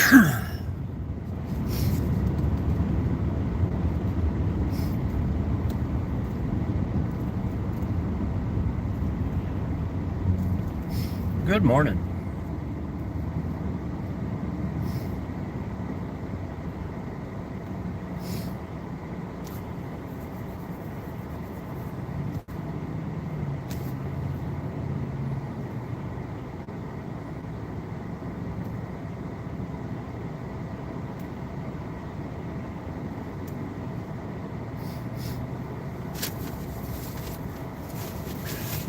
Good morning.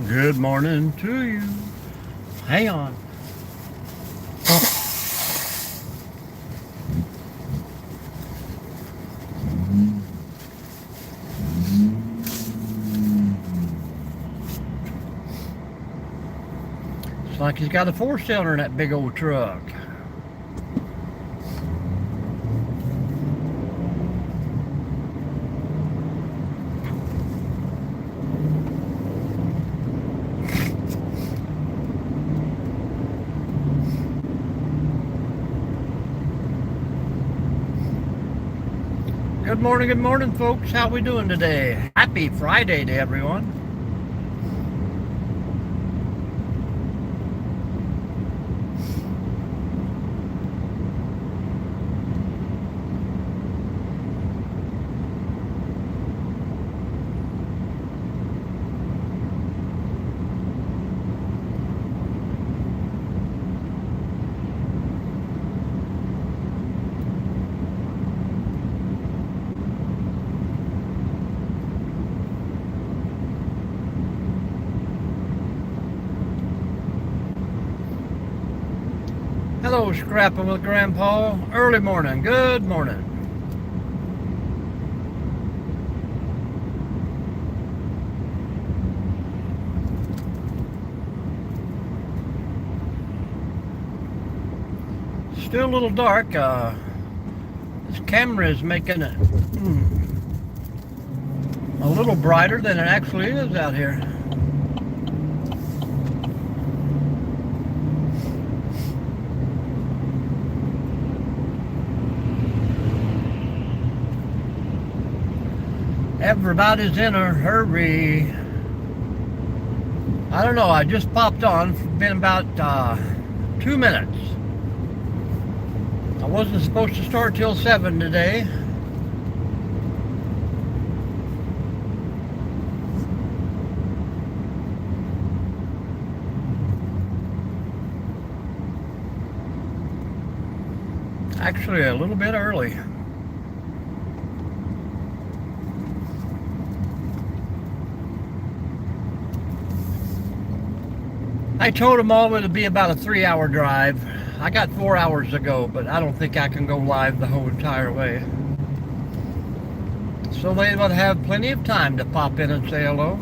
Good morning to you. Hang on. It's like he's got a four-cylinder in that big old truck. Good morning, folks. How we doing today? Happy Friday to everyone. Hello, Scrapping with Grandpa. Early morning. Good morning. Still a little dark. This camera is making it a little brighter than it actually is out here. Everybody's in a hurry. I don't know, I just popped on. It's been about 2 minutes. I wasn't supposed to start till 7 today. Actually, a little bit early. I told them all it would be about a 3-hour drive. I got 4 hours to go, but I don't think I can go live the whole entire way. So they would have plenty of time to pop in and say hello.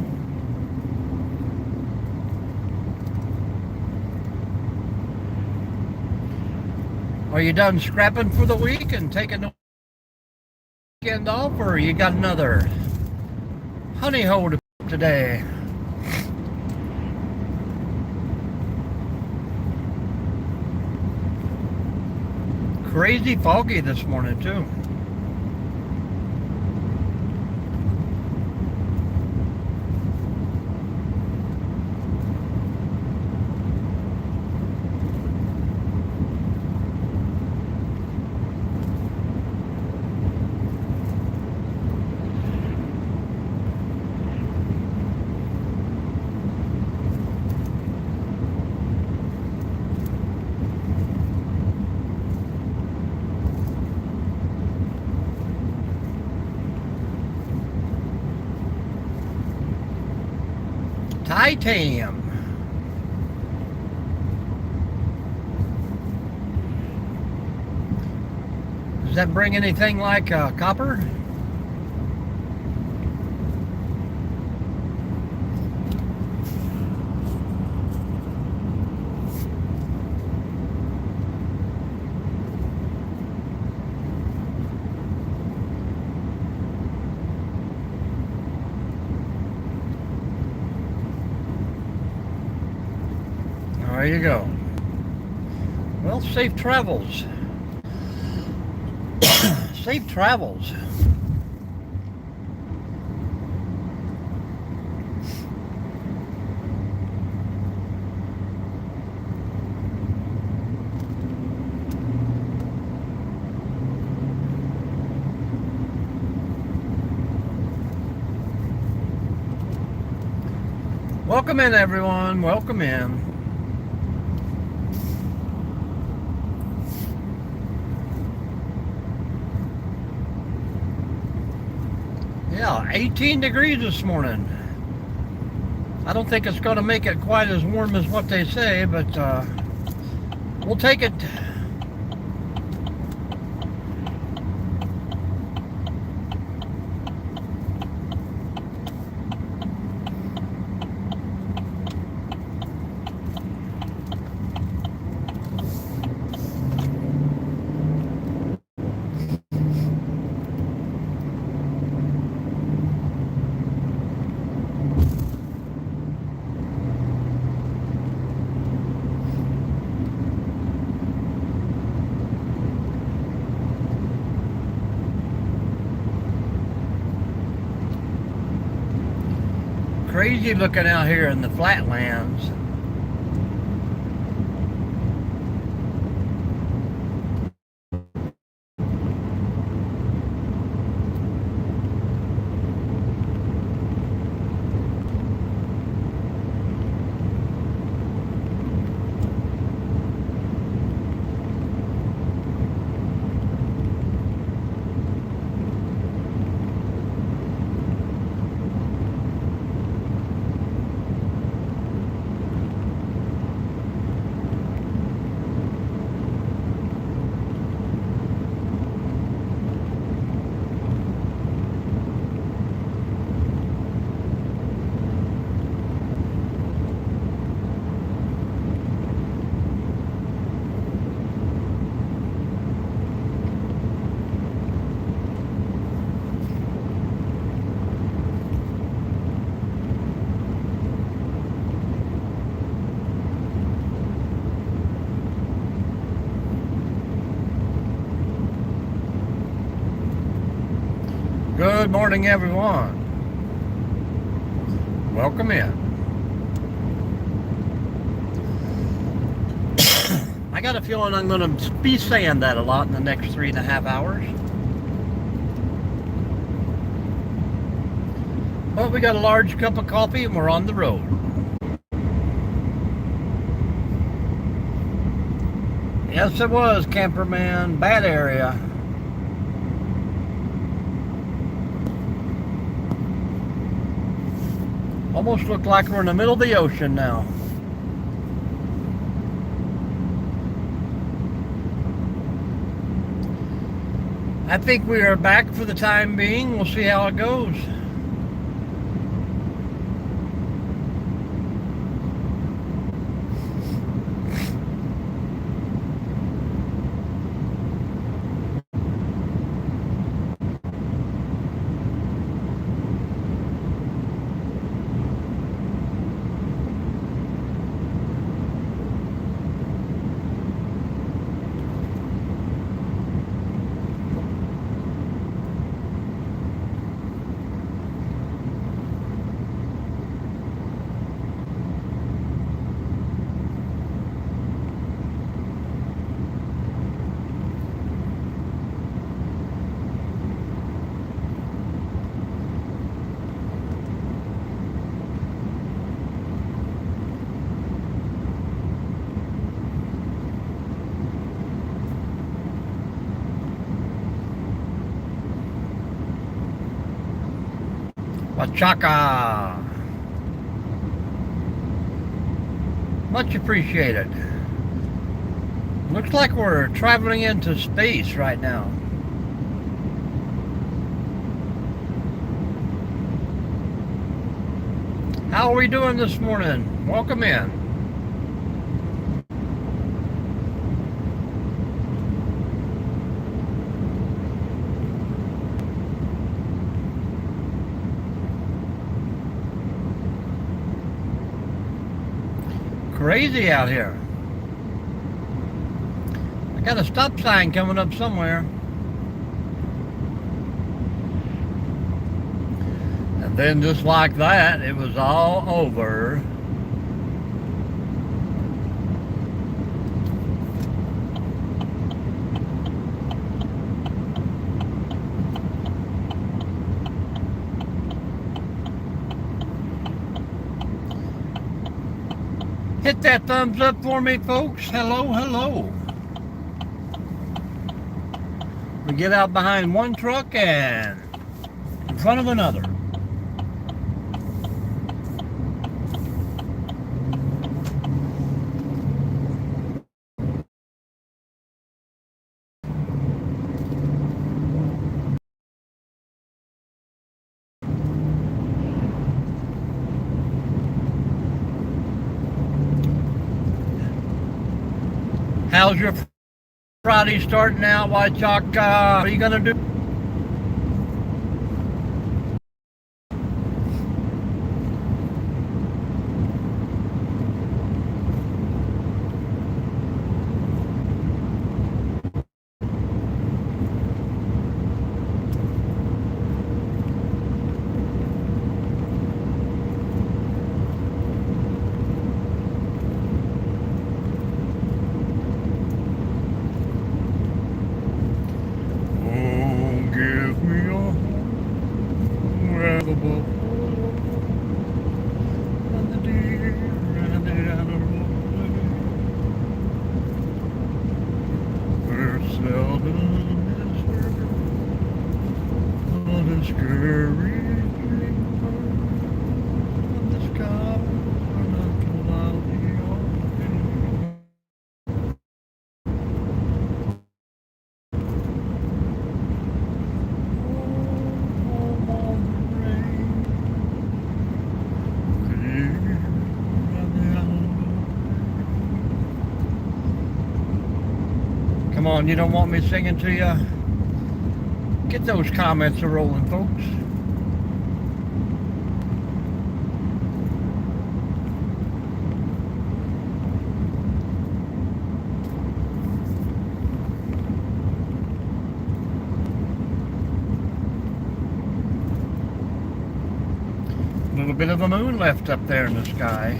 Are you done scrapping for the week and taking the weekend off, or you got another honey hole to today? Crazy foggy this morning too. Titanium. Does that bring anything like copper? There you go. Well, safe travels. Safe travels. Welcome in, everyone. Welcome in. Yeah, 18 degrees this morning. I don't think it's going to make it quite as warm as what they say, but we'll take it. Crazy looking out here in the flatlands. Good morning, everyone. Welcome in. I got a feeling I'm going to be saying that a lot in the next 3.5 hours. But we got a large cup of coffee and we're on the road. Yes, it was, Camperman. Bad area. Almost looked like we're in the middle of the ocean now. I think we are back for the time being. We'll see how it goes. Wachaka. Much appreciated. Looks like we're traveling into space right now. How are we doing this morning? Welcome in. Crazy out here. I got a stop sign coming up somewhere. Then just like that, it was all over. Hit that thumbs up for me, folks. Hello, hello. We get out behind one truck and in front of another. How's your Friday starting out, White Chalk? What are you gonna do? Come on, you don't want me singing to you? Get those comments a-rolling, folks. A little bit of a moon left up there in the sky.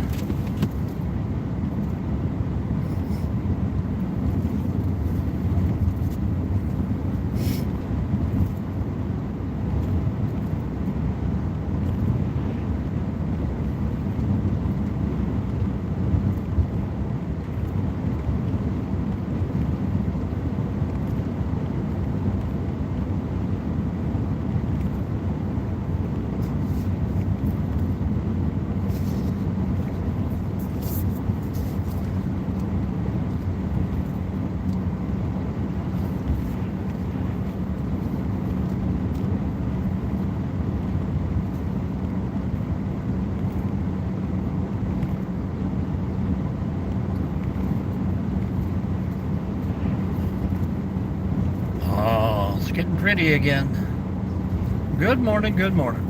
Getting pretty again. Good morning, good morning.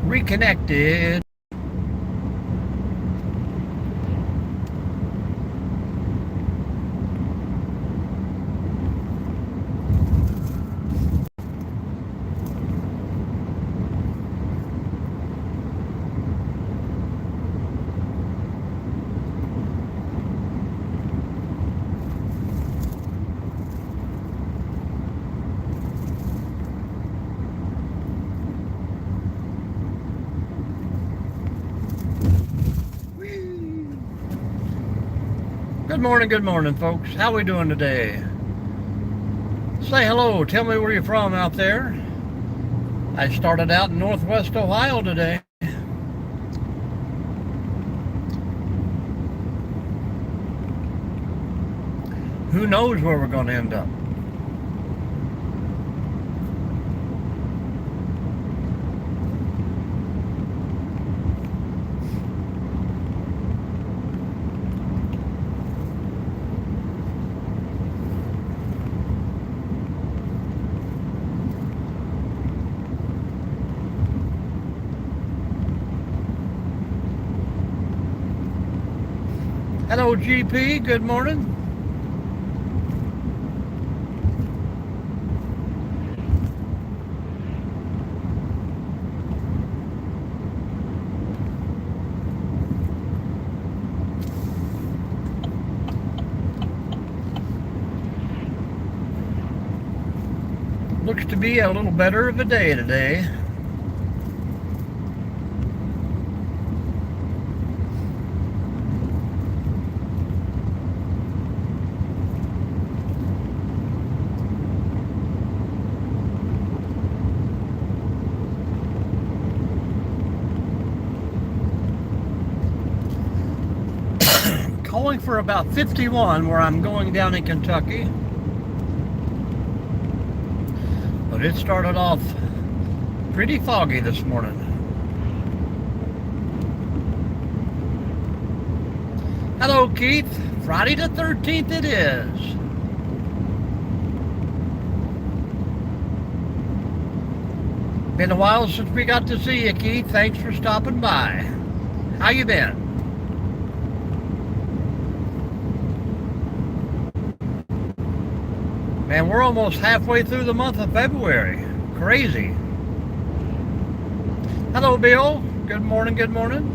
Reconnected. Good morning, folks. How we doing today? Say hello. Tell me where you're from out there. I started out in Northwest Ohio today. who knows where we're going to end up. Hello, GP. Good morning. Looks to be a little better of a day today. Calling for about 51 where I'm going down in Kentucky. But it started off pretty foggy this morning. Hello, Keith. Friday the 13th it is. Been a while since we got to see you, Keith. Thanks for stopping by. How you been? Man, we're almost halfway through the month of February. Crazy. Hello, Bill. Good morning, good morning.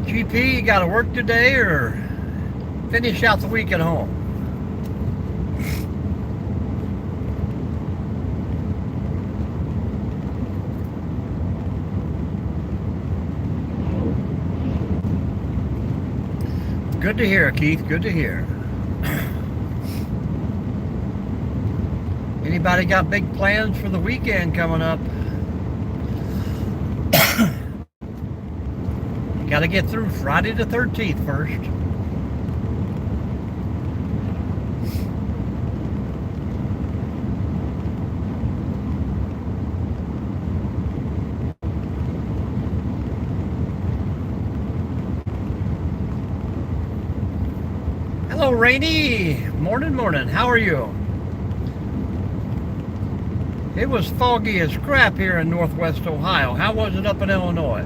GP, you got to work today or finish out the week at home? Good to hear, Keith. Good to hear. Anybody got big plans for the weekend coming up? Got to get through Friday the 13th first. Hello, Rainy. Morning, morning. How are you? It was foggy as crap here in Northwest Ohio. How was it up in Illinois?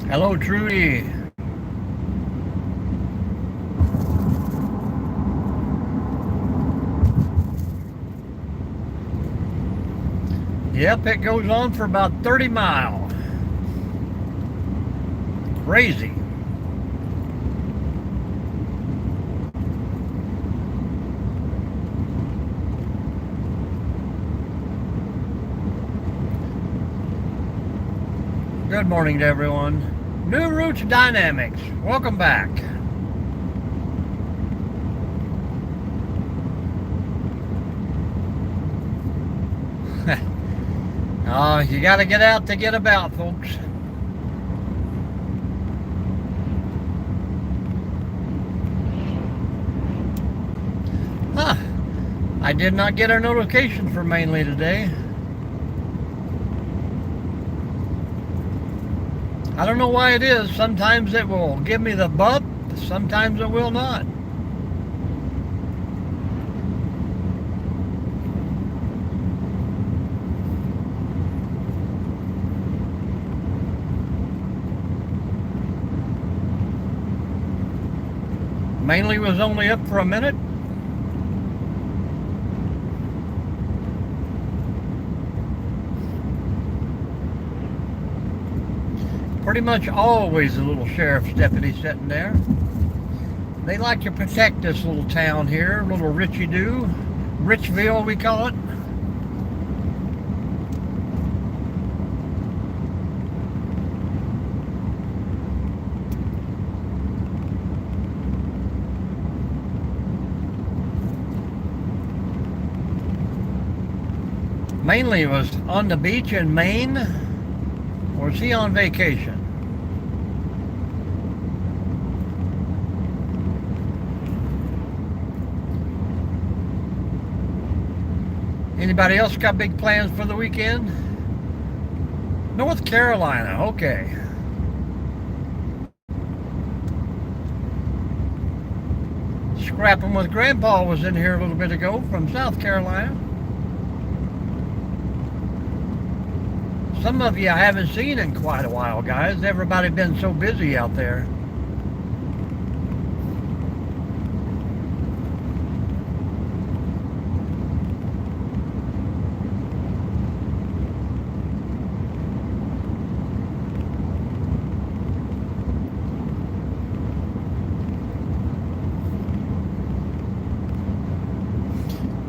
Hello, Trudy. Yep, it goes on for about 30 miles. Crazy. Good morning to everyone. New Roots Dynamics, welcome back. Oh, you got to get out to get about, folks. Huh. I did not get a notification for Mainly today. I don't know why it is. Sometimes it will give me the bump, sometimes it will not. Mainly was only up for a minute. Pretty much always a little sheriff's deputy sitting there. They like to protect this little town here, little Richie-Doo. Richville, we call it. Mainly it was on the beach in Maine, or is he on vacation? Anybody else got big plans for the weekend? North Carolina, okay. Scrapping with Grandpa was in here a little bit ago from South Carolina. Some of you I haven't seen in quite a while, guys. Everybody been so busy out there.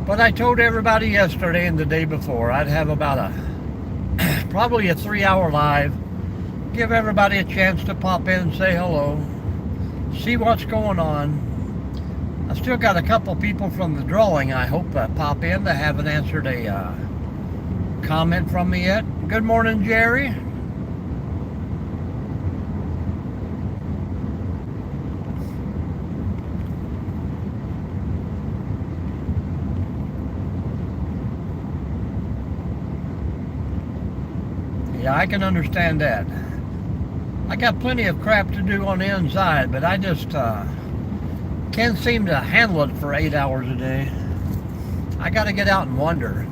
But I told everybody yesterday and the day before I'd have about probably a 3-hour live. Give everybody a chance to pop in and say hello. See what's going on. I still got a couple people from the drawing I hope pop in that haven't answered a comment from me yet. Good morning, Jerry. Yeah, I can understand that. I got plenty of crap to do on the inside, but I just can't seem to handle it for 8 hours a day. I got to get out and wander.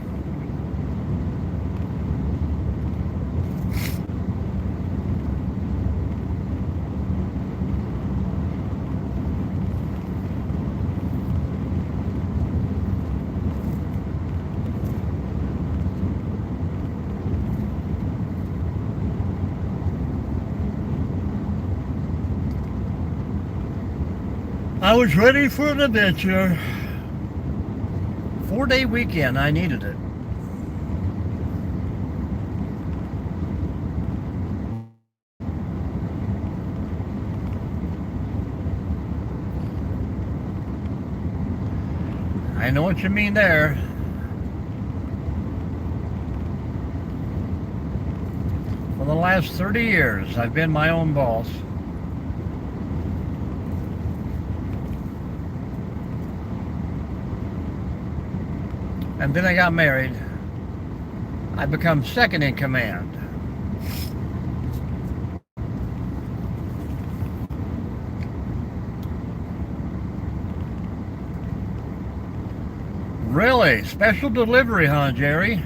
I was ready for an adventure. 4-day weekend, I needed it. I know what you mean there. For the last 30 years, I've been my own boss. And then I got married. I become second in command. Really? Special delivery, huh, Jerry?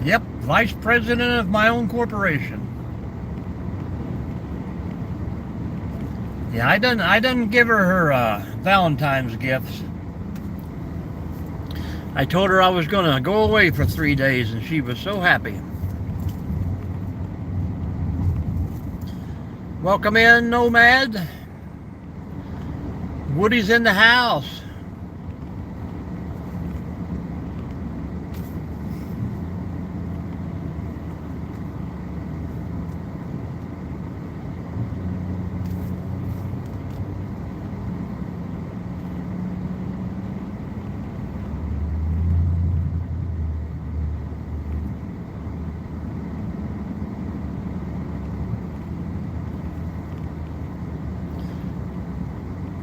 Yep, vice president of my own corporation. Yeah, I didn't give her Valentine's gifts. I told her I was going to go away for 3 days, and she was so happy. Welcome in, Nomad. Woody's in the house.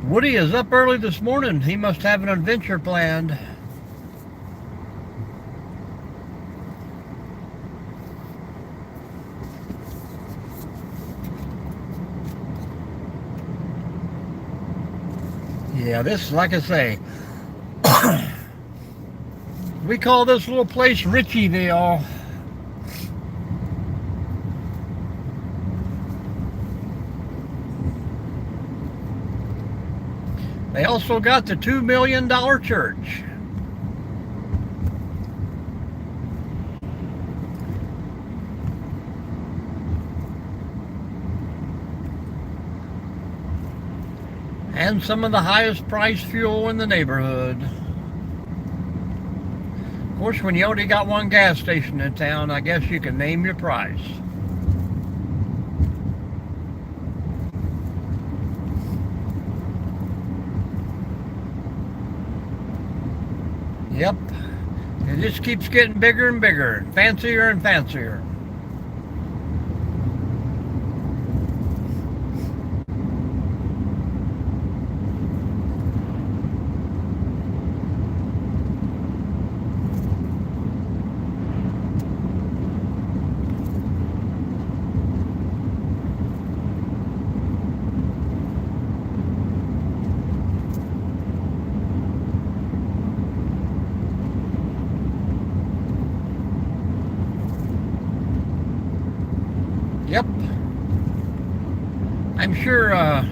Woody is up early this morning. He must have an adventure planned. Yeah, this, like I say, we call this little place Ritchieville. They also got the $2 million church. And some of the highest priced fuel in the neighborhood. Of course, when you already got one gas station in town, I guess you can name your price. Yep. It just keeps getting bigger and bigger, fancier and fancier. Yep. I'm sure, I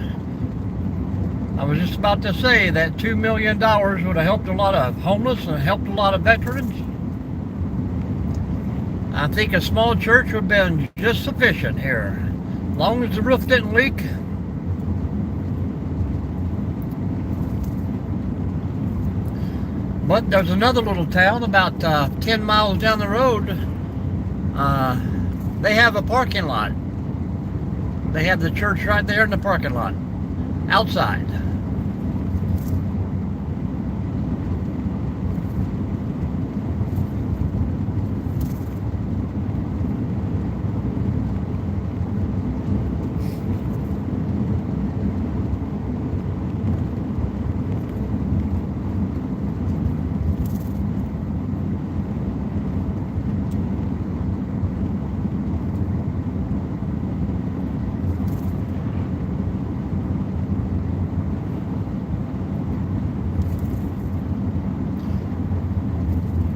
was just about to say that $2 million would have helped a lot of homeless and helped a lot of veterans. I think a small church would have been just sufficient here, as long as the roof didn't leak. But there's another little town about 10 miles down the road. They have a parking lot. They have the church right there in the parking lot, outside.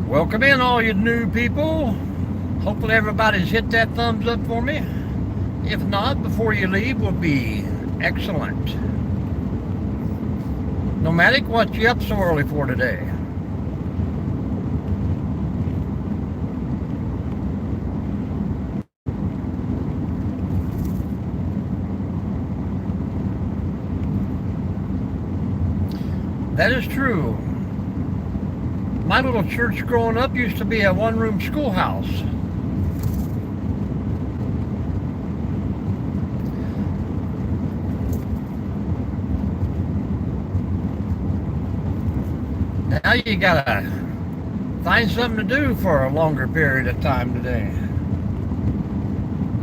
Welcome in, all you new people. Hopefully everybody's hit that thumbs up for me. If not, before you leave will be excellent. Nomadic, what you up so early for today? That is true. My little church growing up used to be a one-room schoolhouse. Now you gotta find something to do for a longer period of time today.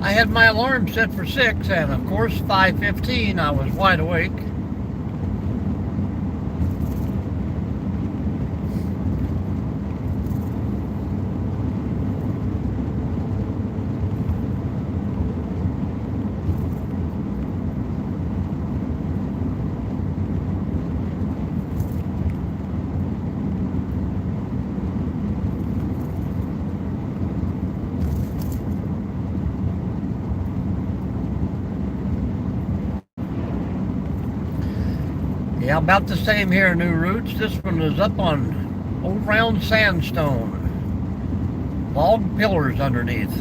I had my alarm set for 6, and of course 5:15 I was wide awake. Yeah, about the same here, New Roots. This one is up on old round sandstone. Log pillars underneath.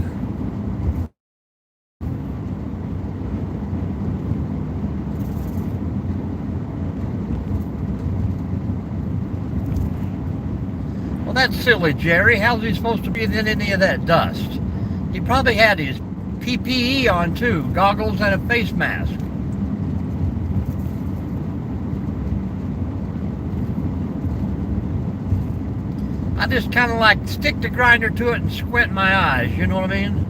Well, that's silly, Jerry. How's he supposed to breathe in any of that dust? He probably had his PPE on too, goggles and a face mask. I just kind of like stick the grinder to it and squint my eyes, you know what I mean?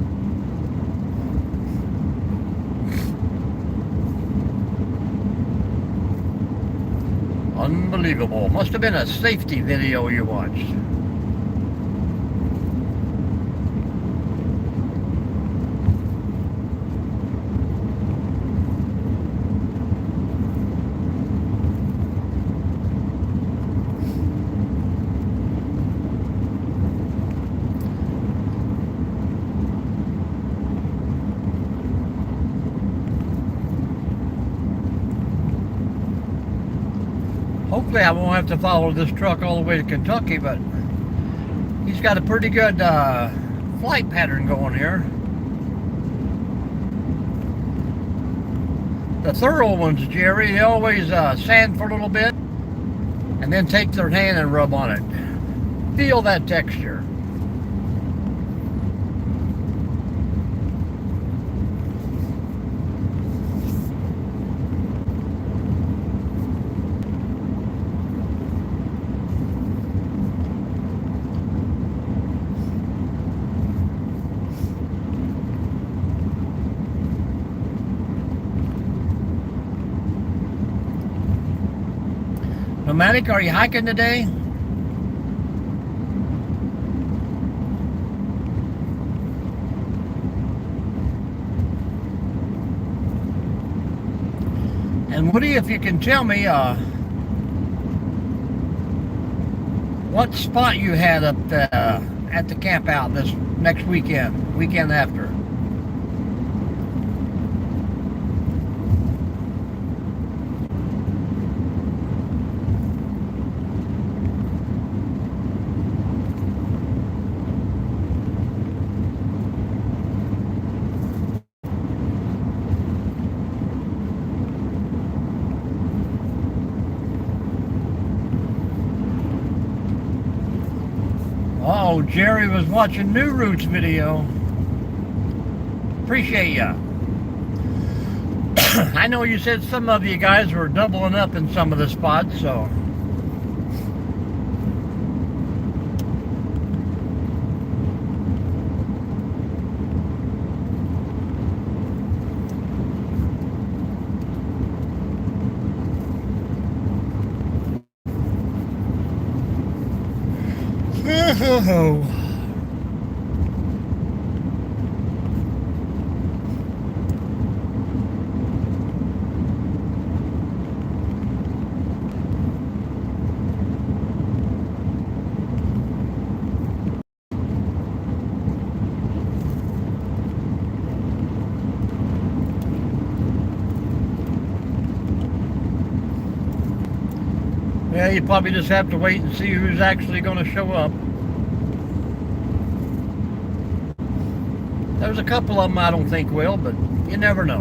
Unbelievable. Must have been a safety video you watched. Hopefully I won't have to follow this truck all the way to Kentucky, but he's got a pretty good flight pattern going here. The thorough ones, Jerry, they always sand for a little bit and then take their hand and rub on it. Feel that texture. Nomadic, are you hiking today? And Woody, if you can tell me what spot you had up at the camp out this next weekend after. Oh, Jerry was watching New Routes video. Appreciate ya. I know you said some of you guys were doubling up in some of the spots, so. Yeah, you probably just have to wait and see who's actually going to show up. There's a couple of them I don't think will, but you never know.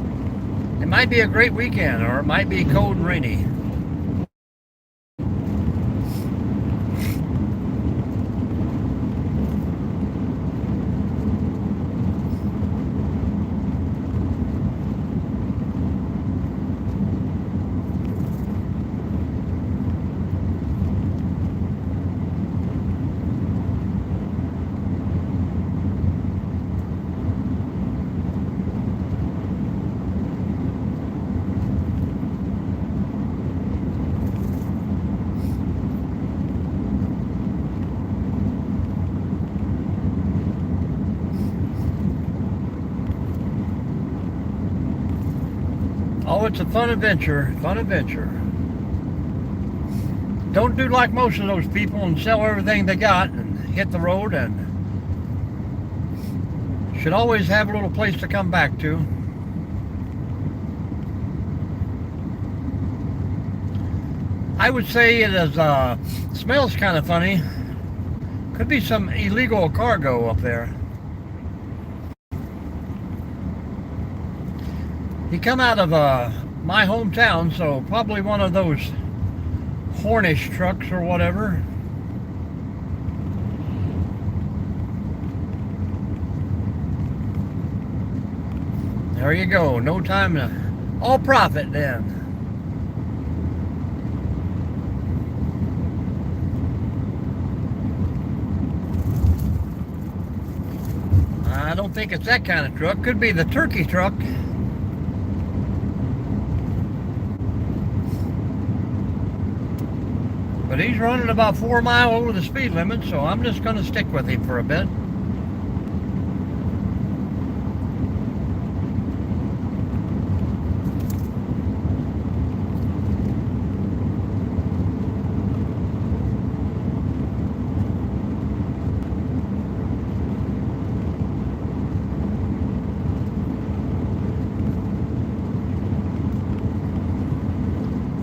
It might be a great weekend, or it might be cold and rainy. Oh, it's a fun adventure, Don't do like most of those people and sell everything they got and hit the road, and should always have a little place to come back to. I would say it is, smells kind of funny. Could be some illegal cargo up there. He come out of my hometown, so probably one of those Hornish trucks or whatever. There you go. No time to all profit then. I don't think it's that kind of truck. Could be the turkey truck. But he's running about 4 miles over the speed limit, so I'm just going to stick with him for a bit.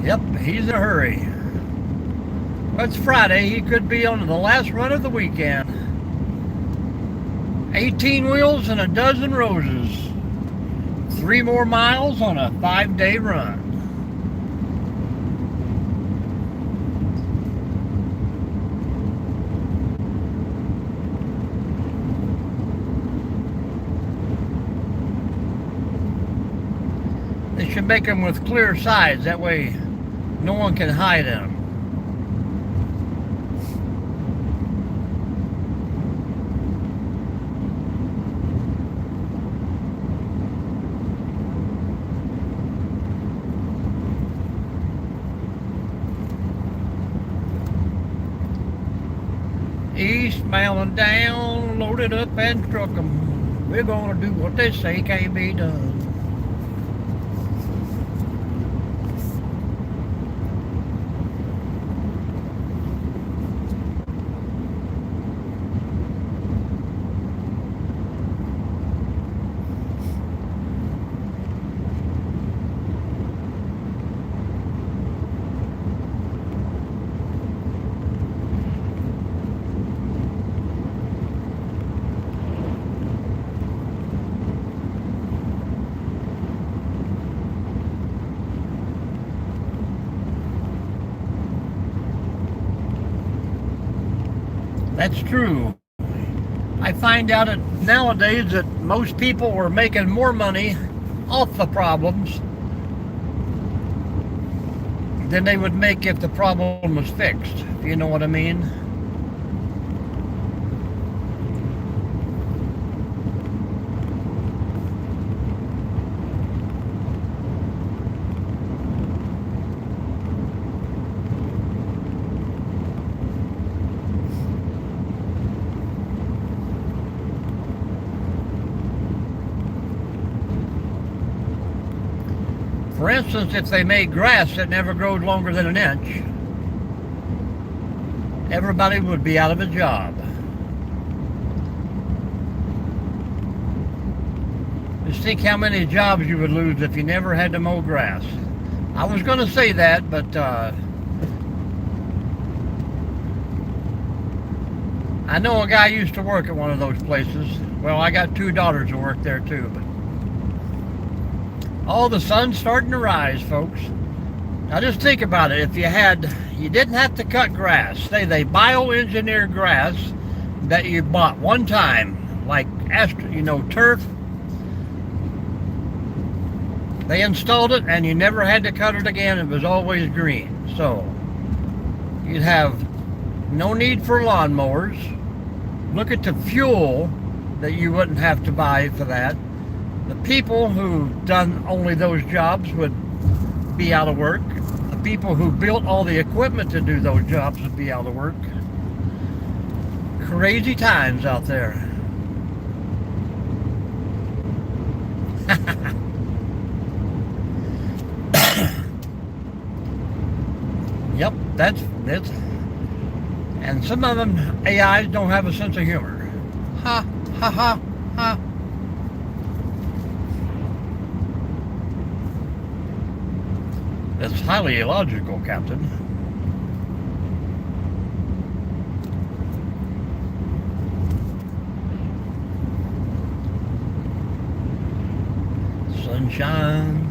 Yep, he's in a hurry. Well, it's Friday. He could be on the last run of the weekend. 18 wheels and a dozen roses. 3 more miles on a 5-day run. They should make them with clear sides. That way no one can hide in them. Eastbound and down, loaded up and struck 'em. We're gonna do what they say can't be done. That's true. I find out that nowadays that most people are making more money off the problems than they would make if the problem was fixed, if you know what I mean. For instance, if they made grass that never grows longer than an inch, everybody would be out of a job. Just think how many jobs you would lose if you never had to mow grass. I was going to say that, but I know a guy used to work at one of those places. Well, I got 2 daughters who work there too, but oh, the sun's starting to rise, folks. Now just think about it. If you didn't have to cut grass, say they bioengineered grass that you bought one time, like turf. They installed it and you never had to cut it again. It was always green. So you'd have no need for lawnmowers. Look at the fuel that you wouldn't have to buy for that. The people who done only those jobs would be out of work. The people who built all the equipment to do those jobs would be out of work. Crazy times out there. Yep, that's and some of them AIs don't have a sense of humor. Ha ha ha ha. It's highly illogical, Captain. Sunshine.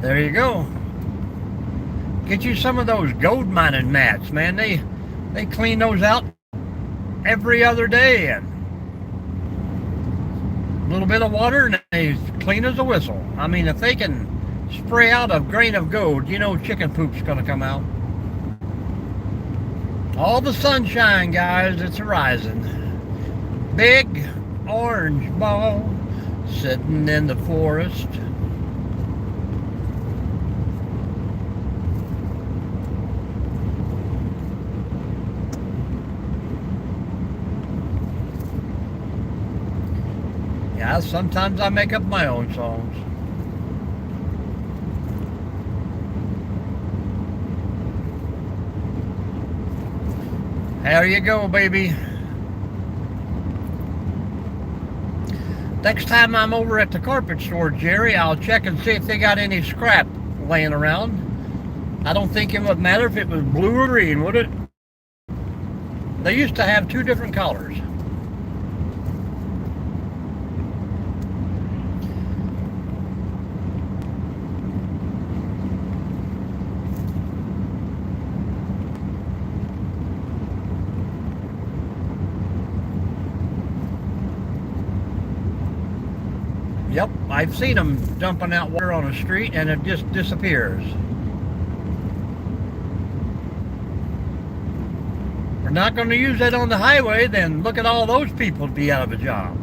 There you go. Get you some of those gold mining mats, man. They clean those out every other day, and a little bit of water and they clean as a whistle. I mean, if they can spray out a grain of gold, you know chicken poop's gonna come out. All the sunshine, guys, it's horizon. Big orange ball sitting in the forest. Yeah, sometimes I make up my own songs. There you go, baby. Next time I'm over at the carpet store, Jerry, I'll check and see if they got any scrap laying around. I don't think it would matter if it was blue or green, would it? They used to have 2 different colors. Yep, I've seen them dumping out water on the street and it just disappears. We're not going to use that on the highway, then look at all those people to be out of a job.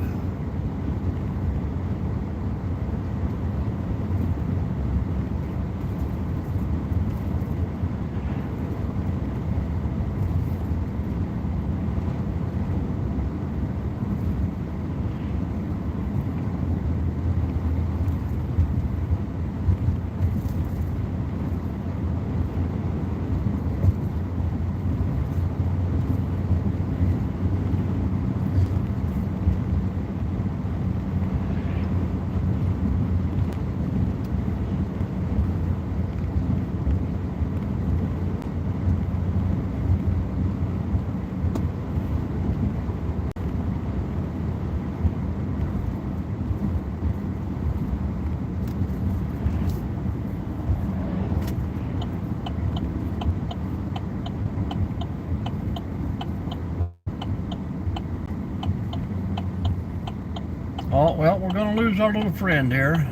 Well, we're going to lose our little friend here.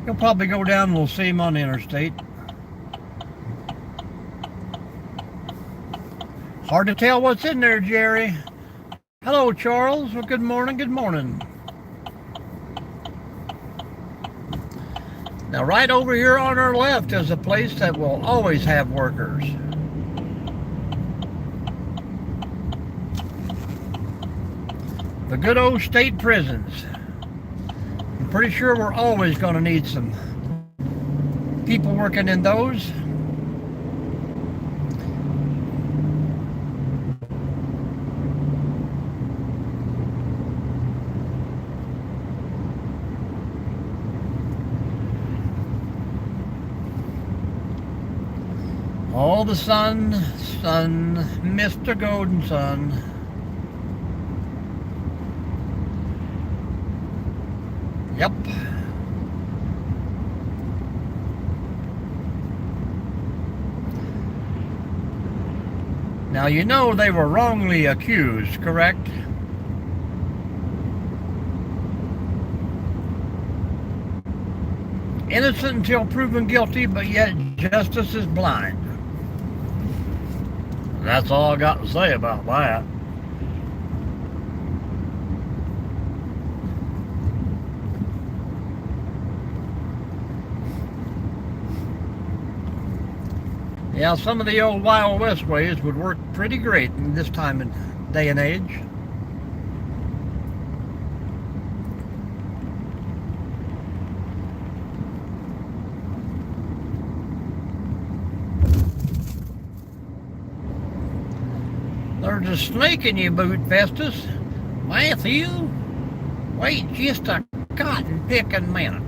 He'll probably go down and we'll see him on the interstate. Hard to tell what's in there, Jerry. Hello, Charles. Well, good morning, good morning. Now, right over here on our left is a place that will always have workers. The good old state prisons. I'm pretty sure we're always going to need some people working in those. All the sun, Mr. Golden Sun. Yep. Now you know they were wrongly accused, correct? Innocent until proven guilty, but yet justice is blind. That's all I got to say about that. Yeah, some of the old Wild West ways would work pretty great in this time and day and age. There's a snake in your boot, Festus. Matthew, wait just a cotton picking minute.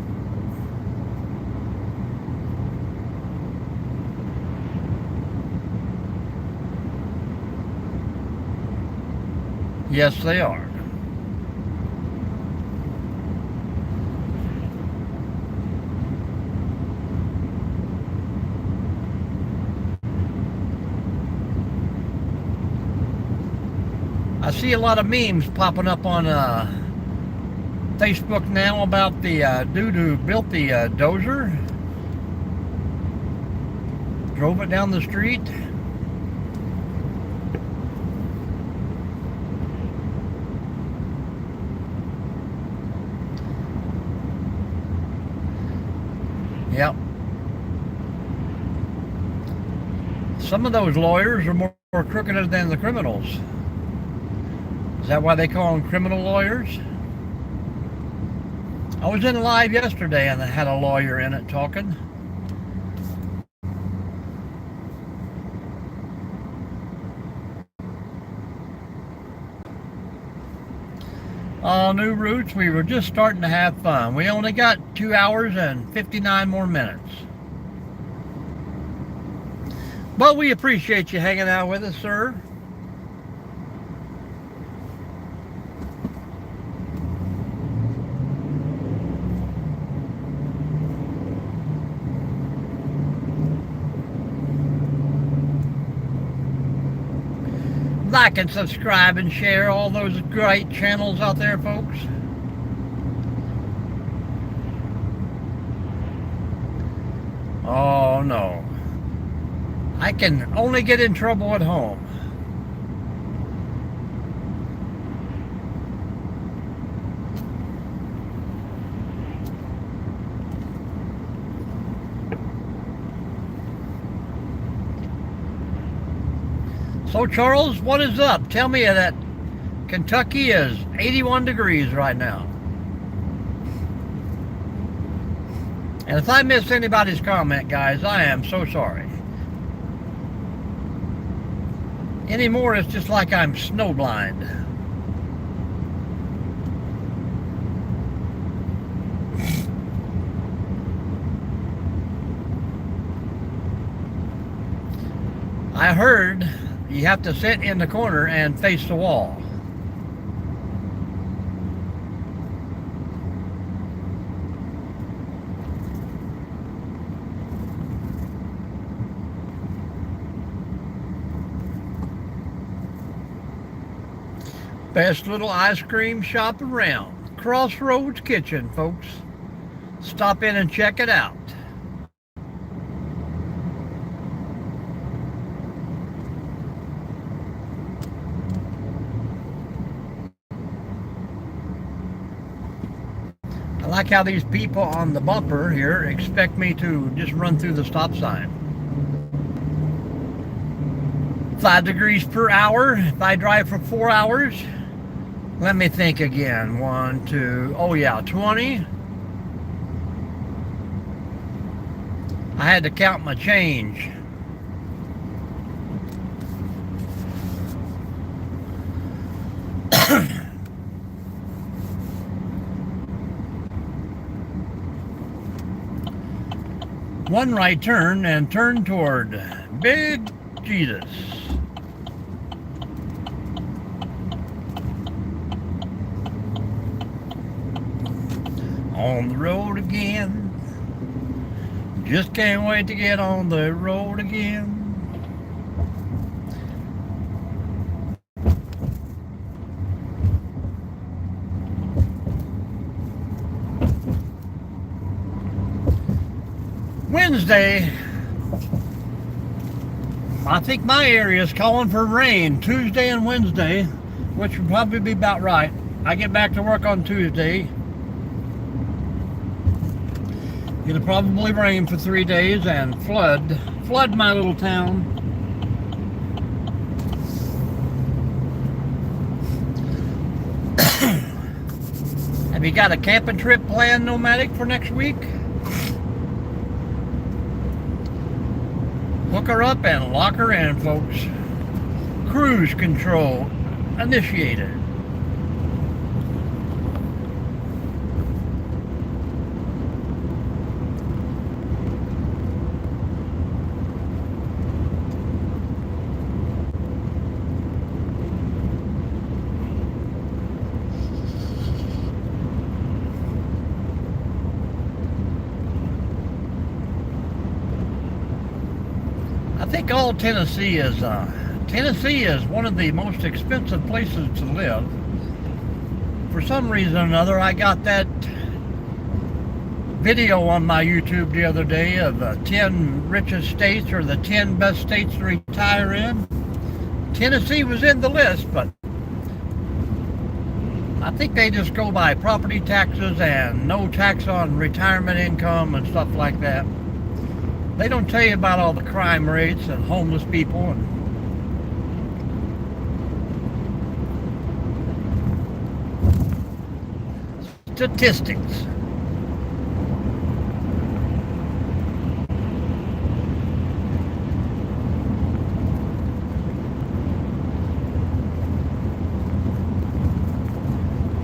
Yes, they are. I see a lot of memes popping up on Facebook now about the dude who built the dozer. Drove it down the street. Yep. Some of those lawyers are more crooked than the criminals. Is that why they call them criminal lawyers? I was in live yesterday and I had a lawyer in it talking. All new routes, we were just starting to have fun. We only got 2 hours and 59 more minutes. But we appreciate you hanging out with us, sir. Like and subscribe and share all those great channels out there, folks. Oh no. I can only get in trouble at home. So Charles, what is up? Tell me that Kentucky is 81 degrees right now. And if I missed anybody's comment, guys, I am so sorry. Anymore, it's just like I'm snowblind. I heard you have to sit in the corner and face the wall. Best little ice cream shop around. Crossroads Kitchen, folks. Stop in and check it out. I like how these people on the bumper here expect me to just run through the stop sign. 5 degrees per hour if I drive for 4 hours. Let me think again. 1, 2, oh yeah, 20. I had to count my change. One right turn and turn toward Big Jesus. On the road again. Just can't wait to get on the road again. Wednesday, I think my area is calling for rain Tuesday and Wednesday, which would probably be about right. I get back to work on Tuesday. It'll probably rain for 3 days and flood my little town. Have you got a camping trip planned, Nomadic, for next week? Hook her up and lock her in, folks. Cruise control initiated. I think all Tennessee is one of the most expensive places to live. For some reason or another, I got that video on my YouTube the other day of the 10 richest states or the 10 best states to retire in. Tennessee was in the list, but I think they just go by property taxes and no tax on retirement income and stuff like that. They don't tell you about all the crime rates and homeless people and statistics.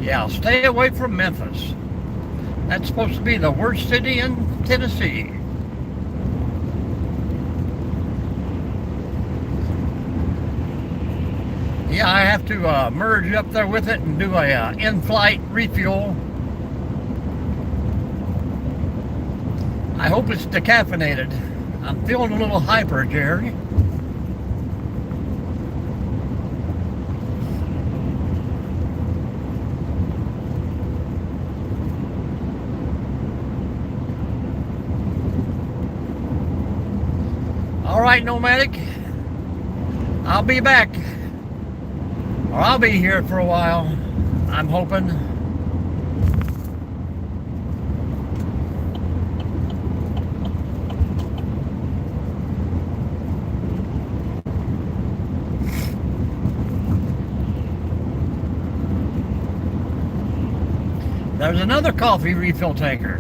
Yeah, stay away from Memphis. That's supposed to be the worst city in Tennessee. Yeah, I have to merge up there with it and do a in-flight refuel. I hope it's decaffeinated. I'm feeling a little hyper, Jerry. All right, Nomadic. I'll be back. Or I'll be here for a while, I'm hoping. There's another coffee refill tanker.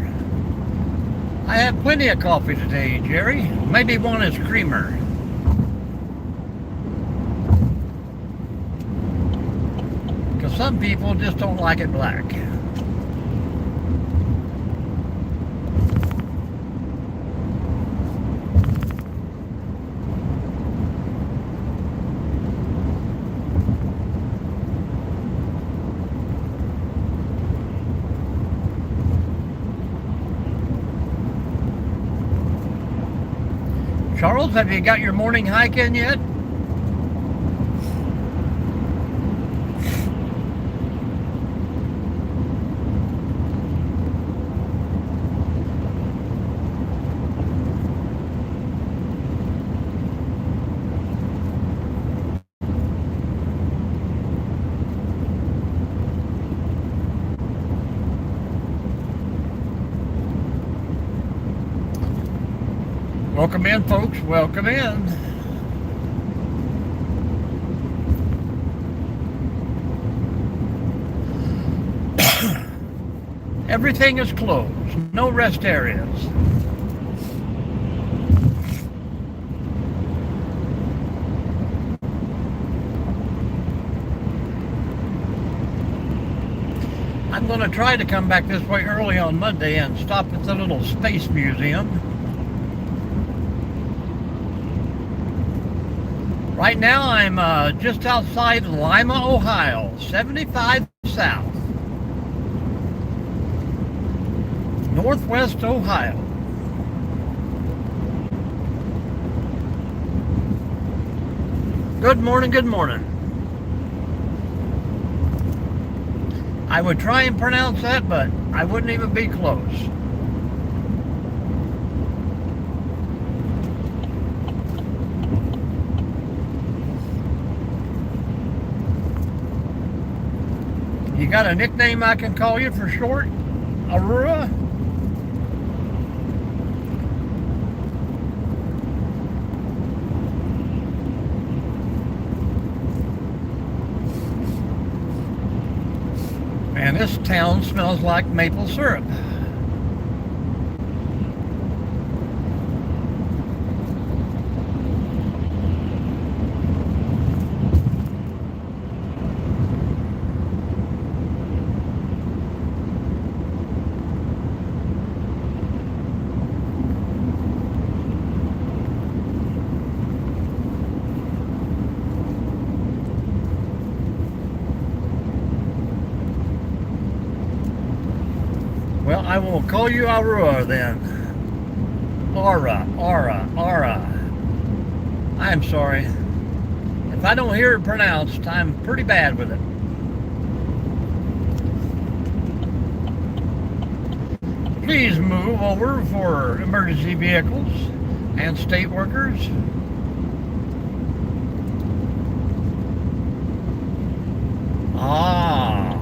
I have plenty of coffee today, Jerry. Maybe one is creamer. Some people just don't like it black. Charles, have you got your morning hike in yet? Welcome in, folks. Welcome in. Everything is closed. No rest areas. I'm going to try to come back this way early on Monday and stop at the little space museum. Right now I'm just outside Lima, Ohio, 75 south. Northwest Ohio. Good morning, good morning. I would try and pronounce that, but I wouldn't even be close. You got a nickname I can call you for short? Aurora? And this town smells like maple syrup. Well, I will call you Aurora then. Aura. I'm sorry. If I don't hear it pronounced, I'm pretty bad with it. Please move over for emergency vehicles and state workers. Ah,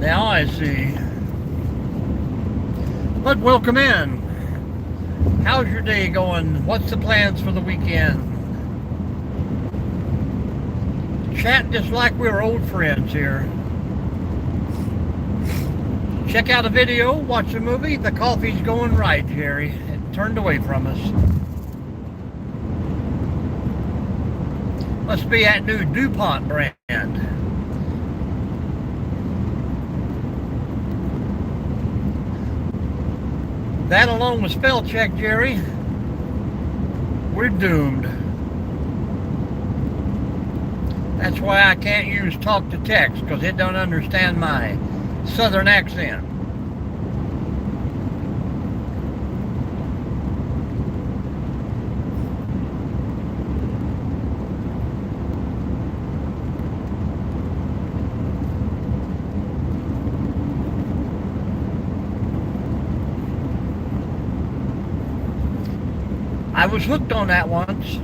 now I see. But welcome in. How's your day going? What's the plans for the weekend? Chat just like we're old friends here. Check out a video, watch a movie. The coffee's going right, Jerry. It turned away from us. Must be that new DuPont brand. That along with spell check, Jerry, we're doomed. That's why I can't use talk to text, because it don't understand my southern accent. I was hooked on that once.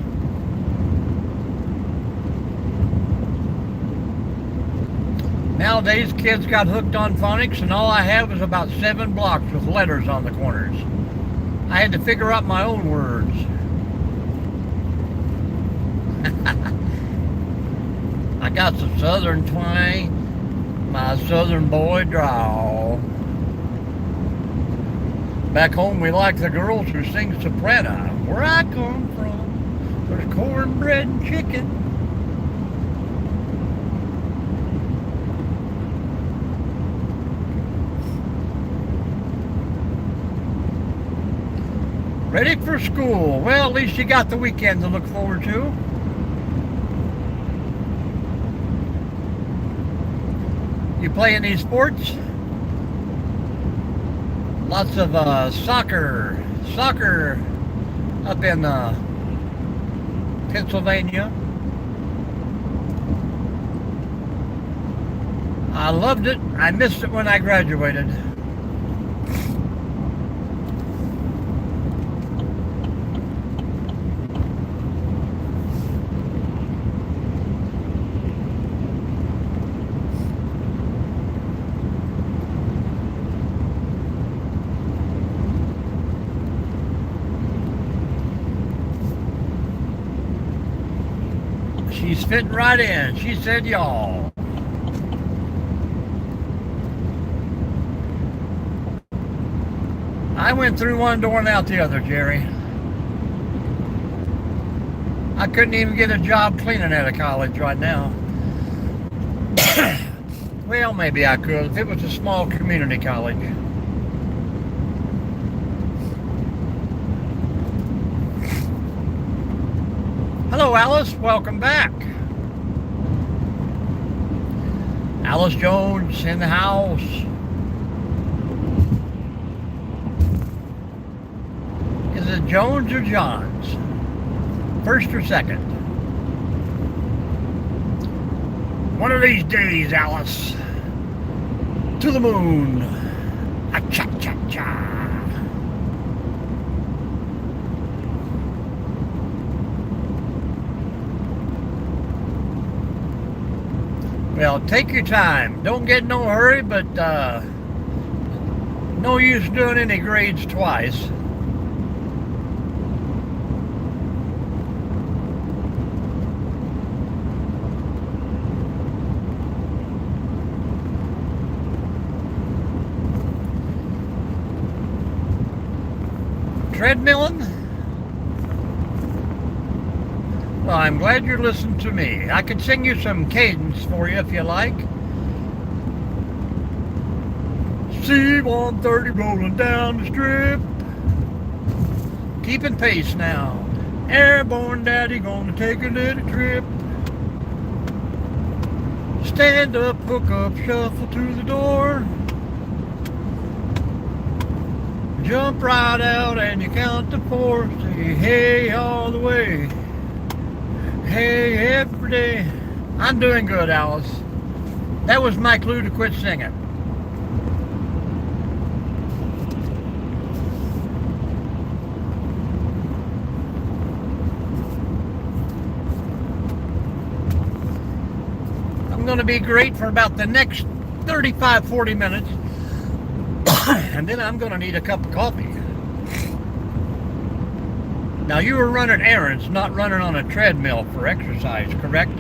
Nowadays, kids got hooked on phonics, and all I had was about 7 blocks with letters on the corners. I had to figure out my own words. I got some southern twang, my southern boy drawl. Back home, we like the girls who sing soprano. Where I come from, there's cornbread and chicken. Ready for school. Well, at least you got the weekend to look forward to. You play any sports? Lots of soccer up in Pennsylvania. I loved it. I missed it when I graduated. She's fitting right in. She said y'all. I went through one door and out the other, Jerry. I couldn't even get a job cleaning out of college right now. Well, maybe I could if it was a small community college. Hello, Alice. Welcome back. Alice Jones in the house. Is it Jones or Johns? First or second? One of these days, Alice. To the moon. A-cha-cha-cha. Well, take your time. Don't get in no hurry, but no use doing any grades twice. Treadmilling? Well, I'm glad you're listening to me. I could sing you some cadence for you if you like. C-130 rolling down the strip. Keeping pace now. Airborne daddy gonna take a little trip. Stand up, hook up, shuffle to the door. Jump right out and you count to 4. Say hey all the way. Hey every day. I'm doing good, Alice. That was my clue to quit singing. I'm going to be great for about the next 35-40 minutes. And then I'm going to need a cup of coffee. Now, you were running errands, not running on a treadmill for exercise, correct?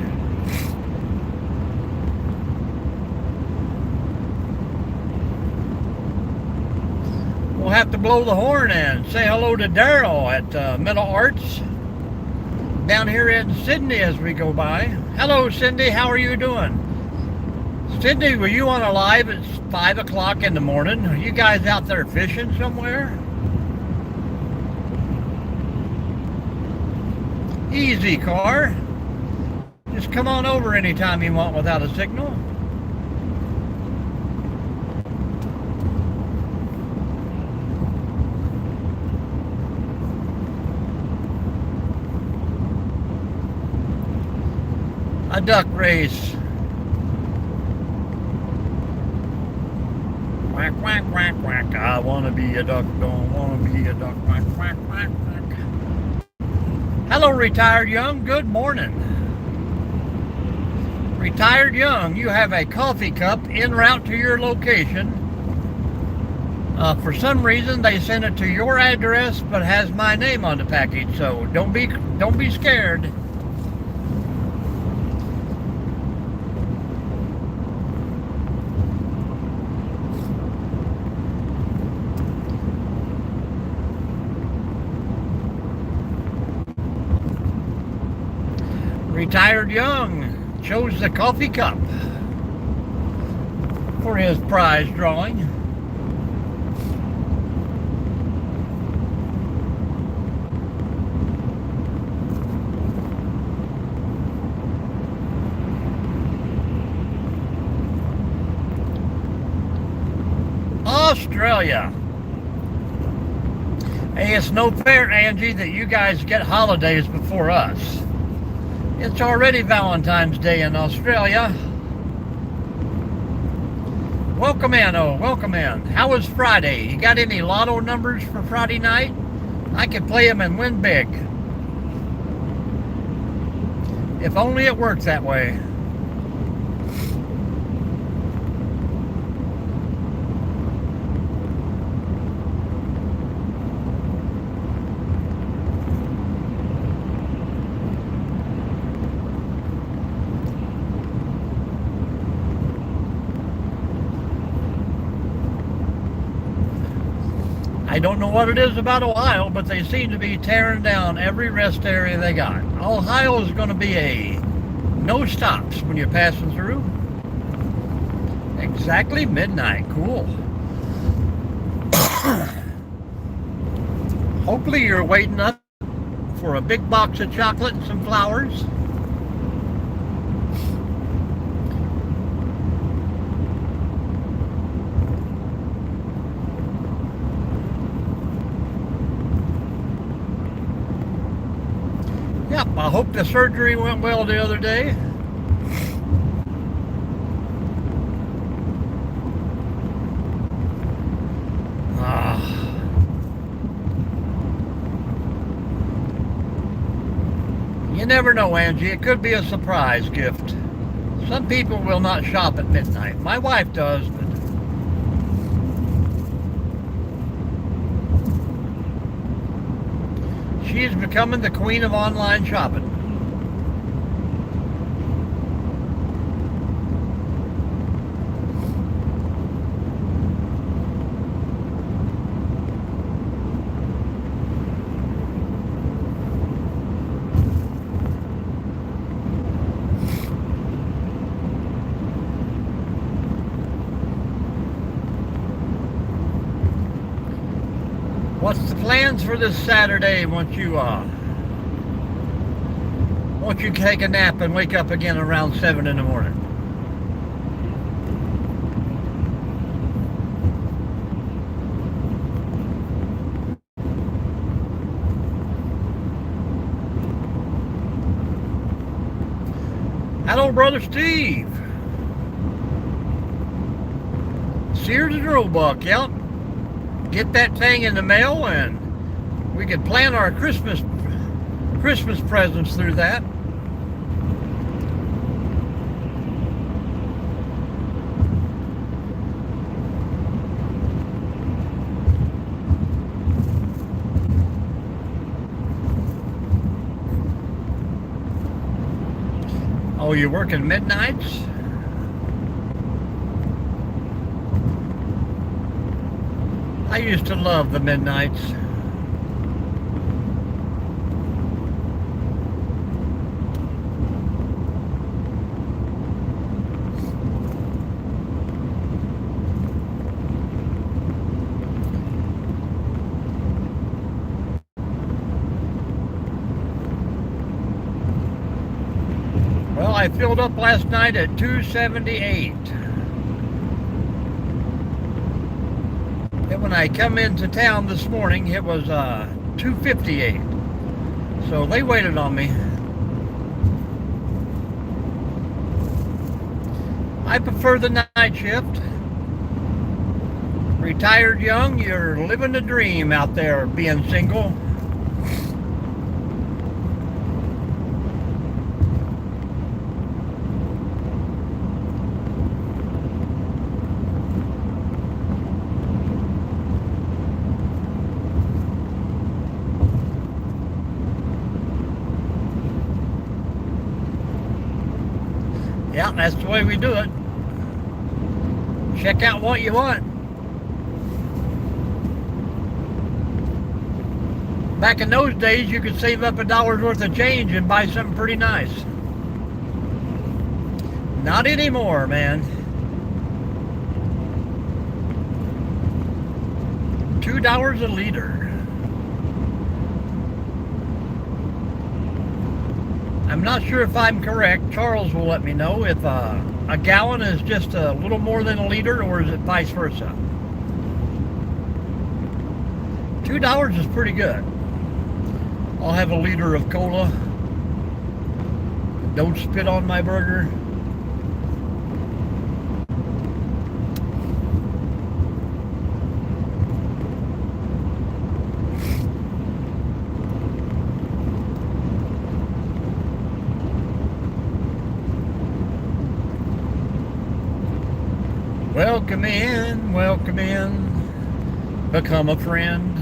We'll have to blow the horn and say hello to Daryl at Middle Arts down here in Sydney as we go by. Hello, Cindy. How are you doing? Cindy, were you on a live at 5 o'clock in the morning? Are you guys out there fishing somewhere? Easy, car. Just come on over anytime you want without a signal. A duck race. Quack, quack, quack, quack. I want to be a duck, don't want to be a duck. Quack, quack, quack, quack. Hello, Retired Young. Good morning. Retired Young, you have a coffee cup en route to your location. For some reason, they sent it to your address, but has my name on the package. So don't be scared. Retired Young chose the coffee cup for his prize drawing. Australia. Hey, it's no fair, Angie, that you guys get holidays before us. It's already Valentine's Day in Australia. Welcome in, welcome in. How was Friday? You got any lotto numbers for Friday night? I could play them and win big. If only it worked that way. I don't know what it is about Ohio, but they seem to be tearing down every rest area they got. Ohio is going to be a no stops when you're passing through. Exactly midnight. Cool. Hopefully you're waiting up for a big box of chocolate and some flowers. Yep, I hope the surgery went well the other day. You never know, Angie. It could be a surprise gift. Some people will not shop at midnight. My wife does, but she's becoming the queen of online shopping. What's the plans for this Saturday once you take a nap and wake up again around 7 in the morning? Hello, Brother Steve. Sears and Roebuck, yep. Get that thing in the mail and we could plan our Christmas presents through that. Oh, you're working midnights? I used to love the midnights. Well, I filled up last night at 278. When I come into town this morning, it was 258. So they waited on me. I prefer the night shift. Retired young, you're living the dream out there being single. Yeah, that's the way we do it. Check out what you want. Back in those days, you could save up $1 worth of change and buy something pretty nice. Not anymore, man. $2 a liter. I'm not sure if I'm correct. Charles will let me know if a gallon is just a little more than a liter or is it vice versa. $2 is pretty good. I'll have a liter of cola. Don't spit on my burger. Welcome in, welcome in, become a friend.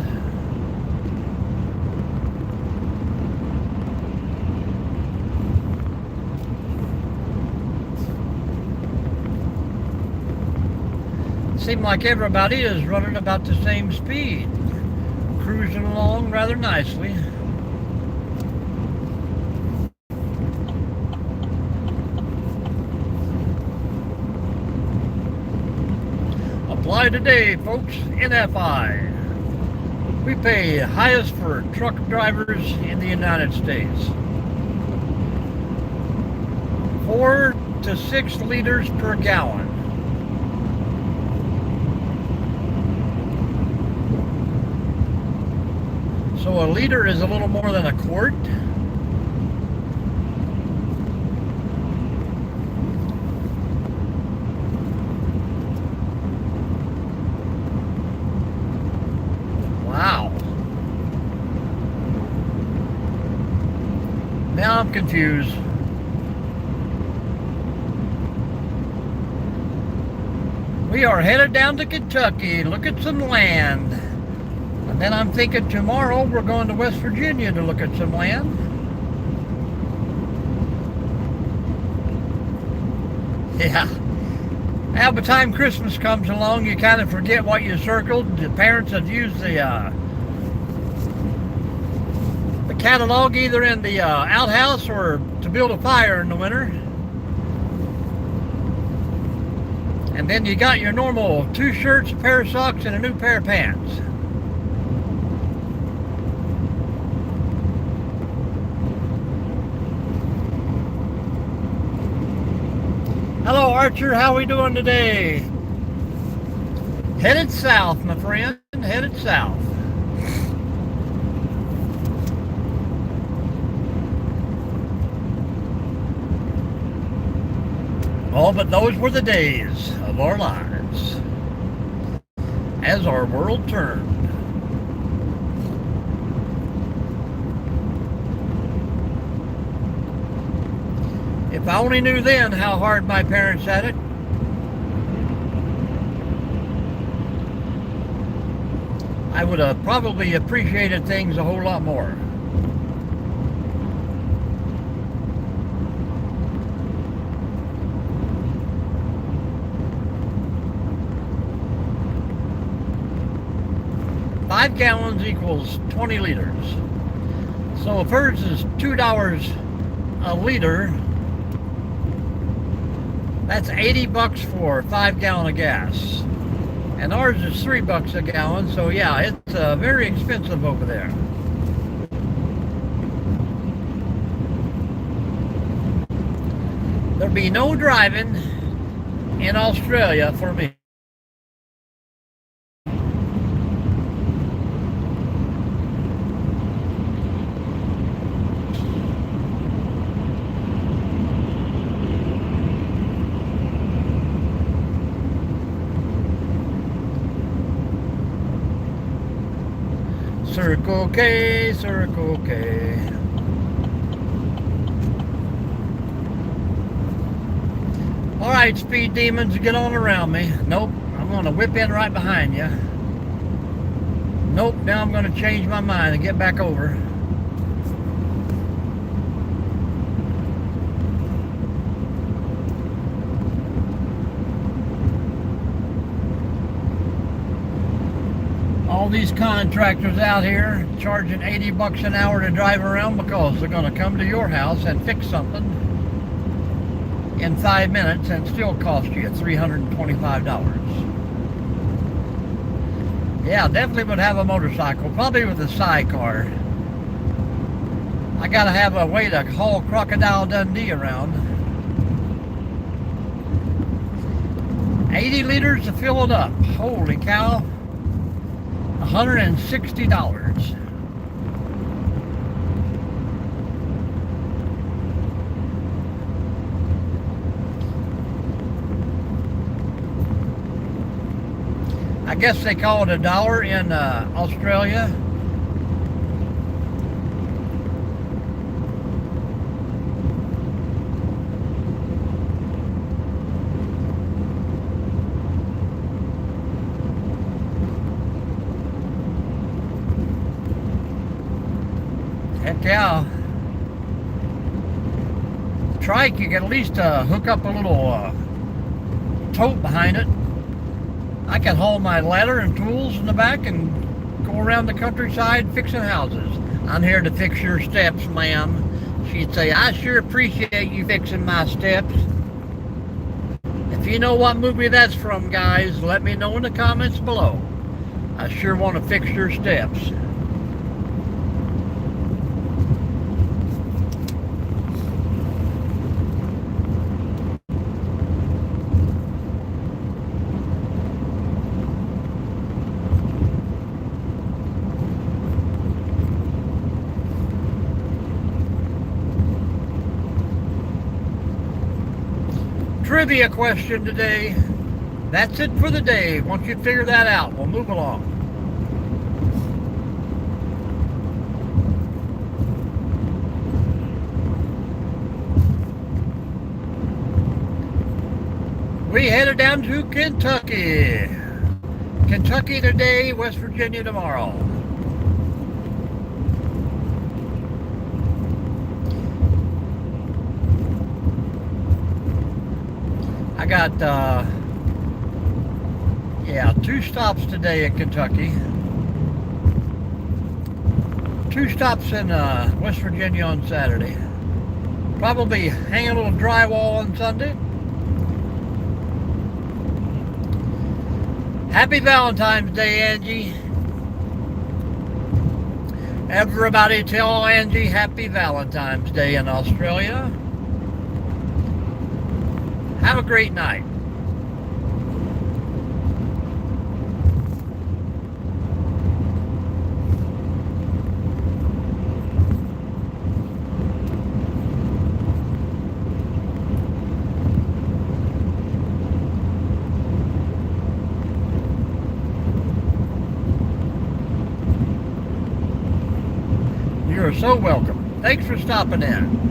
Seems like everybody is running about the same speed. along rather nicely. Apply today, folks. NFI. We pay highest for truck drivers in the United States. 4 to 6 liters per gallon. So a liter is a little more than a quart. Wow. Now I'm confused. We are headed down to Kentucky, look at some land. And then I'm thinking tomorrow we're going to West Virginia to look at some land. Yeah. Now by the time Christmas comes along, you kind of forget what you circled. The parents have used the catalog either in the outhouse or to build a fire in the winter. And then you got your normal 2 shirts, a pair of socks, and a new pair of pants. Hello, Archer. How we doing today? Headed south, my friend. Headed south. Oh, but those were the days of our lives as our world turned. If I only knew then how hard my parents had it. I would have probably appreciated things a whole lot more. Five gallons equals 20 liters. So if hers is $2 a liter, that's $80 for 5 gallon of gas. And ours is $3 a gallon, so yeah, it's very expensive over there. There'll be no driving in Australia for me. Circle K, Circle K. All right, speed demons, get on around me. Nope, I'm gonna whip in right behind you. Nope, now I'm gonna change my mind and get back over. All these contractors out here charging $80 an hour to drive around because they're going to come to your house and fix something in 5 minutes and still cost you $325. Yeah, definitely would have a motorcycle, probably with a sidecar. I got to have a way to haul Crocodile Dundee around. 80 liters to fill it up. Holy cow. $160. I guess they call it $1 in Australia. Heck yeah. Trike, you can at least hook up a little tote behind it. I can haul my ladder and tools in the back and go travel around the countryside fixing houses. I'm here to fix your steps, ma'am. She'd say, I sure appreciate you fixing my steps. If you know what movie that's from, guys, let me know in the comments below. I sure want to fix your steps. Trivia question today. That's it for the day. Once you figure that out, we'll move along. We headed down to Kentucky. Kentucky today, West Virginia tomorrow. I got, 2 stops today in Kentucky. 2 stops in West Virginia on Saturday. Probably hang a little drywall on Sunday. Happy Valentine's Day, Angie. Everybody tell Angie Happy Valentine's Day in Australia. Have a great night. You're so welcome. Thanks for stopping in.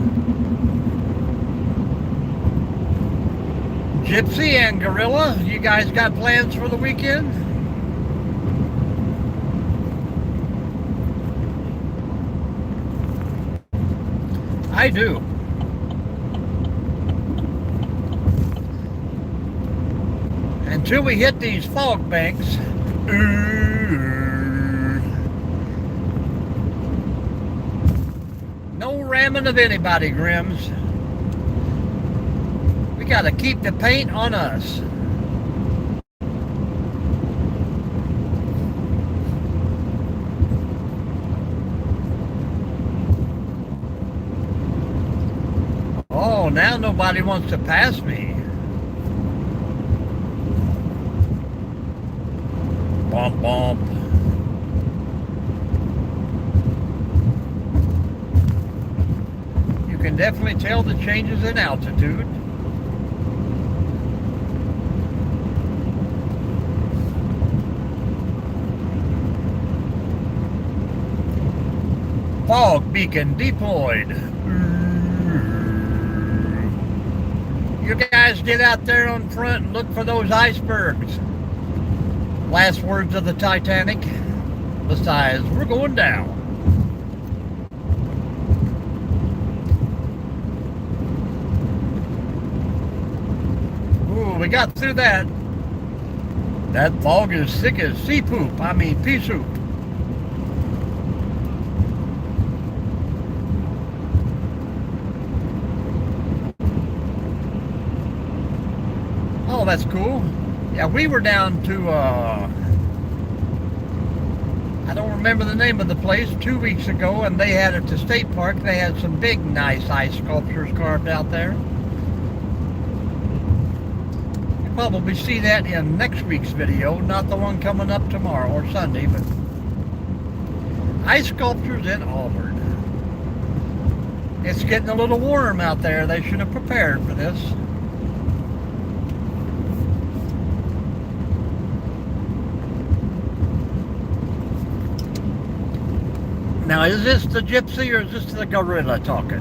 Gypsy and Gorilla, you guys got plans for the weekend? I do. Until we hit these fog banks, no ramming of anybody, Grims. We gotta keep the paint on us. Oh, now nobody wants to pass me. Bump, bump. You can definitely tell the changes in altitude. Fog beacon deployed. You guys get out there on front and look for those icebergs. Last words of the Titanic. Besides, we're going down. Ooh, we got through that. That fog is thick as sea poop. I mean, pea soup. Oh, that's cool. Yeah, we were down to, I don't remember the name of the place, 2 weeks ago, and they had at the state park, they had some big, nice ice sculptures carved out there. You'll probably see that in next week's video, not the one coming up tomorrow or Sunday, but ice sculptures in Auburn. It's getting a little warm out there. They should have prepared for this. Now, is this the Gypsy or is this the Gorilla talking?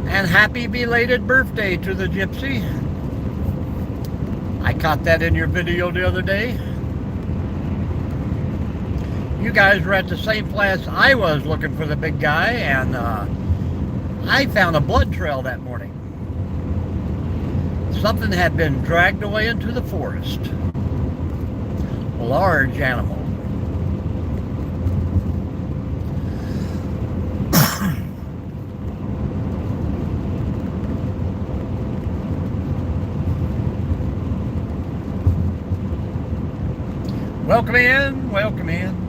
And happy belated birthday to the Gypsy. I caught that in your video the other day. You guys were at the same place I was looking for the big guy, and I found a blood trail that morning. Something had been dragged away into the forest. A large animal. Welcome in, welcome in.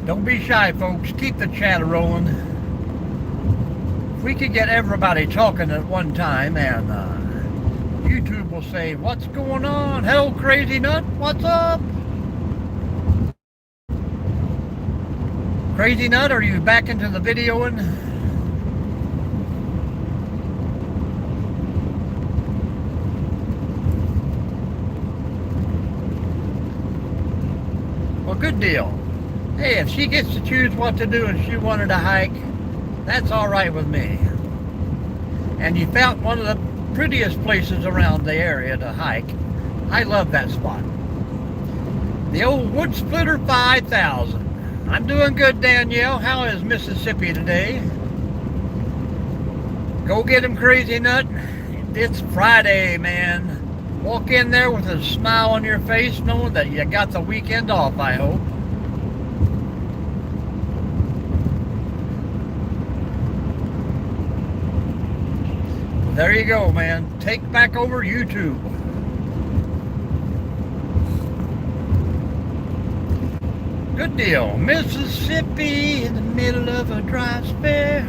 Don't be shy, folks. Keep the chat rolling. If we could get everybody talking at one time, and YouTube will say, "What's going on? Hell, crazy nut, what's up?" Crazy nut, are you back into the videoing? Well, good deal. Hey, if she gets to choose what to do and she wanted to hike, that's all right with me. And you found one of the prettiest places around the area to hike. I love that spot. The old Wood Splitter 5000. I'm doing good, Danielle. How is Mississippi today? Go get him, Crazy Nut. It's Friday, man. Walk in there with a smile on your face, knowing that you got the weekend off, I hope. There you go, man. Take back over YouTube. Good deal. Mississippi in the middle of a dry spell.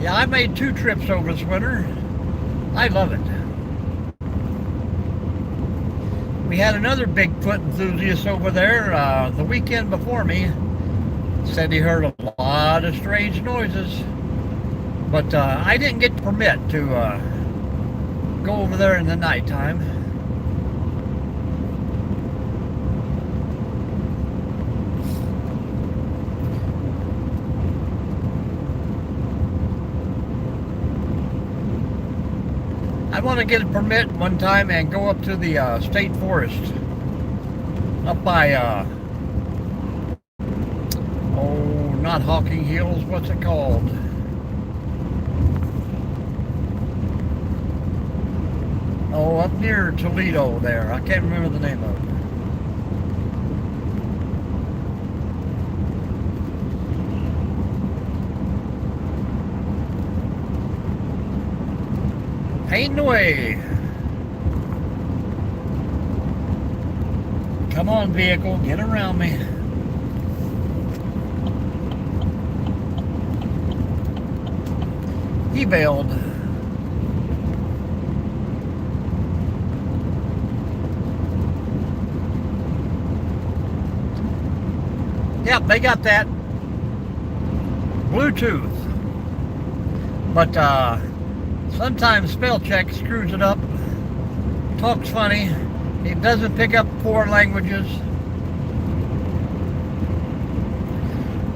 Yeah, I made 2 trips over this winter. I love it. We had another Bigfoot enthusiast over there the weekend before me. Said he heard a lot of strange noises, but I didn't get the permit to go over there in the nighttime. I want to get a permit one time and go up to the state forest up by not Hawking Hills, what's it called? Oh, up near Toledo there. I can't remember the name of it. Painting away. Come on, vehicle, get around me. He bailed. Yep, they got that Bluetooth. But sometimes spell check screws it up. Talks funny. It doesn't pick up 4 languages.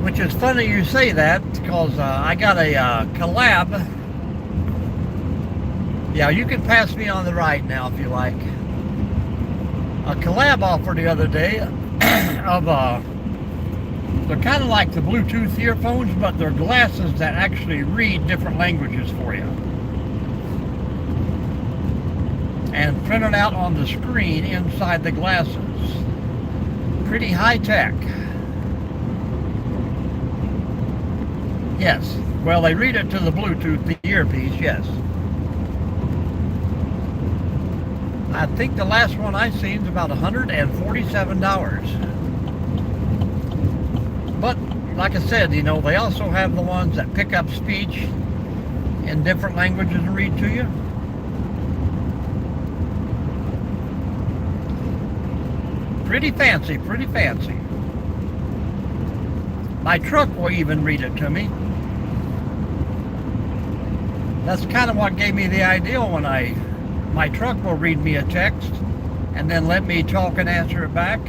Which is funny you say that, because I got a collab. Yeah, you can pass me on the right now if you like. A collab offer the other day of they're kind of like the Bluetooth earphones, but they're glasses that actually read different languages for you. And print it out on the screen inside the glasses. Pretty high tech. Yes. Well, they read it to the Bluetooth, the earpiece, yes. I think the last one I seen is about $147. But, like I said, you know, they also have the ones that pick up speech in different languages and read to you. Pretty fancy, pretty fancy. My truck will even read it to me. That's kind of what gave me the idea when my truck will read me a text and then let me talk and answer it back.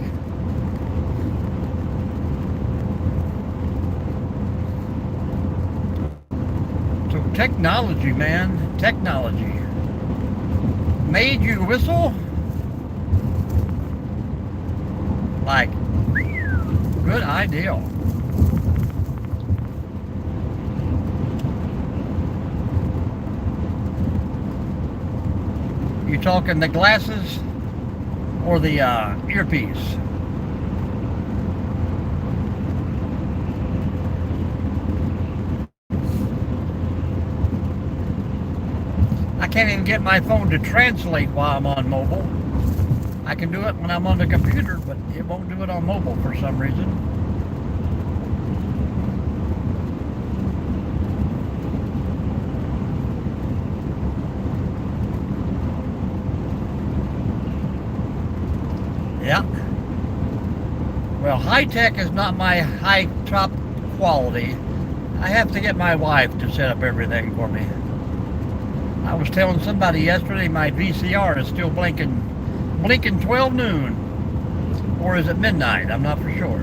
So technology, man, technology. Made you whistle? Like, good idea. You talking the glasses or the earpiece? I can't even get my phone to translate while I'm on mobile. I can do it when I'm on the computer, but it won't do it on mobile for some reason. Yeah. Well, high tech is not my high top quality. I have to get my wife to set up everything for me. I was telling somebody yesterday my VCR is still blinking 12 noon. Or is it midnight? I'm not for sure.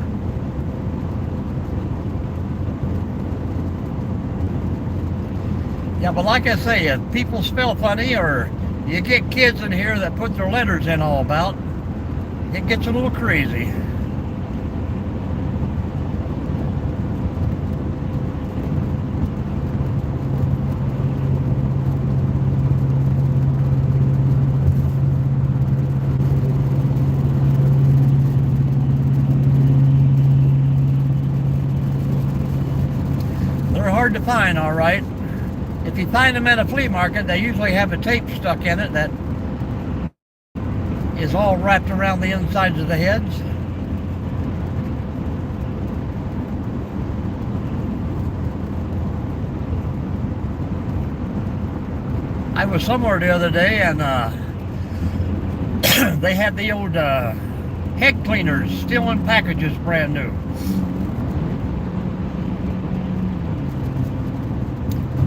Yeah, but like I say, if people spell funny or you get kids in here that put their letters in all about, it gets a little crazy. They're hard to find, all right. If you find them at a flea market, they usually have a tape stuck in it that is all wrapped around the insides of the heads. I was somewhere the other day and they had the old head cleaners still in packages, brand new.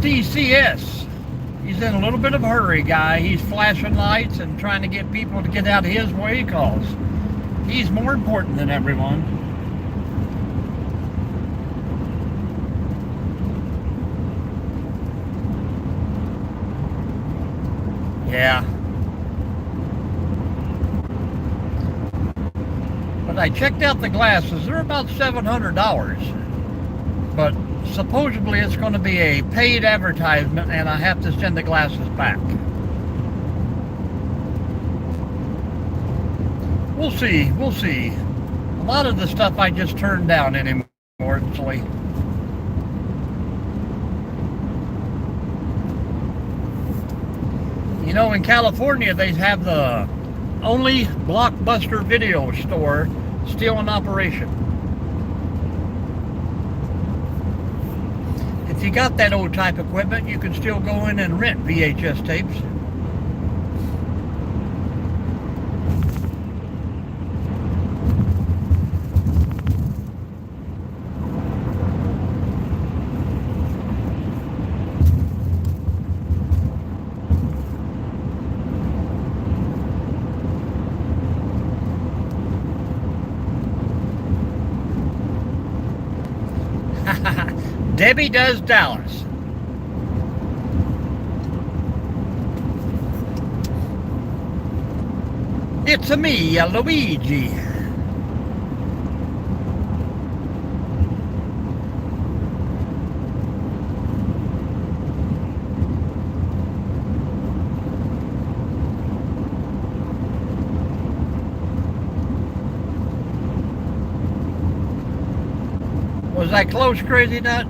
DCS. He's in a little bit of a hurry, guy. He's flashing lights and trying to get people to get out of his way because he's more important than everyone. Yeah. But I checked out the glasses. They're about $700. But supposedly it's going to be a paid advertisement and I have to send the glasses back. We'll see, we'll see. A lot of the stuff I just turned down anymore, actually. You know, in California they have the only Blockbuster video store still in operation. If you got that old type equipment, you can still go in and rent VHS tapes. Debbie does Dallas. It's a me, Luigi. Was I close, Crazy Nut?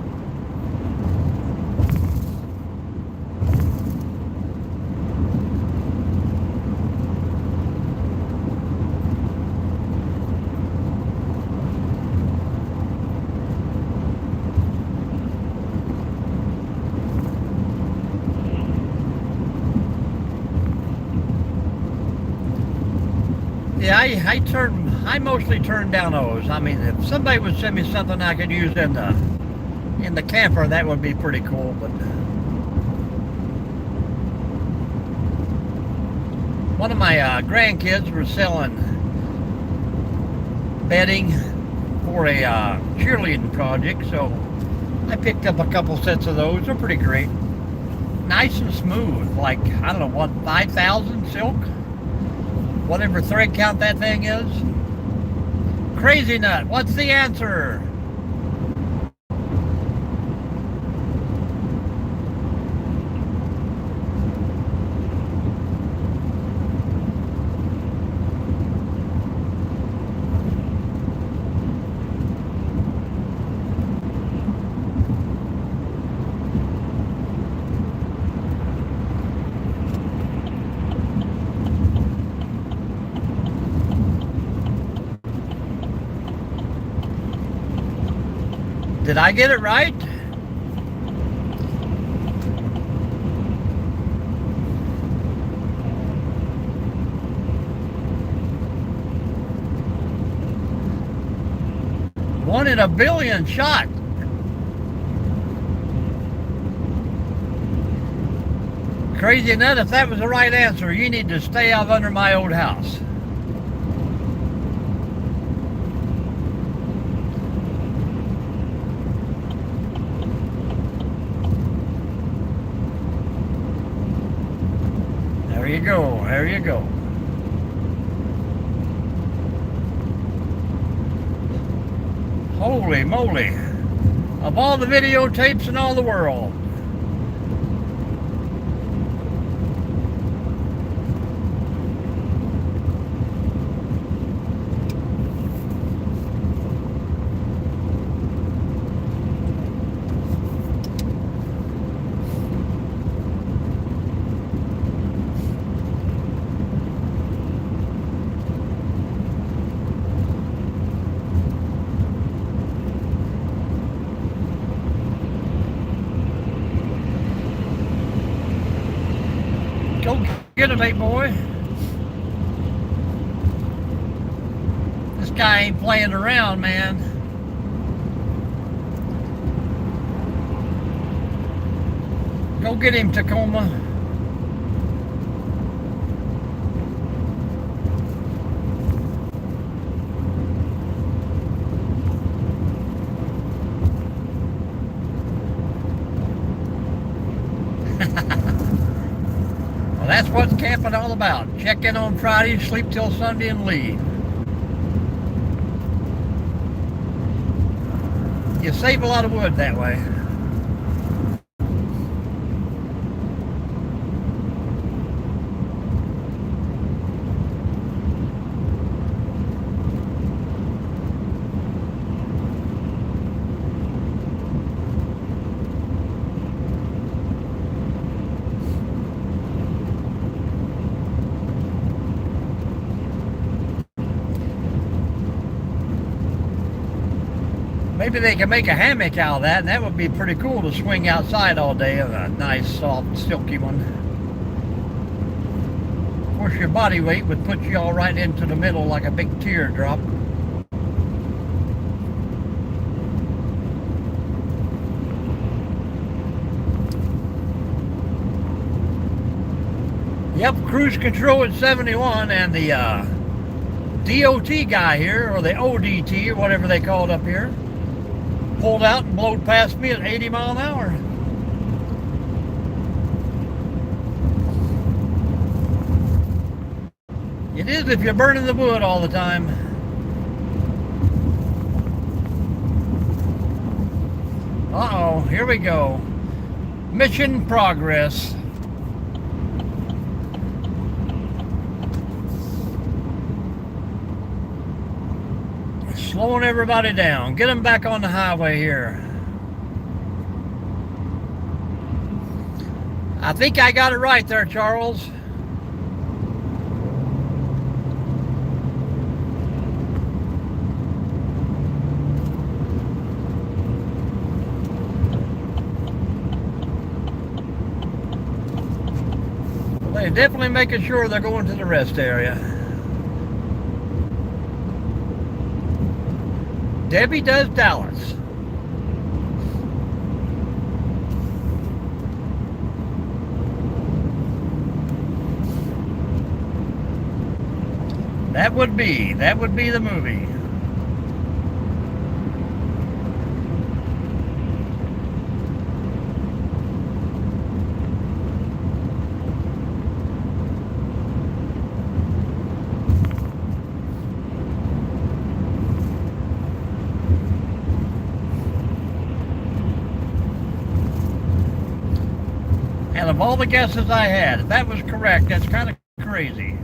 Yeah, I mostly turn down those. I mean, if somebody would send me something I could use in the camper, that would be pretty cool. But One of my grandkids were selling bedding for a cheerleading project, so I picked up a couple sets of those. They're pretty great. Nice and smooth, like, I don't know what, 5,000 silk? Whatever thread count that thing is. Crazy Nut, what's the answer? Did I get it right? One in a billion shot. Crazy Nut, if that was the right answer, you need to stay out under my old house. There you go, there you go. Holy moly. Of all the videotapes in all the world. Go get him, big boy. This guy ain't playing around, man. Go get him, Tacoma. Well, that's what's camping all about. Check in on Friday, sleep till Sunday, and leave. You save a lot of wood that way. Maybe they can make a hammock out of that, and that would be pretty cool to swing outside all day on a nice, soft, silky one. Of course, your body weight would put you all right into the middle like a big teardrop. Yep, cruise control at 71, and the DOT guy here, or the ODT, or whatever they call it up here, pulled out and blowed past me at 80 miles an hour. It is if you're burning the wood all the time. Uh-oh, here we go. Mission progress. Slowing everybody down. Get them back on the highway here. I think I got it right there, Charles. They're definitely making sure they're going to the rest area. Debbie does Dallas. That would be the movie. And of all the guesses I had, if that was correct, that's kind of crazy.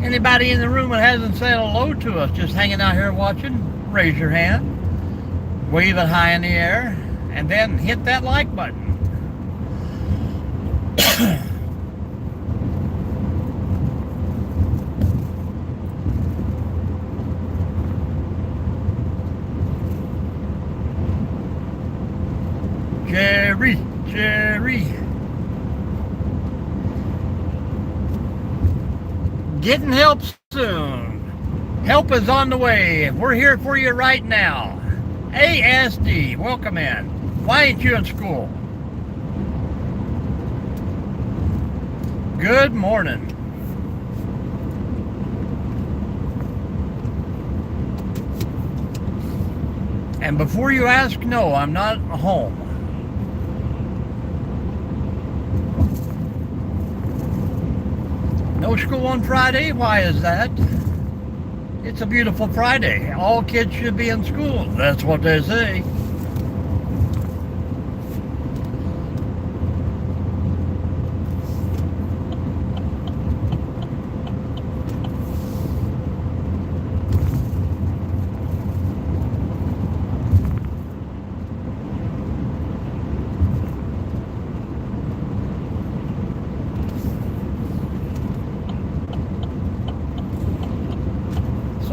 Anybody in the room that hasn't said hello to us, just hanging out here watching, raise your hand, wave it high in the air, and then hit that like button. Jerry. Getting help soon. Help is on the way. We're here for you right now. ASD, welcome in. Why ain't you in school? Good morning. And before you ask, no, I'm not home. No school on Friday? Why is that? It's a beautiful Friday. All kids should be in school. That's what they say.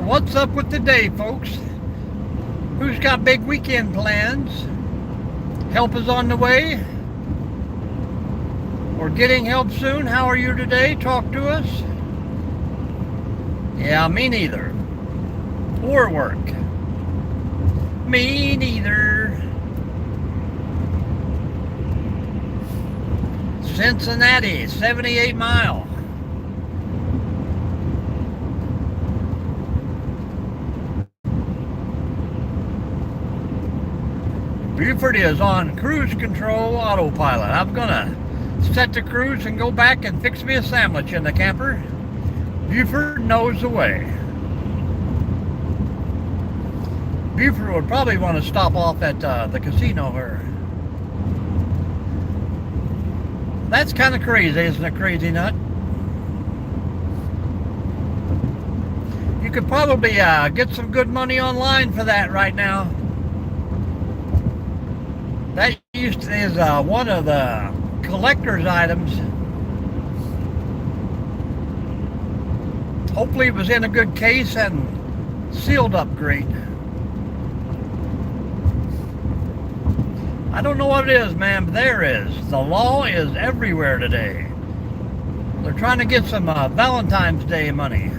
What's up with the day, folks? Who's got big weekend plans? Help is on the way? Or getting help soon? How are you today? Talk to us. Yeah, me neither. Or work. Me neither. Cincinnati, 78 mile. Buford is on cruise control autopilot. I'm gonna set the cruise and go back and fix me a sandwich in the camper. Buford knows the way. Buford would probably want to stop off at the casino here. That's kind of crazy, isn't it, Crazy Nut? You could probably get some good money online for that right now. That is one of the collector's items. Hopefully it was in a good case and sealed up great. I don't know what it is, man, but there is. The law is everywhere today. They're trying to get some Valentine's Day money.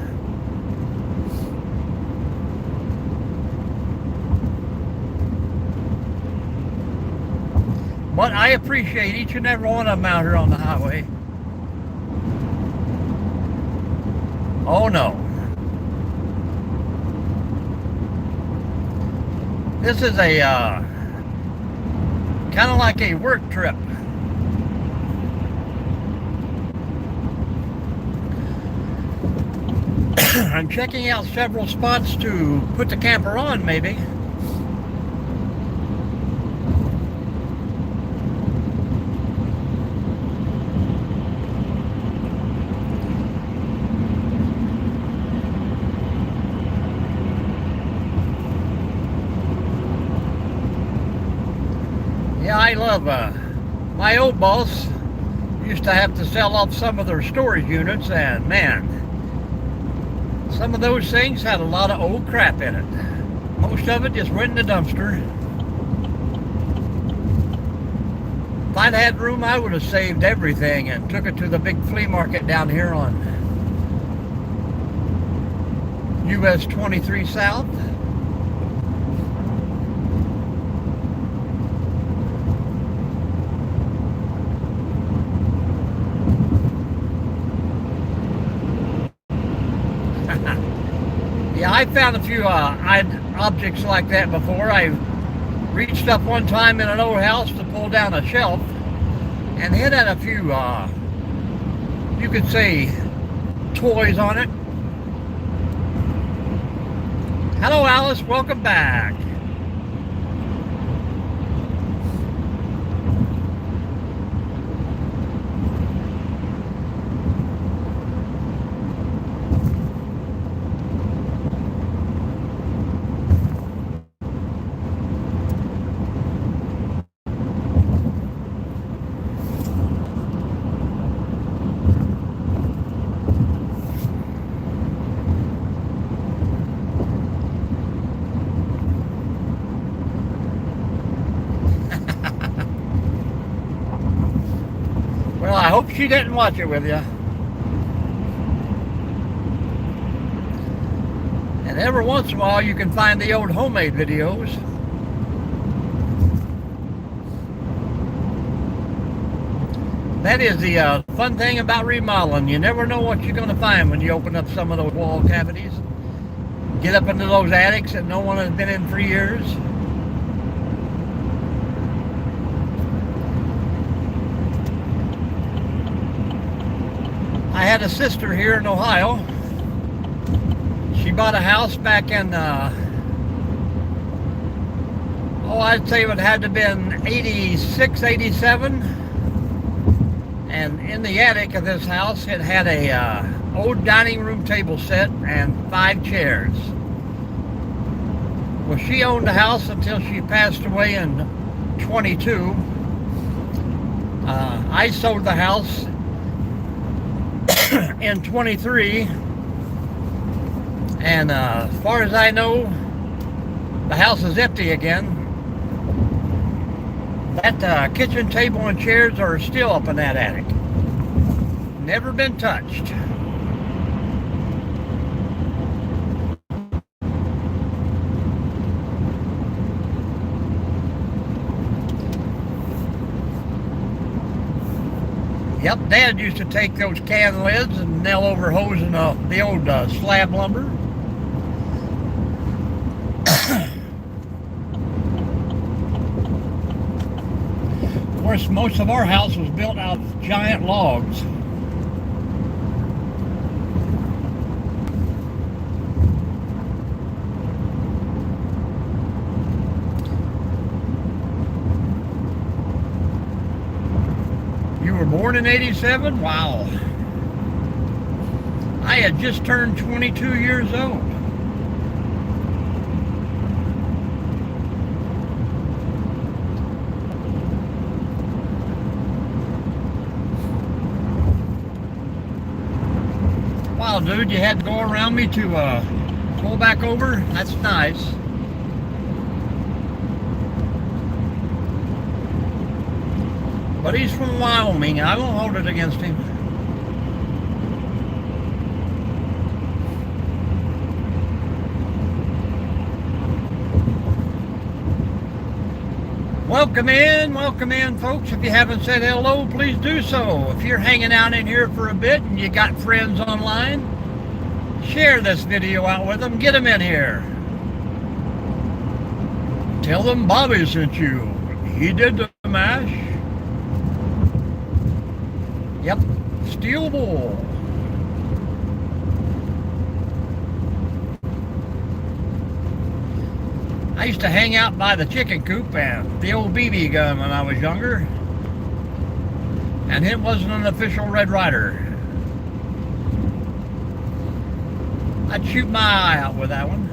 But I appreciate each and every one of them out here on the highway. Oh no. This is a kind of like a work trip. I'm checking out several spots to put the camper on, maybe. Yeah, I love my old boss used to have to sell off some of their storage units, and man, some of those things had a lot of old crap in it. Most of it just went in the dumpster. If I'd had room, I would have saved everything and took it to the big flea market down here on US 23 South. Yeah, I found a few objects like that before. I reached up one time in an old house to pull down a shelf, and it had a few, you could say, toys on it. Hello, Alice. Welcome back. Well, I hope she didn't watch it with you. And every once in a while you can find the old homemade videos. That is the fun thing about remodeling. You never know what you're going to find when you open up some of those wall cavities. Get up into those attics that no one has been in for years. I had a sister here in Ohio. She bought a house back in, I'd say it would have to have been 86, 87. And in the attic of this house, it had a old dining room table set and 5 chairs. Well, she owned the house until she passed away in 22. I sold the house in 23, and as far as I know, the house is empty again. That kitchen table and chairs are still up in that attic. Never been touched. Yep, Dad used to take those can lids and nail over holes in the old slab lumber. Of course, most of our house was built out of giant logs. You were born in 87? Wow. I had just turned 22 years old. Wow, dude, you had to go around me to pull back over? That's nice. But he's from Wyoming. I won't hold it against him. Welcome in, folks. If you haven't said hello, please do so. If you're hanging out in here for a bit and you got friends online, share this video out with them. Get them in here. Tell them Bobby sent you. He did the mash. Yep, steel wool. I used to hang out by the chicken coop and the old BB gun when I was younger. And it wasn't an official Red Ryder. I'd shoot my eye out with that one.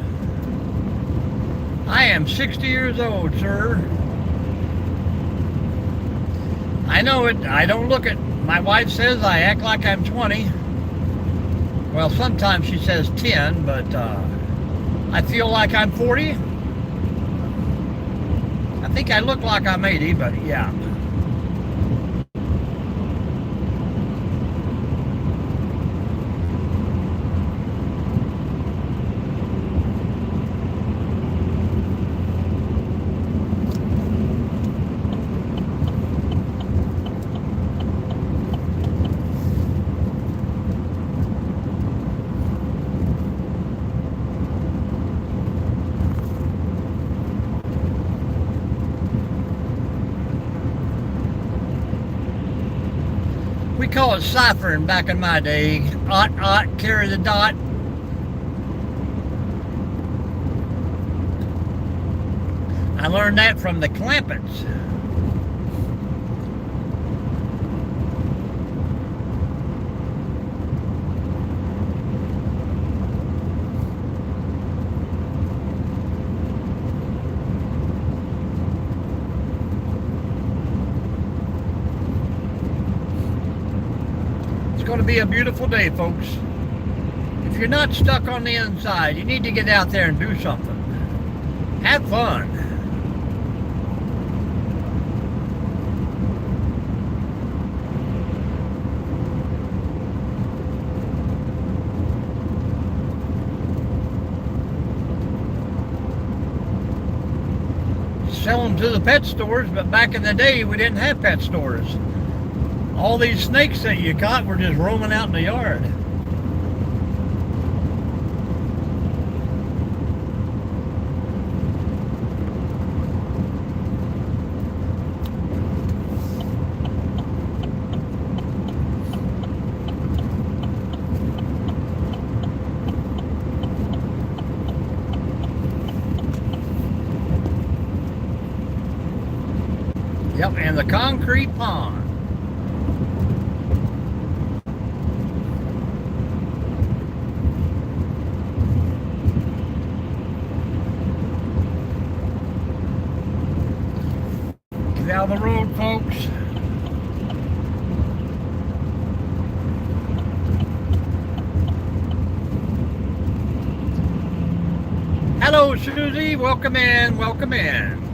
I am 60 years old, sir. I know it. I don't look it. My wife says I act like I'm 20. Well, sometimes she says 10, but I feel like I'm 40. I think I look like I'm 80, but yeah. We call it ciphering back in my day. Ot, carry the dot. I learned that from the Clampets. It's going to be a beautiful day, folks. If you're not stuck on the inside, you need to get out there and do something. Have fun. Sell them to the pet stores, but back in the day we didn't have pet stores. All these snakes that you caught were just roaming out in the yard. Yep, and the concrete pond. Get out of the road, folks. Hello, Susie. Welcome in. Welcome in.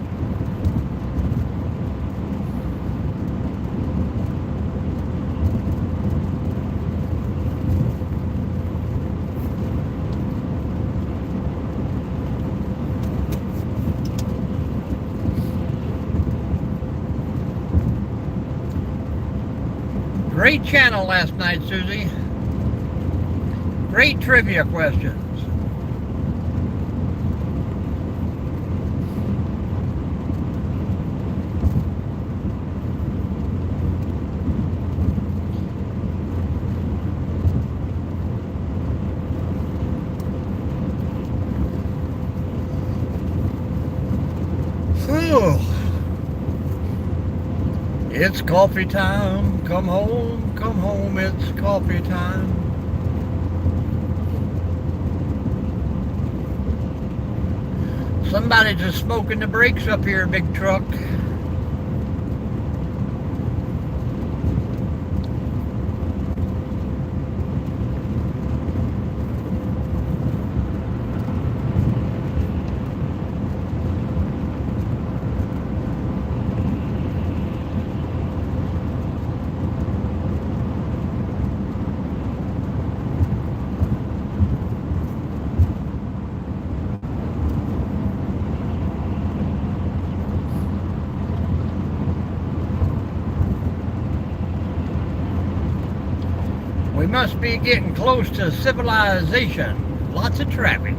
Great channel last night, Susie. Great trivia questions. Whew. It's coffee time. Come home, it's coffee time. Somebody just smoking the brakes up here, big truck. We must be getting close to civilization. Lots of traffic.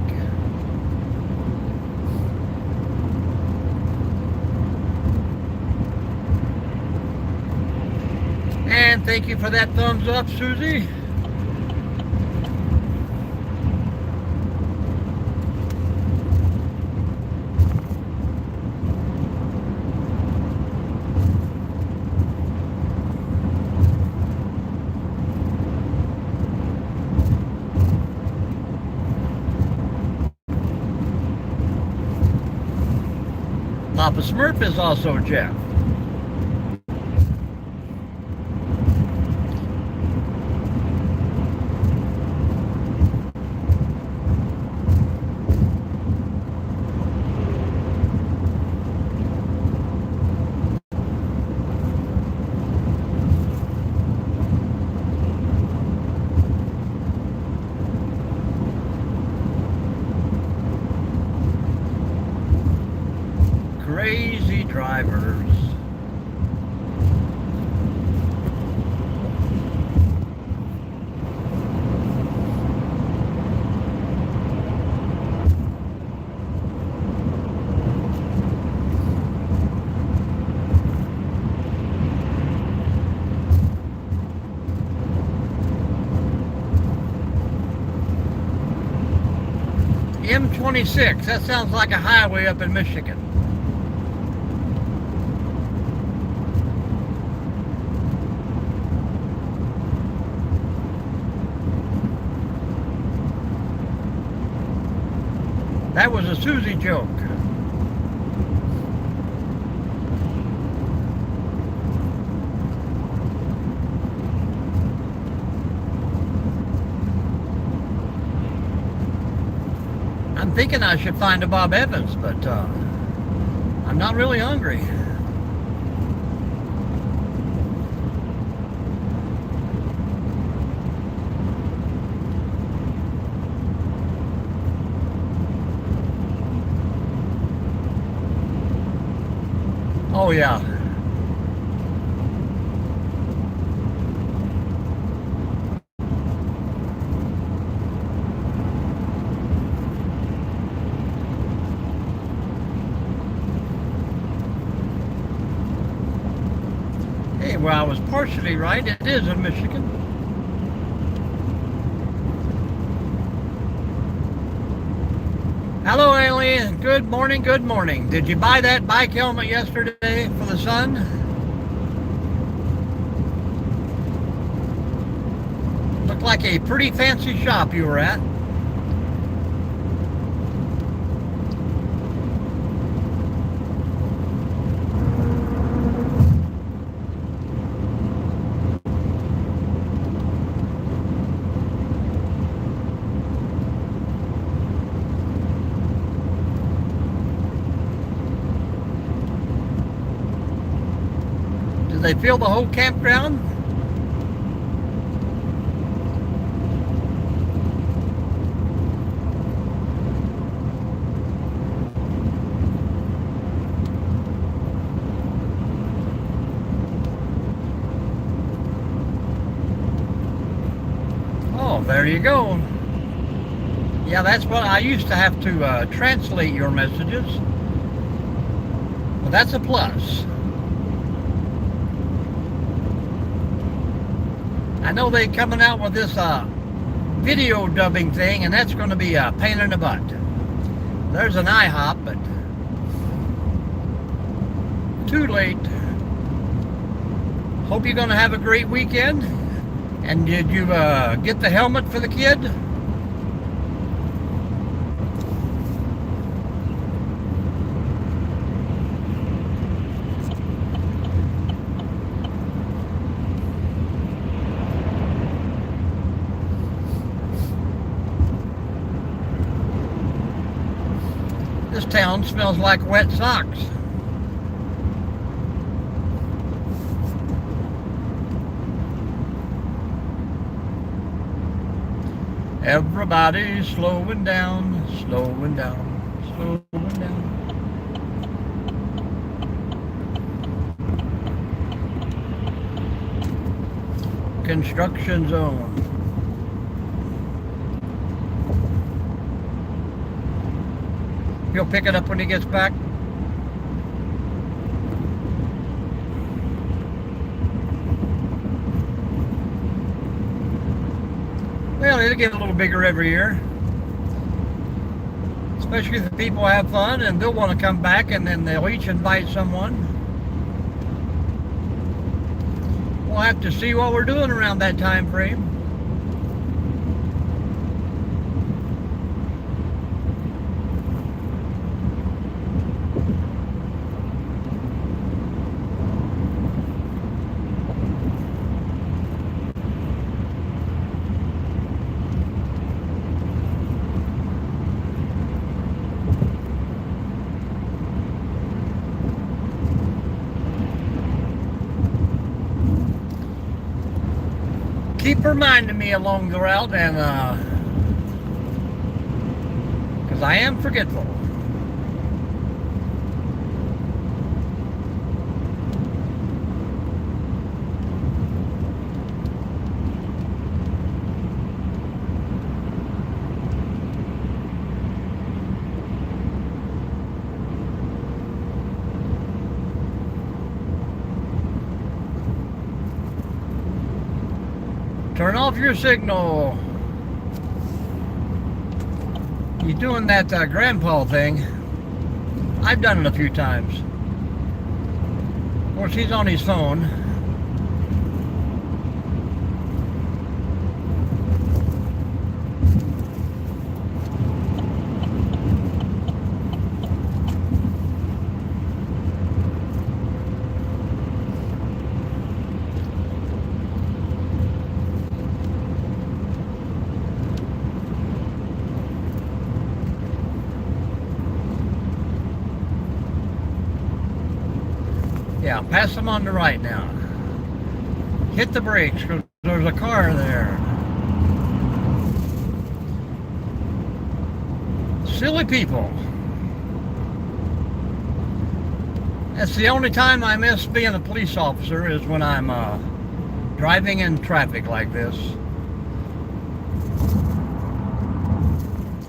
And thank you for that thumbs up, Susie. Papa Smurf is also Jeff. Crazy drivers. M26. That sounds like a highway up in Michigan. That was a Susie joke. I'm thinking I should find a Bob Evans, but I'm not really hungry. Oh yeah. Hey, well, I was partially right. It is in Michigan. Hello, alien. Good morning, good morning. Did you buy that bike helmet yesterday for the sun? Looked like a pretty fancy shop you were at. Did they fill the whole campground? Oh, there you go. Yeah, that's what I used to have to translate your messages. But that's a plus. I know they're coming out with this video dubbing thing, and that's going to be a pain in the butt. There's an IHOP, but too late. Hope you're going to have a great weekend. And did you get the helmet for the kid? This town smells like wet socks. Everybody's slowing down, slowing down, slowing down. Construction zone. He'll pick it up when he gets back. Well, it'll get a little bigger every year. Especially if the people have fun and they'll want to come back, and then they'll each invite someone. We'll have to see what we're doing around that time frame. Keep reminding me along the route, and because I am forgetful. Turn off your signal. He's doing that grandpa thing. I've done it a few times. Of course, he's on his phone. Yeah, pass them on the right now. Hit the brakes because there's a car there. Silly people. That's the only time I miss being a police officer is when I'm driving in traffic like this.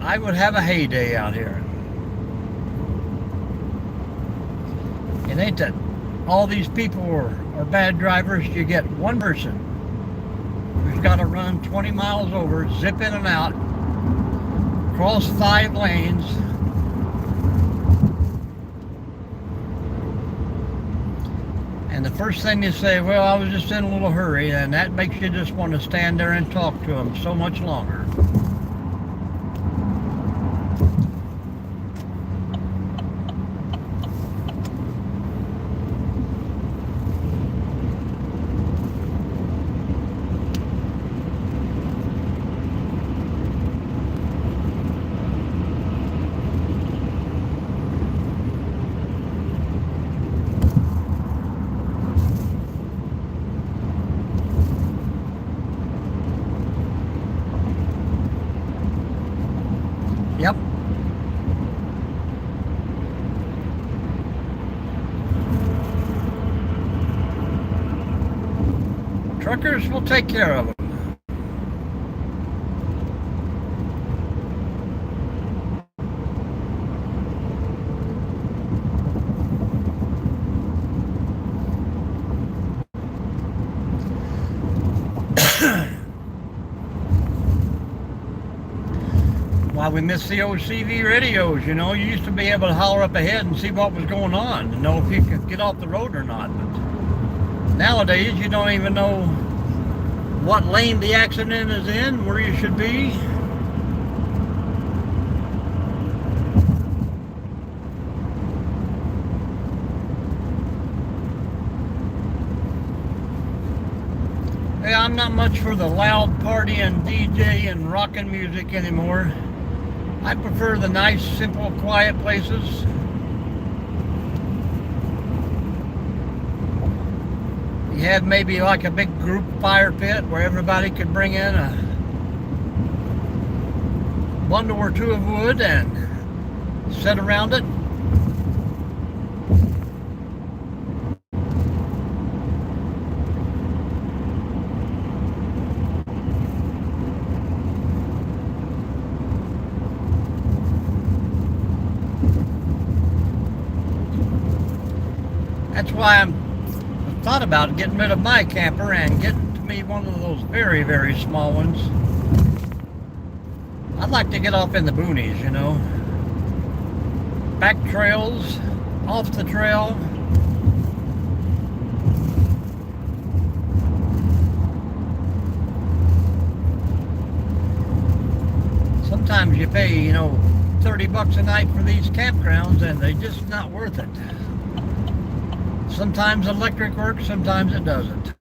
I would have a heyday out here. It ain't that all these people are bad drivers. You get one person who's got to run 20 miles over, zip in and out, cross 5 lanes, and the first thing they say, well, I was just in a little hurry, and that makes you just want to stand there and talk to them so much longer. Yep. Truckers will take care of them. Why we miss the old CV radios, you know. You used to be able to holler up ahead and see what was going on to know if you could get off the road or not. But nowadays, you don't even know what lane the accident is in, where you should be. Hey, I'm not much for the loud party and DJ and rockin' music anymore. I prefer the nice, simple, quiet places. You had maybe like a big group fire pit where everybody could bring in a bundle or two of wood and sit around it. That's why I thought about getting rid of my camper and getting to me one of those very, very small ones. I'd like to get off in the boonies, you know. Back trails, off the trail. Sometimes you pay, you know, $30 a night for these campgrounds and they're just not worth it. Sometimes electric works, sometimes it doesn't.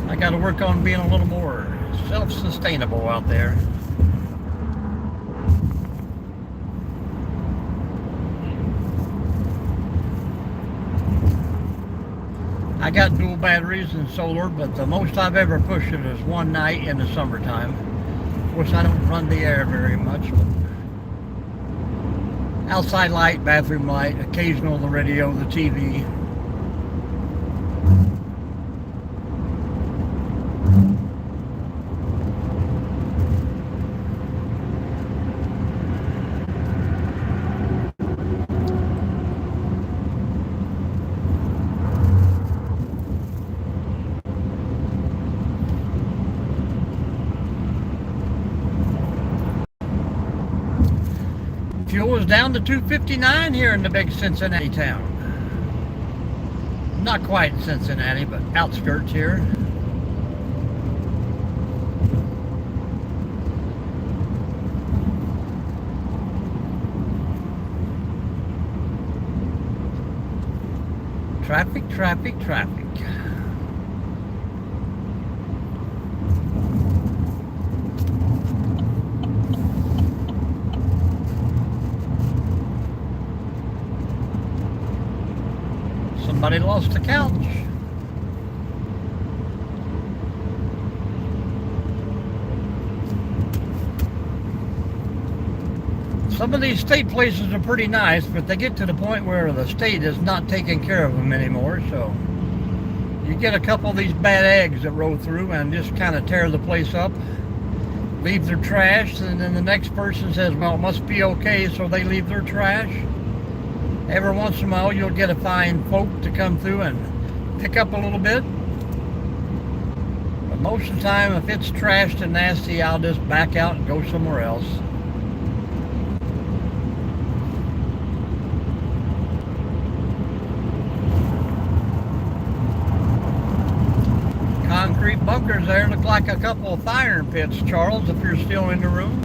I got to work on being a little more self-sustainable out there. I got dual batteries and solar, but the most I've ever pushed it is one night in the summertime. Of course, I don't run the air very much, but outside light, bathroom light, occasional the radio, the TV. Fuel is down to $2.59 here in the big Cincinnati town. Not quite Cincinnati, but outskirts here. Traffic, traffic, traffic. Somebody lost the couch. Some of these state places are pretty nice, but they get to the point where the state is not taking care of them anymore. So you get a couple of these bad eggs that roll through and just kind of tear the place up, leave their trash, and then the next person says, well, it must be okay, so they leave their trash. Every once in a while you'll get a fine folk to come through and pick up a little bit. But most of the time, if it's trashed and nasty, I'll just back out and go somewhere else. Concrete bunkers there look like a couple of fire pits, Charles, if you're still in the room.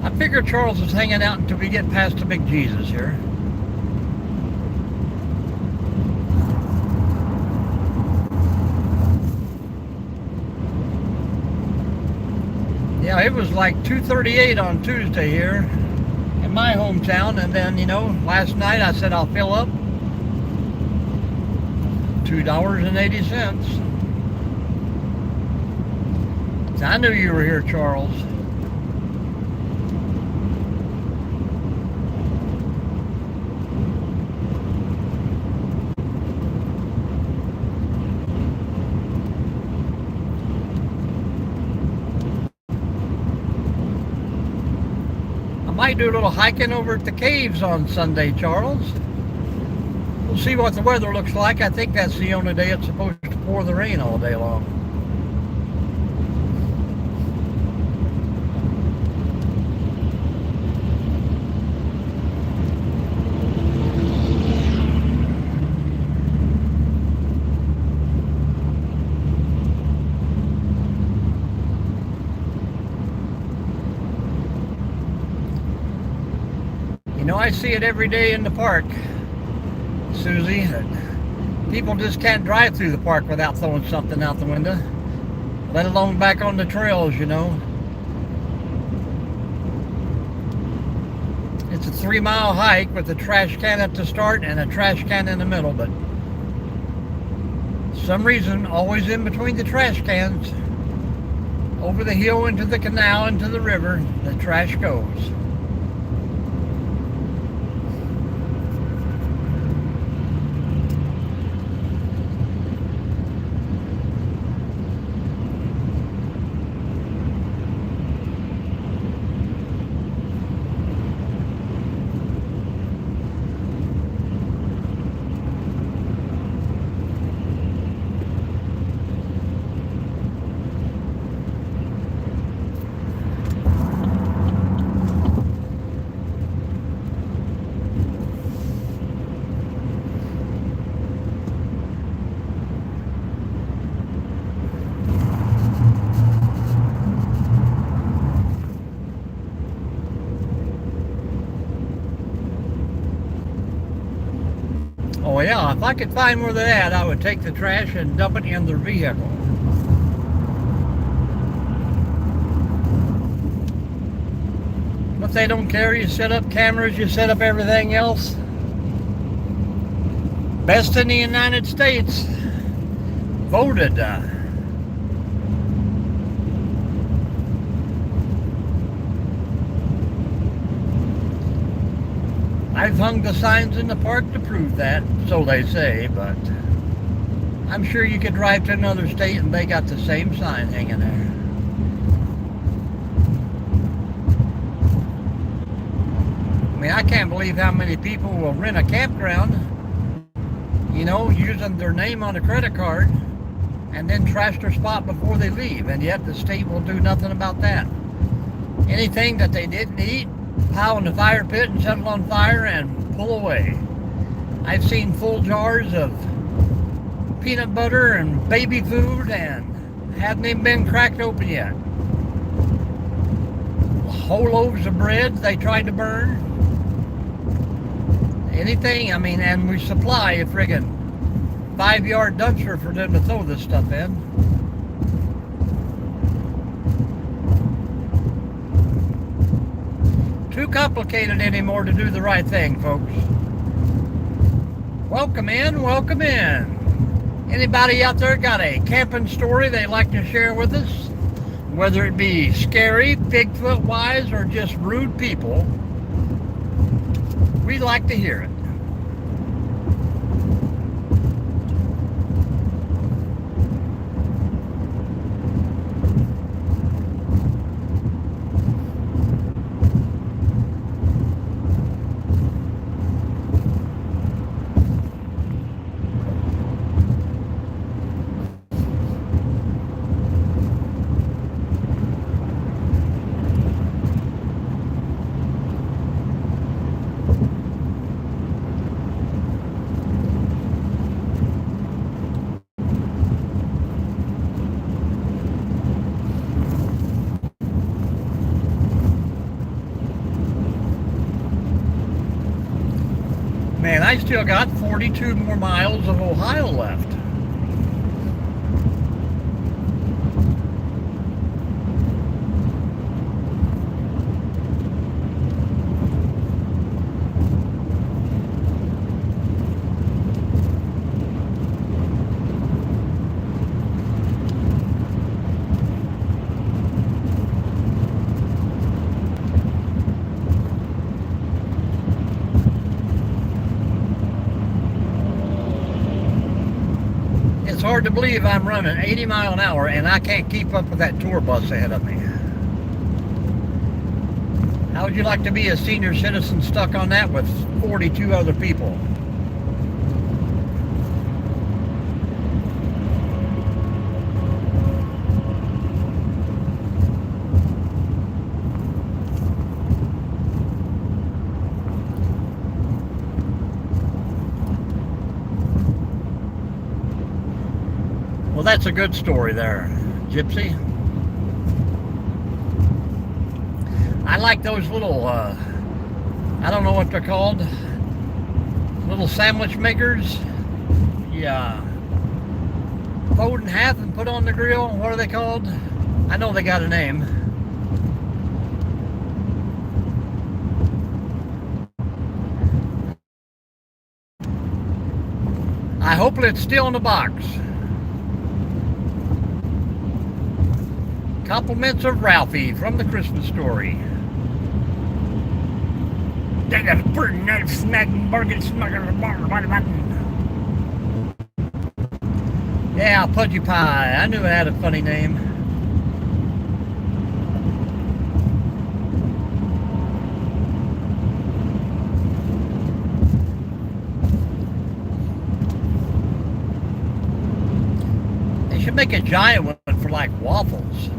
I figure Charles is hanging out until we get past the big Jesus here. Yeah, it was like 2:38 on Tuesday here in my hometown, and then, you know, last night I said I'll fill up. $2.80. I knew you were here, Charles. I might do a little hiking over at the caves on Sunday, Charles. We'll see what the weather looks like. I think that's the only day it's supposed to pour the rain all day long. You know, I see it every day in the park, Susie, that people just can't drive through the park without throwing something out the window, let alone back on the trails, you know. It's a 3-mile hike with a trash can at the start and a trash can in the middle, but for some reason, always in between the trash cans, over the hill into the canal, into the river, the trash goes. Oh yeah, if I could find where they're at, I would take the trash and dump it in their vehicle. But they don't care. You set up cameras, you set up everything else. Best in the United States. Voted. I've hung the signs in the park to prove that, so they say, but I'm sure you could drive to another state and they got the same sign hanging there. I mean, I can't believe how many people will rent a campground, you know, using their name on a credit card and then trash their spot before they leave, and yet the state will do nothing about that. Anything that they didn't eat pile in the fire pit and set it on fire and pull away. I've seen full jars of peanut butter and baby food and haven't even been cracked open yet. Whole loaves of bread they tried to burn. Anything, I mean, and we supply a friggin' 5-yard dumpster for them to throw this stuff in. Too complicated anymore to do the right thing, folks. Welcome in, welcome in. Anybody out there got a camping story they'd like to share with us? Whether it be scary, Bigfoot-wise, or just rude people, we'd like to hear it. Man, I still got 42 more miles of Ohio left. It's hard to believe I'm running 80 miles an hour and I can't keep up with that tour bus ahead of me. How would you like to be a senior citizen stuck on that with 42 other people? Well, that's a good story there, Gypsy. I like those little, I don't know what they're called, little sandwich makers. Yeah. Fold in half and put on the grill. What are they called? I know they got a name. Hopefully it's still in the box. Compliments of Ralphie from the Christmas Story. Yeah, Pudgy Pie. I knew it had a funny name. They should make a giant one for like waffles.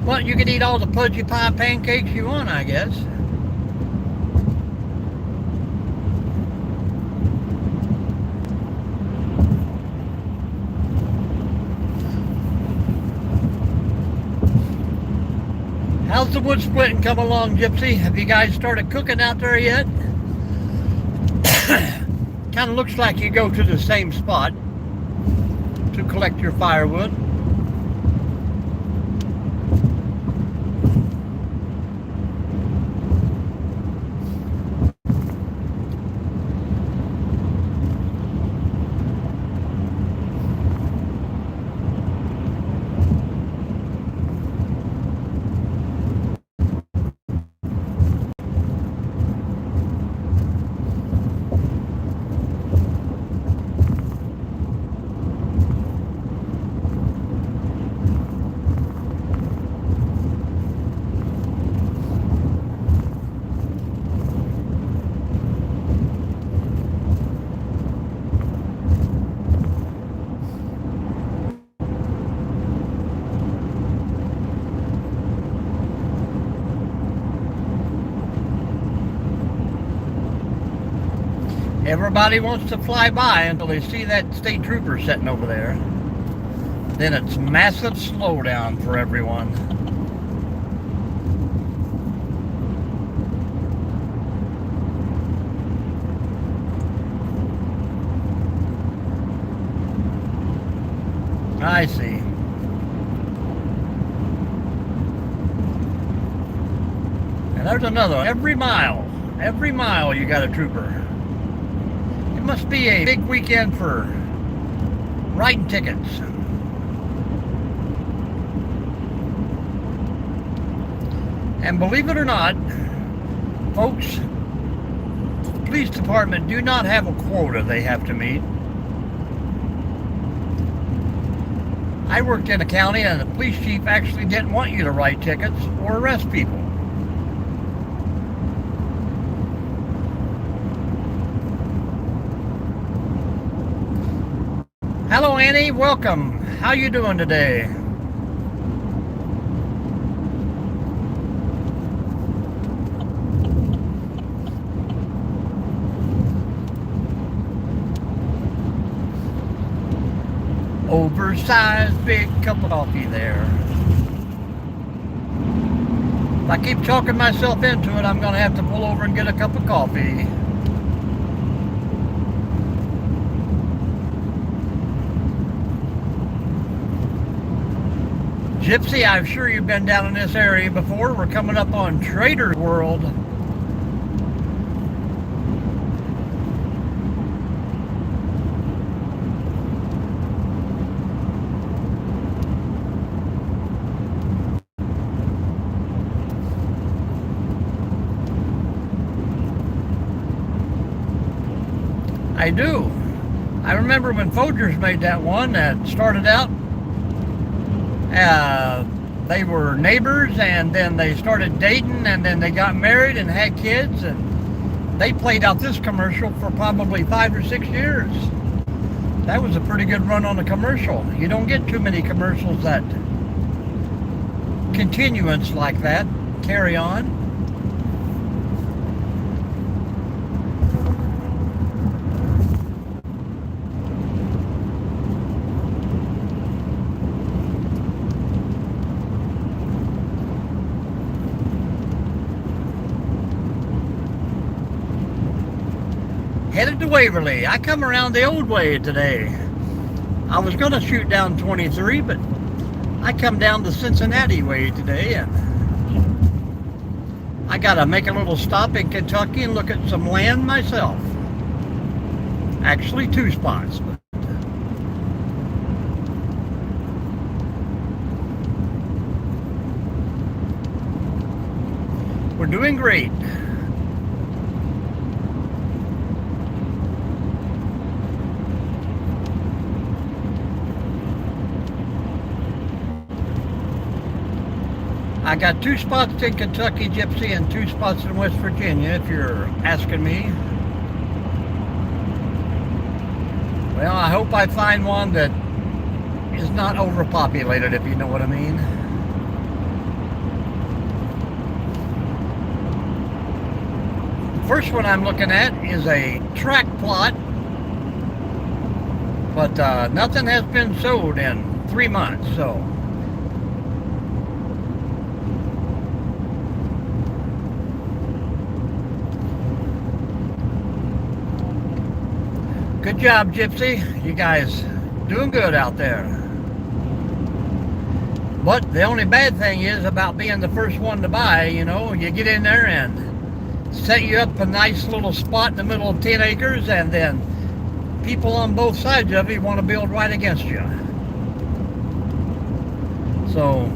Well, you could eat all the Pudgy Pie pancakes you want, I guess. How's the wood splitting come along, Gypsy? Have you guys started cooking out there yet? Kind of looks like you go to the same spot to collect your firewood. Everybody wants to fly by until they see that state trooper sitting over there. Then it's massive slowdown for everyone. I see. And there's another one. Every mile you got a trooper. It must be a big weekend for writing tickets. And believe it or not, folks, the police department do not have a quota they have to meet. I worked in a county and the police chief actually didn't want you to write tickets or arrest people. Hello Annie, welcome. How you doing today? Oversized big cup of coffee there. If I keep talking myself into it, I'm going to have to pull over and get a cup of coffee. Gypsy, I'm sure you've been down in this area before. We're coming up on Trader World. I do. I remember when Folgers made that one that started out, they were neighbors and then they started dating and then they got married and had kids, and they played out this commercial for probably 5 or 6 years. That was a pretty good run on a commercial. You don't get too many commercials that continuance like that, carry on. Headed to Waverly. I come around the old way today. I was going to shoot down 23, but I come down the Cincinnati way today, and I got to make a little stop in Kentucky and look at some land myself. Actually, 2 spots. But we're doing great. I got 2 spots in Kentucky, Gypsy, and 2 spots in West Virginia, if you're asking me. Well, I hope I find one that is not overpopulated, if you know what I mean. The first one I'm looking at is a track plot, but nothing has been sold in 3 months, so. Good job, Gypsy. You guys doing good out there. But the only bad thing is about being the first one to buy, you know, you get in there and set you up a nice little spot in the middle of 10 acres, and then people on both sides of you want to build right against you. So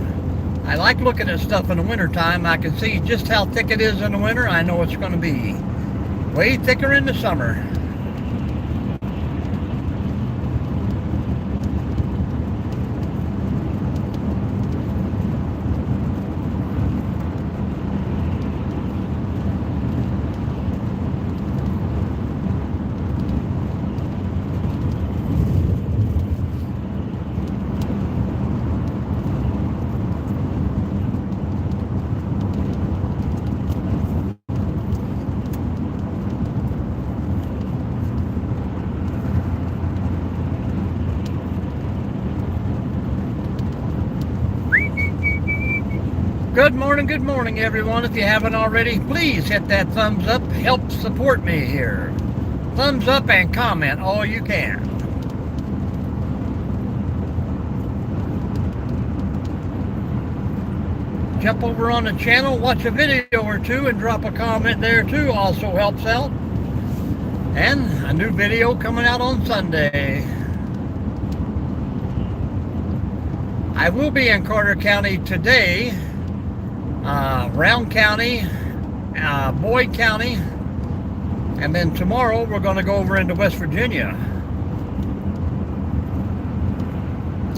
I like looking at stuff in the wintertime. I can see just how thick it is in the winter. I know it's going to be way thicker in the summer. Good morning, everyone. If you haven't already, please hit that thumbs up. Help support me here. Thumbs up and comment all you can. Jump over on the channel, watch a video or two, and drop a comment there too. Also helps out. And a new video coming out on Sunday. I will be in Carter County today, Round County, Boyd County, and then tomorrow we're going to go over into West Virginia.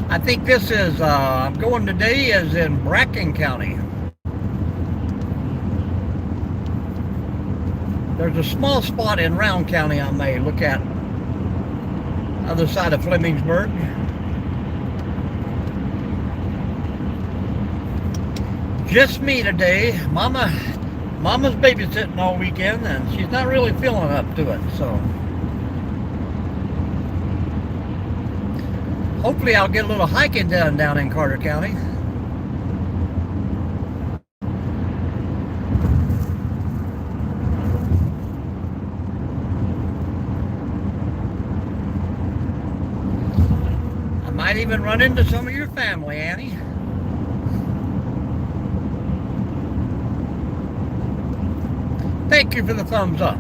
I think this is, I'm going today is in Bracken County. There's a small spot in Round County I may look at, other side of Flemingsburg. Just me today. Mama's babysitting all weekend, and she's not really feeling up to it, so hopefully I'll get a little hiking done down in Carter County. I might even run into some of your family, Annie. Thank you for the thumbs up.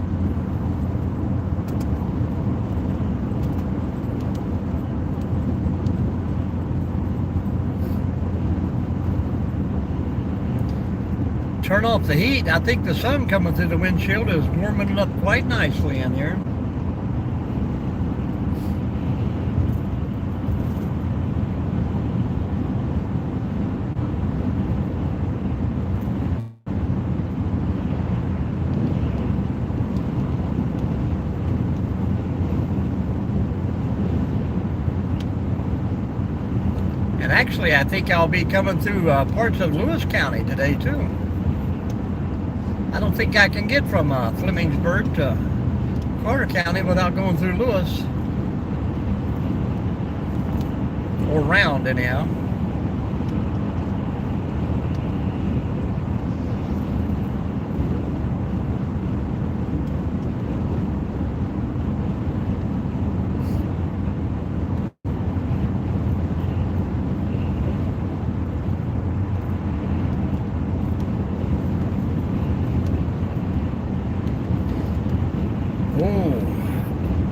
Turn off the heat. I think the sun coming through the windshield is warming it up quite nicely in here. And actually, I think I'll be coming through parts of Lewis County today, too. I don't think I can get from Flemingsburg to Carter County without going through Lewis. Or round, anyhow.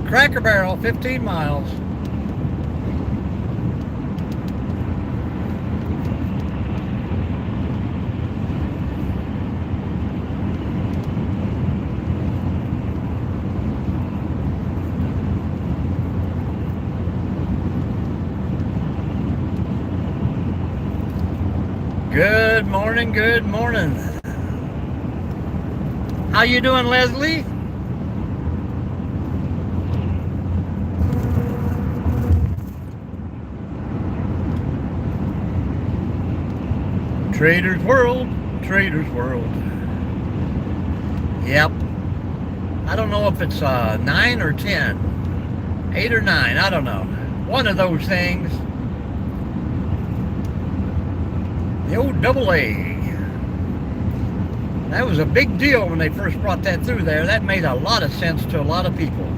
Cracker Barrel, 15 miles. Good morning, good morning. How you doing, Leslie? Trader's World, Trader's World. Yep. I don't know if it's 9 or 10. 8 or 9, I don't know. One of those things. The old double A. That was a big deal when they first brought that through there. That made a lot of sense to a lot of people.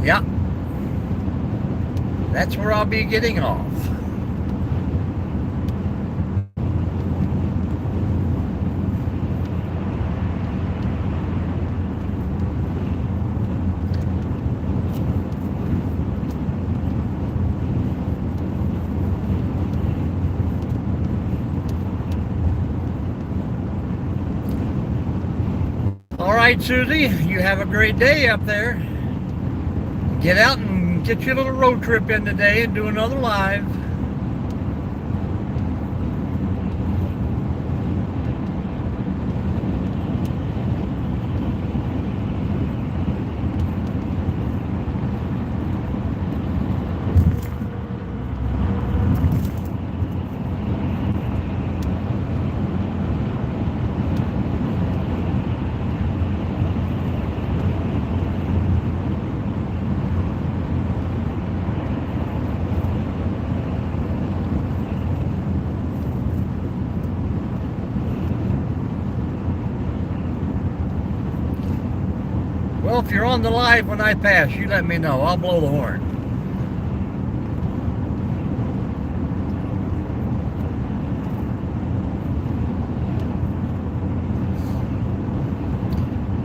Yeah, that's where I'll be getting off. All right, Susie, you have a great day up there. Get out and get your little road trip in today and do another live. if you're on the live when I pass. You let me know. I'll blow the horn.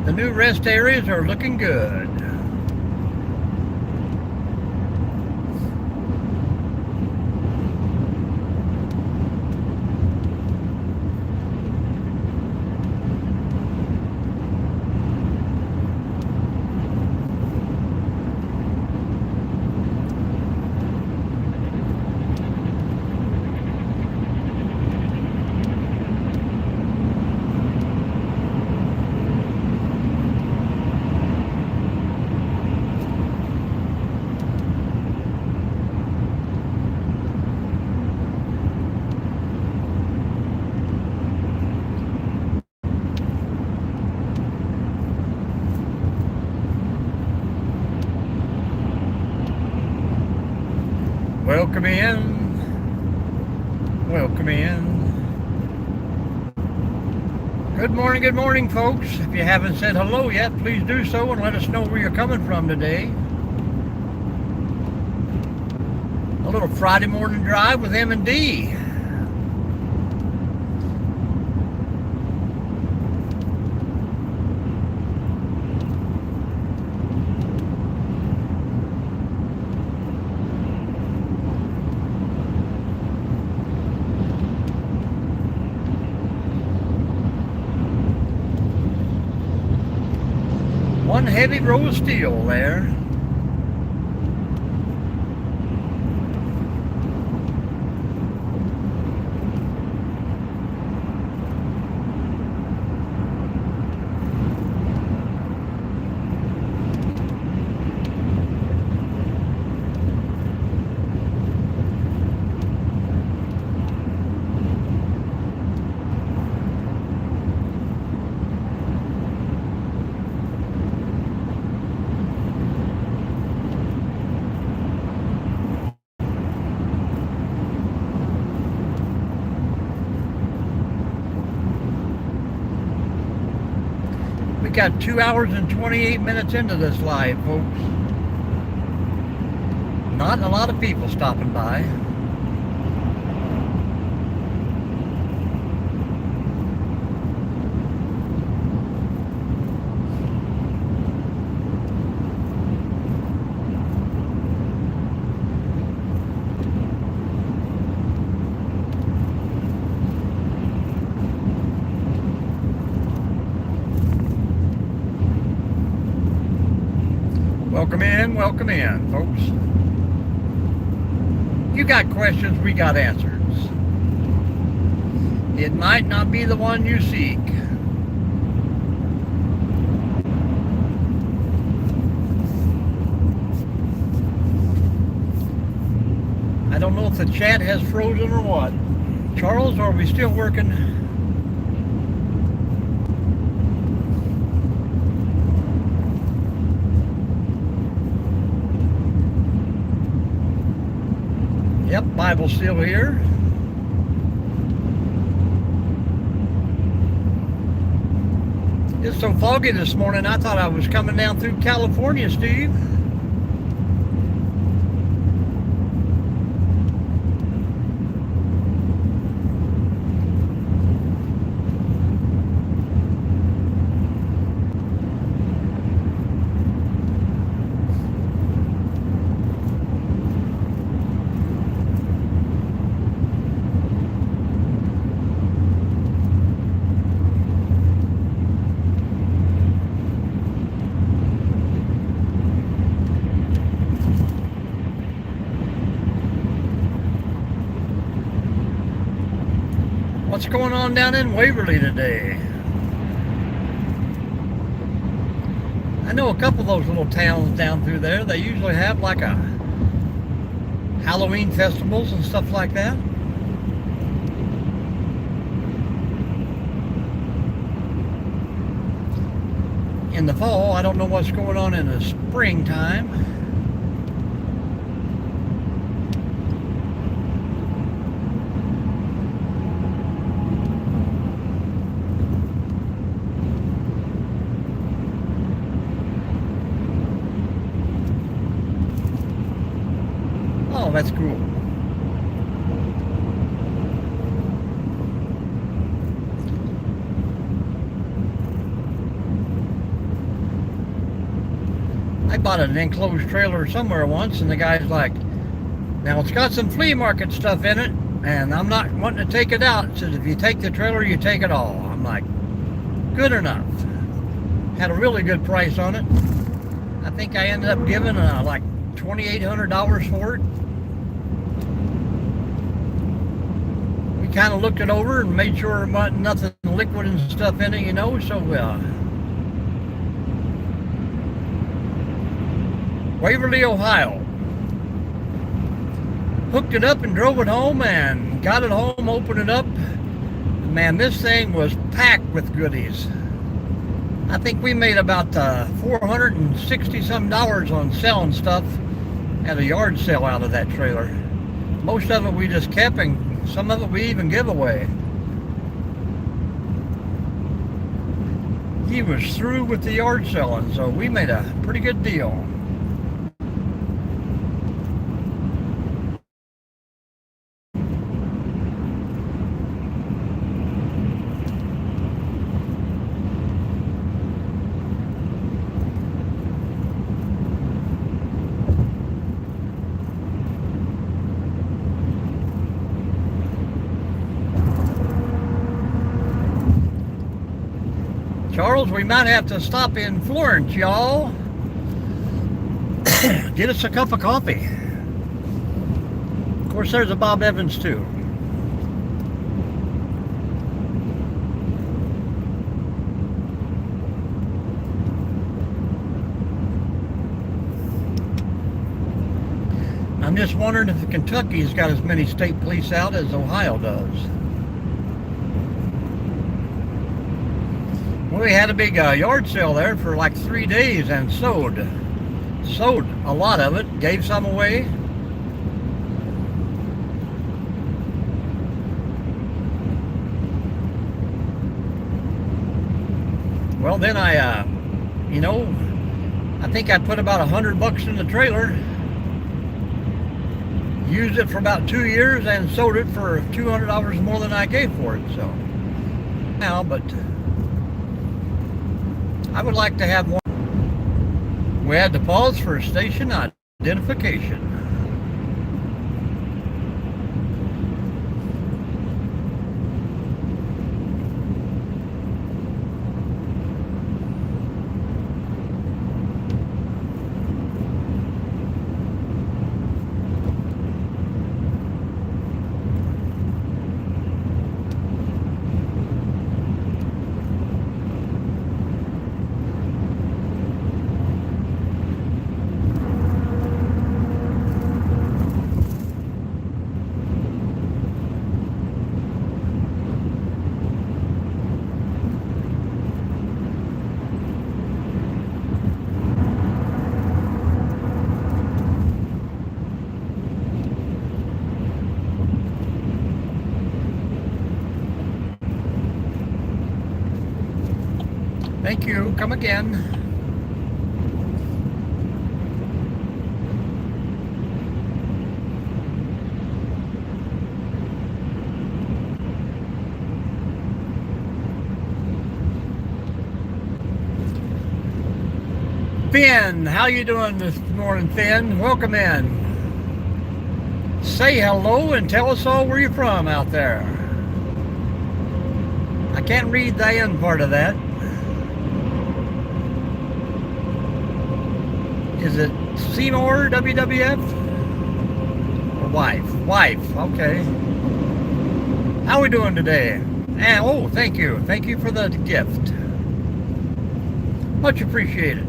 The new rest areas are looking good. Welcome in. Welcome in. Good morning, folks. If you haven't said hello yet, please do so and let us know where you're coming from today. A little Friday morning drive with M&D. One heavy row of steel there. We got 2 hours and 28 minutes into this live, folks. Not a lot of people stopping by. Welcome in, folks. You got questions, we got answers. It might not be the one you seek. I don't know if the chat has frozen or what. Charles, are we still working? Yep, Bible's still here. It's so foggy this morning, I thought I was coming down through California, Steve. What's going on down in Waverly today? I know a couple of those little towns down through there, they usually have like a Halloween festivals and stuff like that. In the fall, I don't know what's going on in the springtime. that's cool. I bought an enclosed trailer somewhere once, and the guy's like, now it's got some flea market stuff in it, and I'm not wanting to take it out. It says, if you take the trailer, you take it all. I'm like, good enough. Had a really good price on it. I think I ended up giving like $2,800 for it. We kind of looked it over and made sure there wasn't nothing liquid and stuff in it, you know, so Waverly, Ohio. Hooked it up and drove it home and got it home, opened it up. Man, this thing was packed with goodies. I think we made about $460 some on selling stuff at a yard sale out of that trailer. Most of it we just kept, and some of it we even give away. He was through with the yard selling, so we made a pretty good deal. Charles, we might have to stop in Florence, y'all. Get us a cup of coffee. Of course, there's a Bob Evans, too. I'm just wondering if Kentucky's got as many state police out as Ohio does. We had a big yard sale there for like 3 days and sold a lot of it, gave some away. Well, then I think I put about $100 in the trailer, used it for about 2 years, and sold it for $200 more than I gave for it. So now, but I would like to have one. We had to pause for station identification. Thank you. Come again. Finn, how you doing this morning, Finn? Welcome in. Say hello and tell us all where you're from out there. I can't read the end part of that. Is it Seymour WWF? Or wife? Wife, okay. How are we doing today? And oh, thank you. Thank you for the gift. Much appreciated.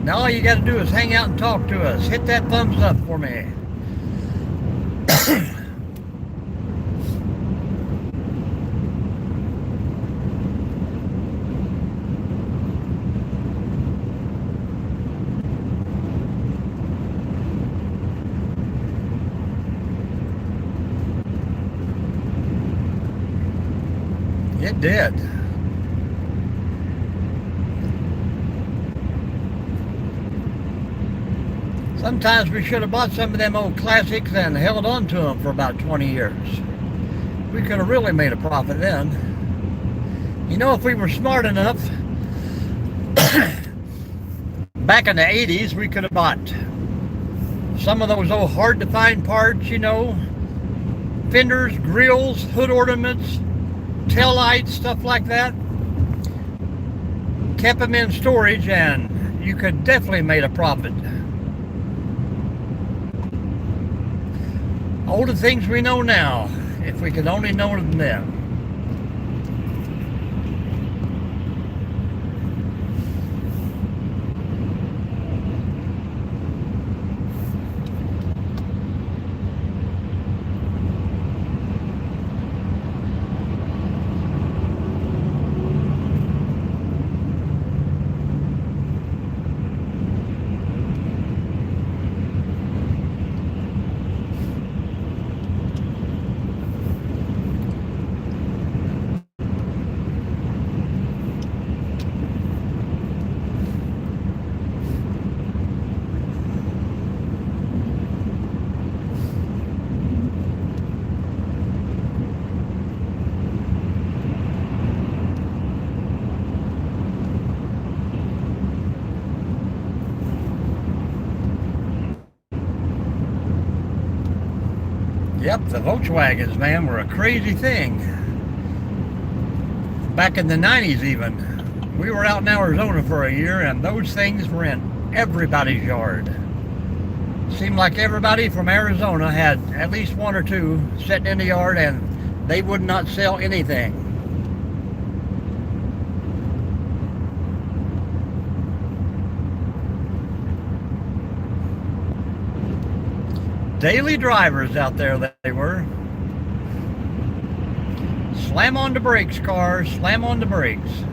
Now all you got to do is hang out and talk to us. Hit that thumbs up for me. It did. Sometimes we should have bought some of them old classics and held on to them for about 20 years. We could have really made a profit then. You know, if we were smart enough, back in the 80s, we could have bought some of those old hard to find parts, you know, fenders, grills, hood ornaments, tail lights, stuff like that. Kept them in storage and you could definitely made a profit. All the things we know now, if we could only know them then. Yep, the Volkswagens, man, were a crazy thing. Back in the 90s even. We were out in Arizona for a year and those things were in everybody's yard. Seemed like everybody from Arizona had at least one or two sitting in the yard and they would not sell anything. Daily drivers out there that they were. Slam on the brakes, cars, slam on the brakes.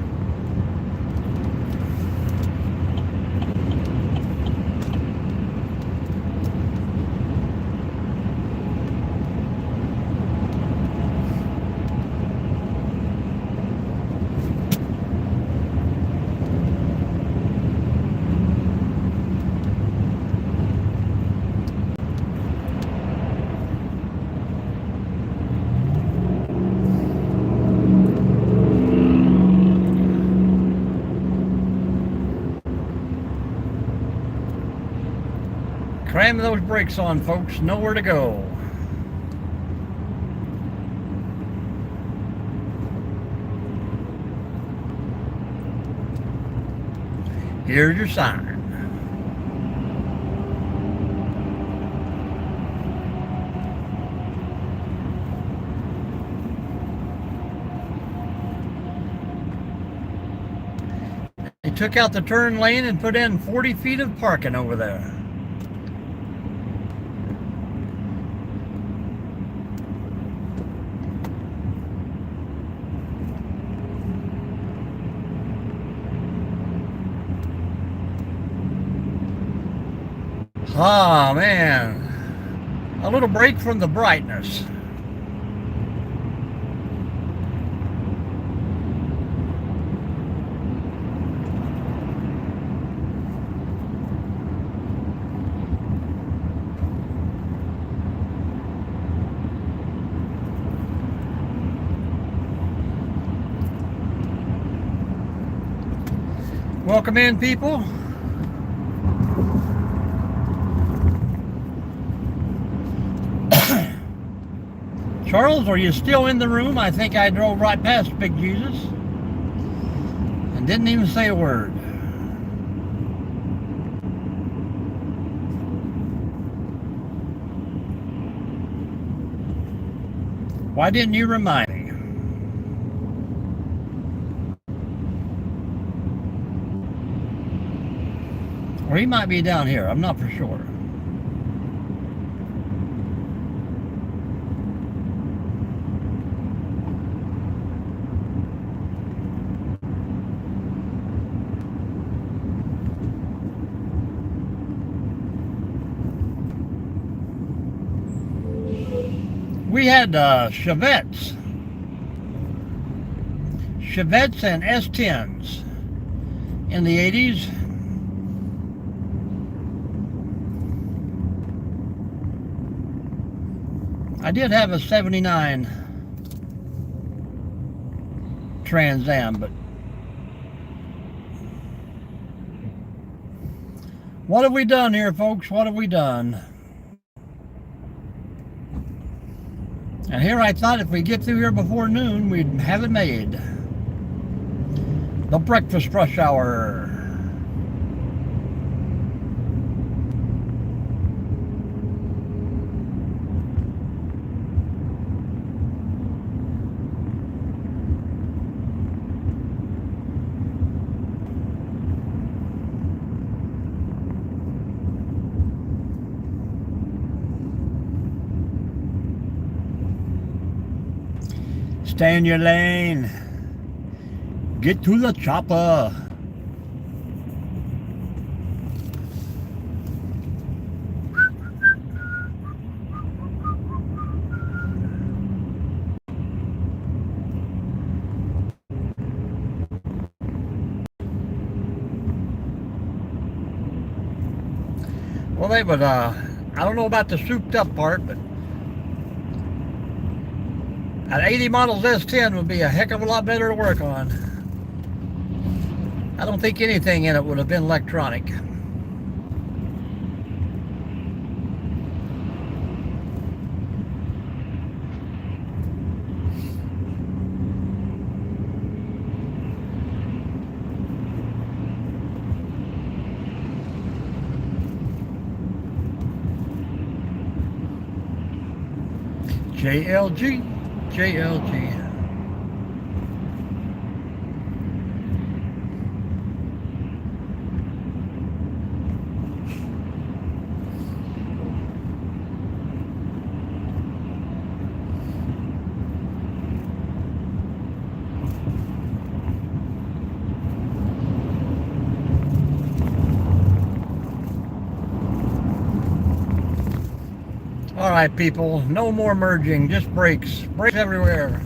Cram those brakes on, folks. Nowhere to go. Here's your sign. They took out the turn lane and put in 40 feet of parking over there. Ah, man, a little break from the brightness. Welcome in, people. Charles, are you still in the room? I think I drove right past Big Jesus and didn't even say a word. Why didn't you remind me? Or he might be down here. I'm not for sure. We had Chevettes. Chevettes and S10s in the 80s. I did have a 79 Trans Am, but what have we done here, folks? What have we done? And here I thought if we get through here before noon, we'd have it made. The breakfast rush hour. Stay in your lane. Get to the chopper. Well, they would, I don't know about the souped up part, but an 80 model's S10 would be a heck of a lot better to work on. I don't think anything in it would have been electronic. JLG. All right, people, no more merging, just brakes. Brakes everywhere.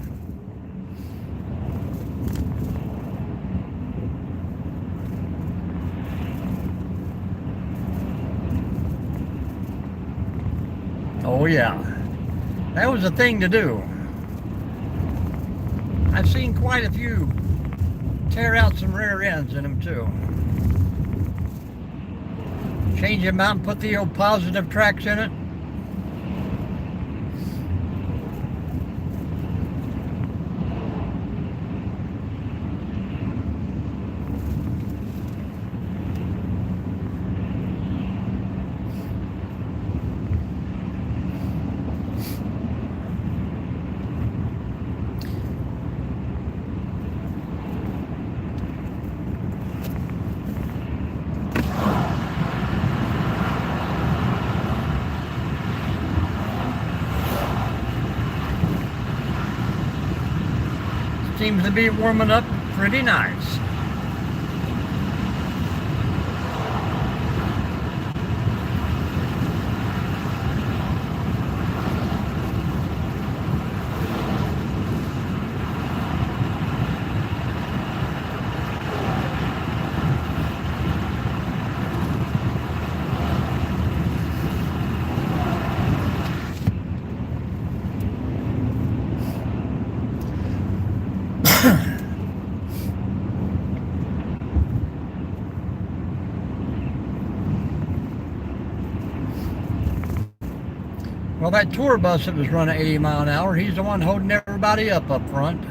Oh yeah, that was a thing to do. I've seen quite a few tear out some rear ends in them too. Change them out and put the old positive tracks in it. Seems to be warming up pretty nice. Well, that tour bus that was running 80 mile an hour, he's the one holding everybody up front.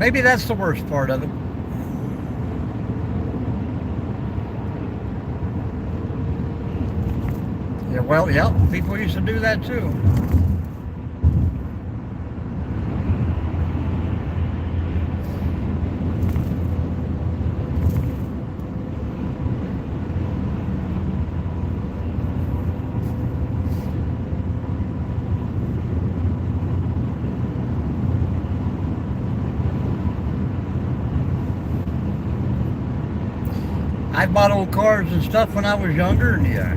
Maybe that's the worst part of it. Yeah, well, yeah, people used to do that too. I bought old cars and stuff when I was younger, and yeah,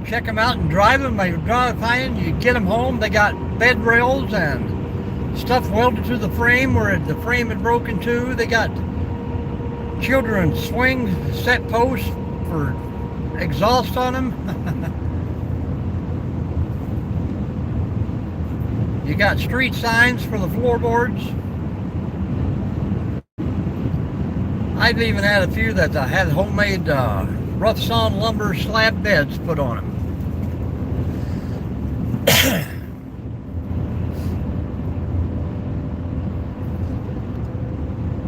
check them out and drive them. They drive fine. You get them home. They got bed rails and stuff welded to the frame where the frame had broken too. They got children's swing set posts for exhaust on them. You got street signs for the floorboards. I've even had a few that had homemade rough sawn lumber slab beds put on them.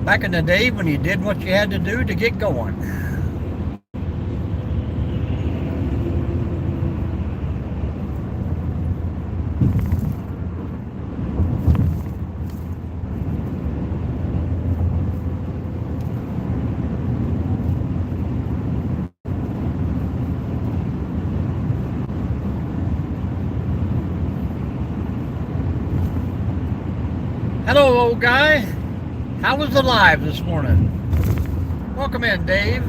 Back in the day when you did what you had to do to get going. Hello, old guy. How was the live this morning? Welcome in, Dave.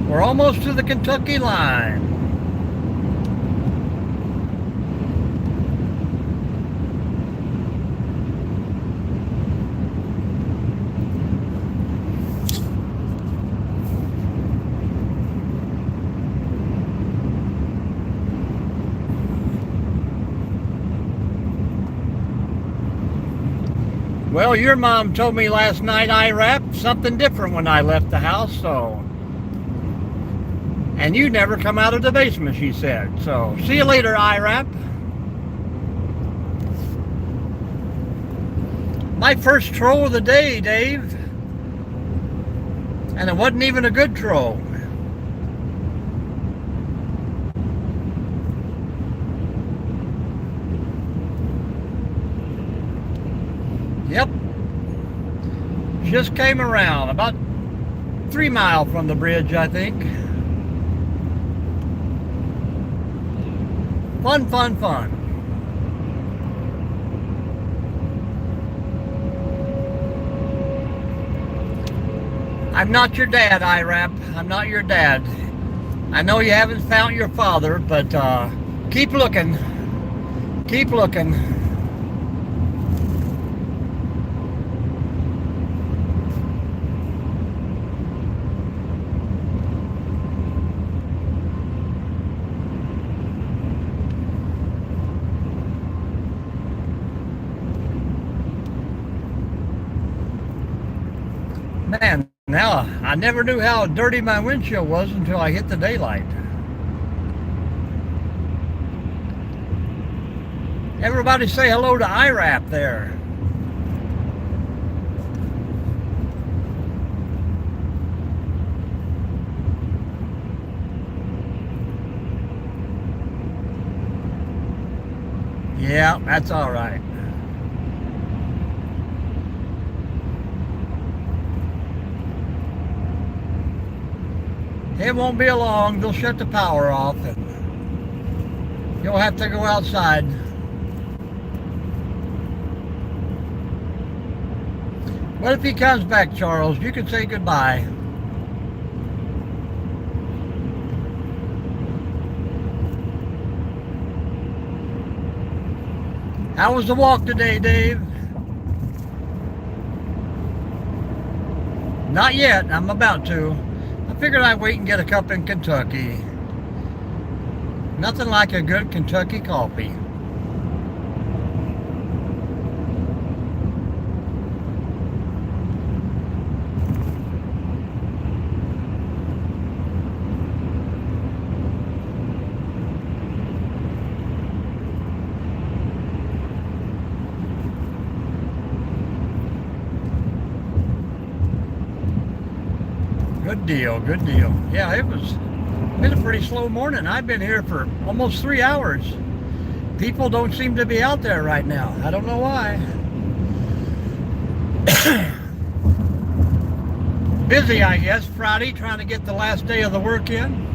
We're almost to the Kentucky line. Well, your mom told me last night I wrapped something different when I left the house, so. And you never come out of the basement, she said. So, see you later, IRAP. My first troll of the day, Dave. And it wasn't even a good troll. Yep. Just came around, about 3 miles from the bridge, I think. Fun, fun, fun. I'm not your dad, IRAP. I'm not your dad. I know you haven't found your father, but keep looking. Keep looking. Man, now I never knew how dirty my windshield was until I hit the daylight. Everybody say hello to IRAP there. Yeah, that's all right. It won't be long. They'll shut the power off and you'll have to go outside. Well, if he comes back, Charles, you can say goodbye. How was the walk today, Dave? Not yet. I'm about to. I figured I'd wait and get a cup in Kentucky. Nothing like a good Kentucky coffee. Good deal, good deal. Yeah, it's been a pretty slow morning. I've been here for almost 3 hours. People don't seem to be out there right now. I don't know why. Busy, I guess, Friday, trying to get the last day of the work in.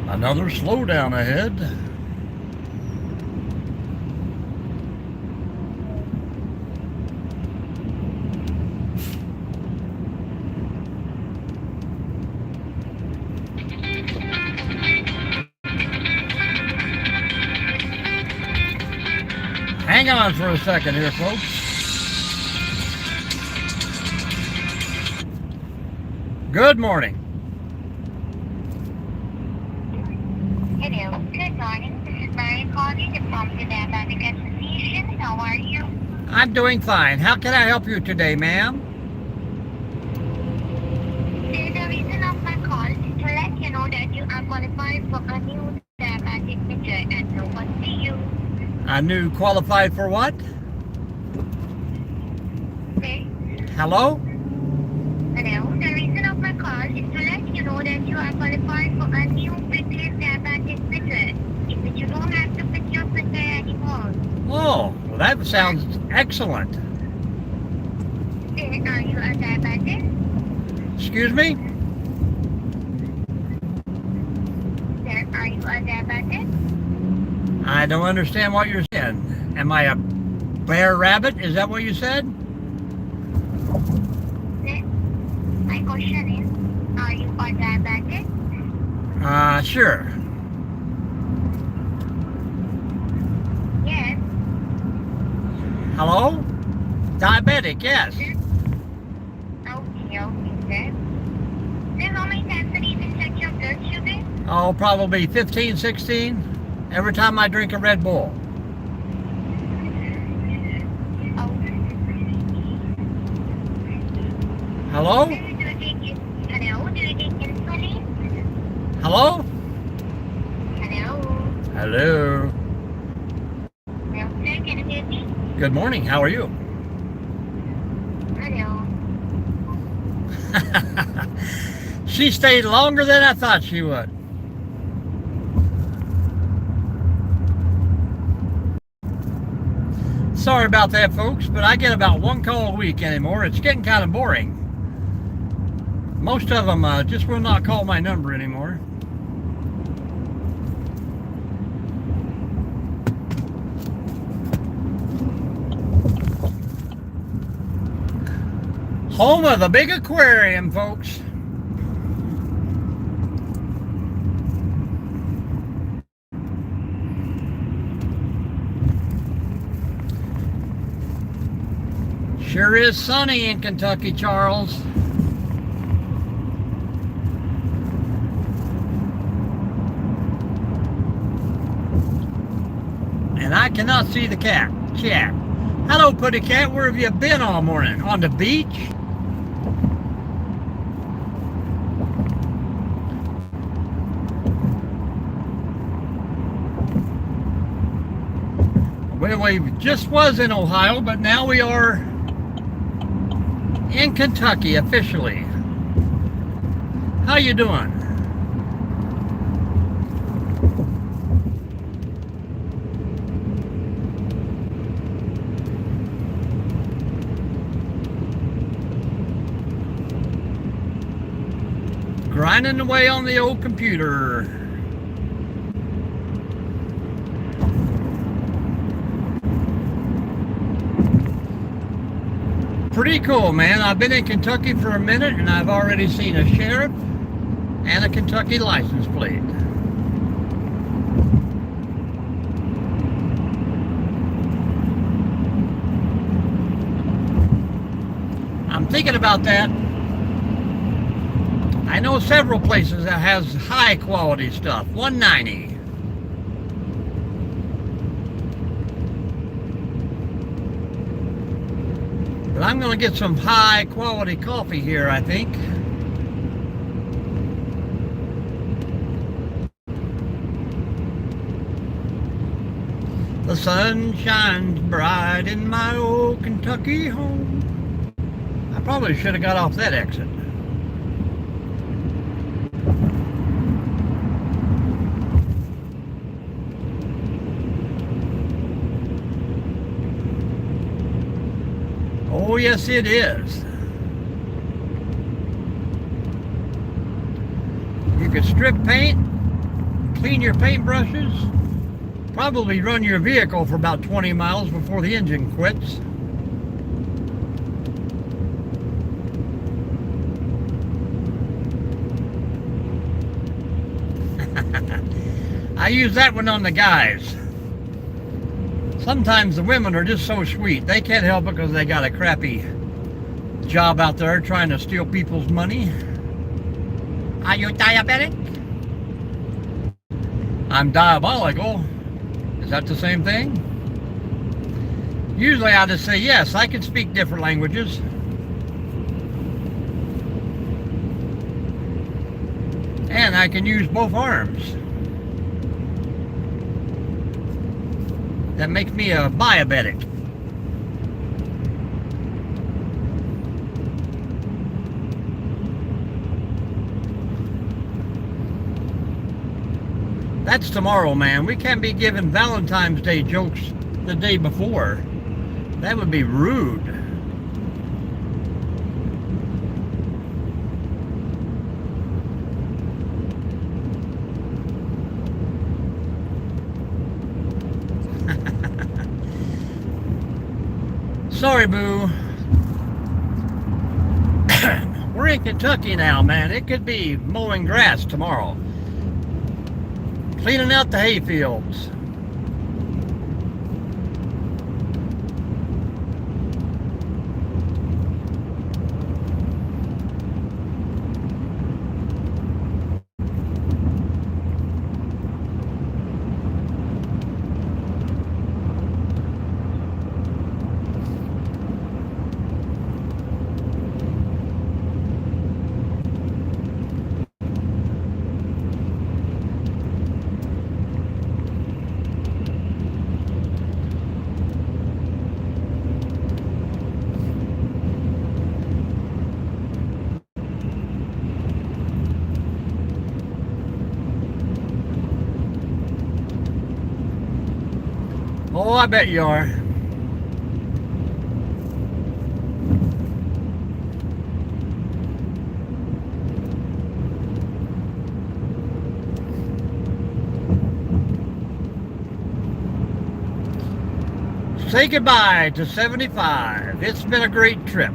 Another slowdown ahead. Hang on for a second here, folks. Good morning. Hello, good morning. This is Mary calling from the Diabetic Association. How are you? I'm doing fine. How can I help you today, ma'am? The reason of my call is to let you know that you are qualified for a new diabetic meter and no one to you. A new qualified for what? Okay? Hello? Hello, the reason of my call is to let you know that you are qualified for a new prepaid diabetic meter, in which you don't have to pick your printer anymore. Oh, well, that sounds excellent. Are you a diabetic? Excuse me? Sir, are you a diabetic? I don't understand what you're saying. Am I a bear rabbit? Is that what you said? Sir, my question is, are you a diabetic? Sure. Yes. Hello? Diabetic, yes. Okay, sir. Sir, how many times a day do you check your blood sugar? Oh, probably 15, 16. Every time I drink a Red Bull. Oh. Hello? Hello, do you take insulin? Hello? Hello? Hello? Hello, sir, can you hear me? Good morning. How are you? Hello? She stayed longer than I thought she would. Sorry about that, folks, but I get about one call a week anymore. It's getting kind of boring. Most of them just will not call my number anymore. Home of the big aquarium, folks. Sure is sunny in Kentucky, Charles. And I cannot see the cat. Chat. Hello, Putty Cat. Where have you been all morning? On the beach? Well, we just was in Ohio, but now we are in Kentucky officially. How you doing? Grinding away on the old computer. Pretty cool, man. I've been in Kentucky for a minute and I've already seen a sheriff and a Kentucky license plate. thinking about that. I know several places that has high quality stuff. $1.90. But I'm going to get some high quality coffee here, I think. The sun shines bright in my old Kentucky home. I probably should have got off that exit. Oh, yes, it is. You could strip paint, clean your paintbrushes, probably run your vehicle for about 20 miles before the engine quits. I use that one on the guys. Sometimes the women are just so sweet. They can't help it because they got a crappy job out there trying to steal people's money. Are you diabetic? I'm diabolical. Is that the same thing? Usually I just say, yes, I can speak different languages. And I can use both arms. That makes me a diabetic. That's tomorrow, man. We can't be giving Valentine's Day jokes the day before. That would be rude. Sorry, boo. We're in Kentucky now, man. It could be mowing grass tomorrow. Cleaning out the hay fields. Oh, I bet you are. Say goodbye to 75. It's been a great trip.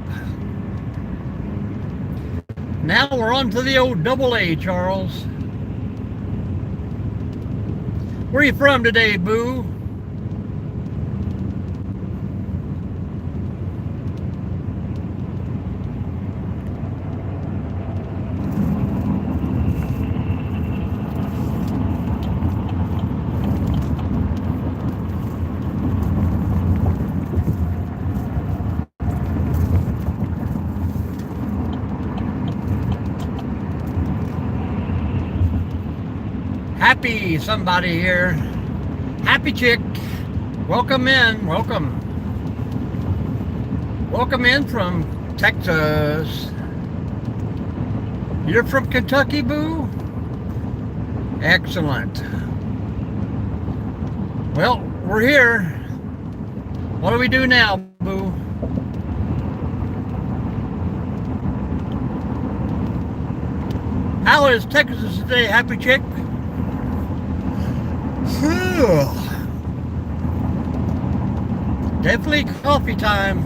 Now we're on to the old double A, Charles. Where are you from today, boo? Happy somebody here. Happy chick. Welcome in. Welcome. Welcome in from Texas. You're from Kentucky, boo? Excellent. Well, we're here. What do we do now, boo? How is Texas today, happy chick? Definitely coffee time.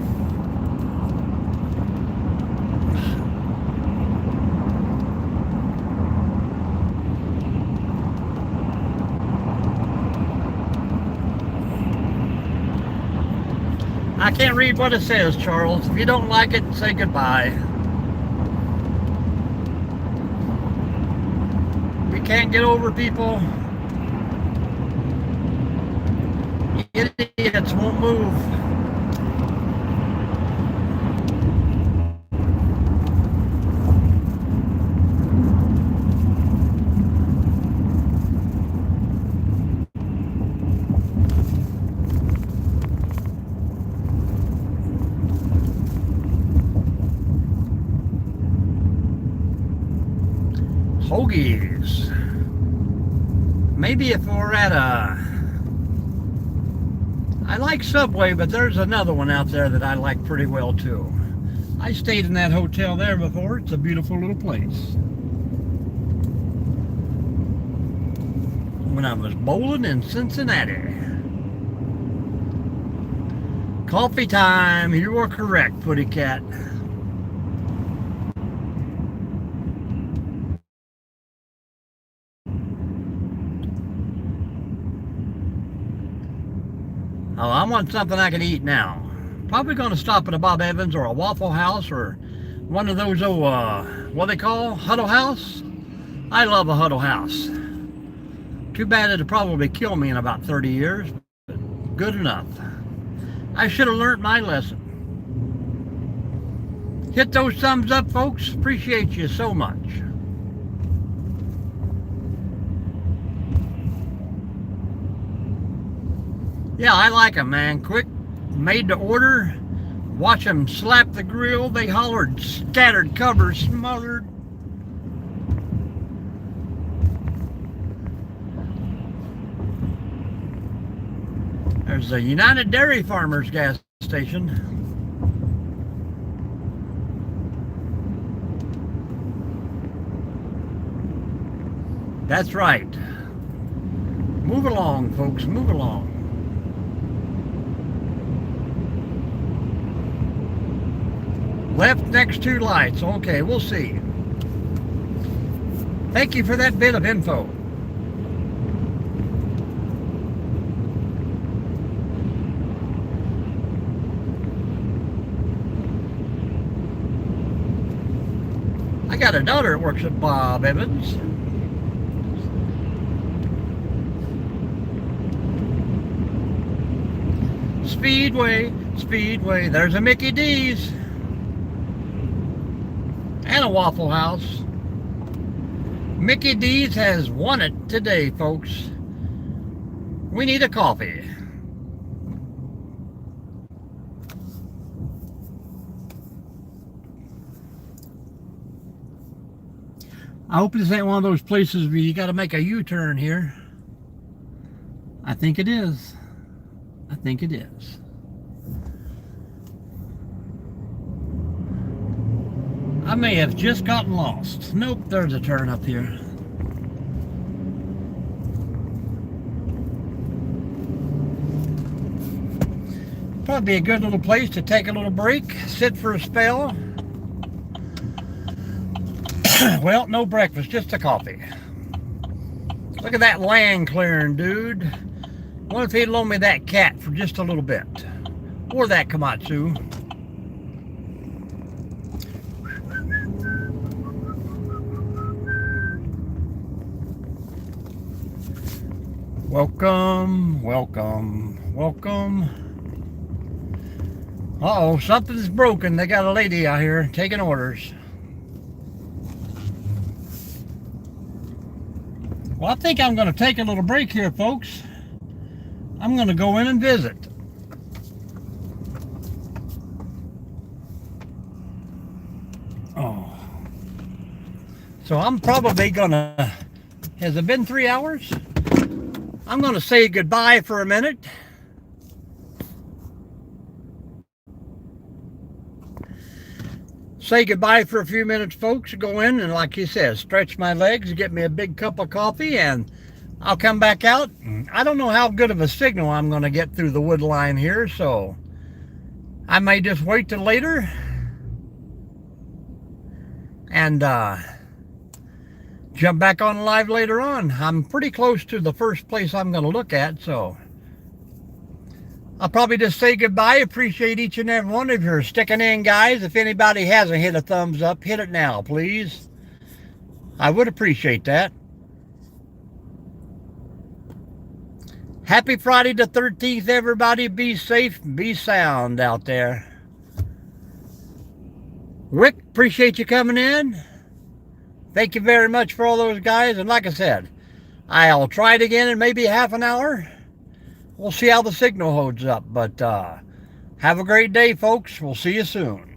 I can't read what it says, Charles. If you don't like it, say goodbye. We can't get over people. Idiots won't move. Hoagies. Maybe if we're at I like Subway, but there's another one out there that I like pretty well too. I stayed in that hotel there before. It's a beautiful little place. When I was bowling in Cincinnati. Coffee time. You are correct, Putty Cat. Oh, I want something I can eat now. Probably going to stop at a Bob Evans or a Waffle House or one of those what they call Huddle House. I love a Huddle House. Too bad it'll probably kill me in about 30 years, but good enough. I should have learned my lesson. Hit those thumbs up, folks. Appreciate you so much. Yeah, I like them, man. Quick, made to order. Watch them slap the grill. They hollered, scattered, covered, smothered. There's the United Dairy Farmers gas station. That's right. Move along, folks, move along. Left next two lights. Okay, we'll see. Thank you for that bit of info. I got a daughter that works at Bob Evans. Speedway, Speedway. There's a Mickey D's. And a Waffle House. Mickey D's has won it today, folks. We need a coffee. I hope this ain't one of those places where you got to make a U-turn here. I think it is. I think it is. I may have just gotten lost. Nope, there's a turn up here. Probably a good little place to take a little break, sit for a spell. Well, no breakfast, just a coffee. Look at that land clearing, dude. What if he'd loan me that cat for just a little bit? Or that Komatsu. Welcome, welcome, welcome. Uh-oh, something's broken. They got a lady out here taking orders. Well, I think I'm going to take a little break here, folks. I'm going to go in and visit. Oh. So I'm probably going to... Has it been 3 hours? I'm going to say goodbye for a minute. Say goodbye for a few minutes, folks. Go in and, like he says, stretch my legs, get me a big cup of coffee, and I'll come back out. I don't know how good of a signal I'm going to get through the wood line here, so I may just wait till later and jump back on live later on. I'm pretty close to the first place I'm going to look at, so I'll probably just say goodbye. Appreciate each and every one of you sticking in, guys. If anybody hasn't hit a thumbs up, hit it now, please. I would appreciate that. Happy Friday the 13th, everybody. Be safe and be sound out there. Rick, appreciate you coming in. Thank you very much for all those guys. And like I said, I'll try it again in maybe half an hour. We'll see how the signal holds up. But have a great day, folks. We'll see you soon.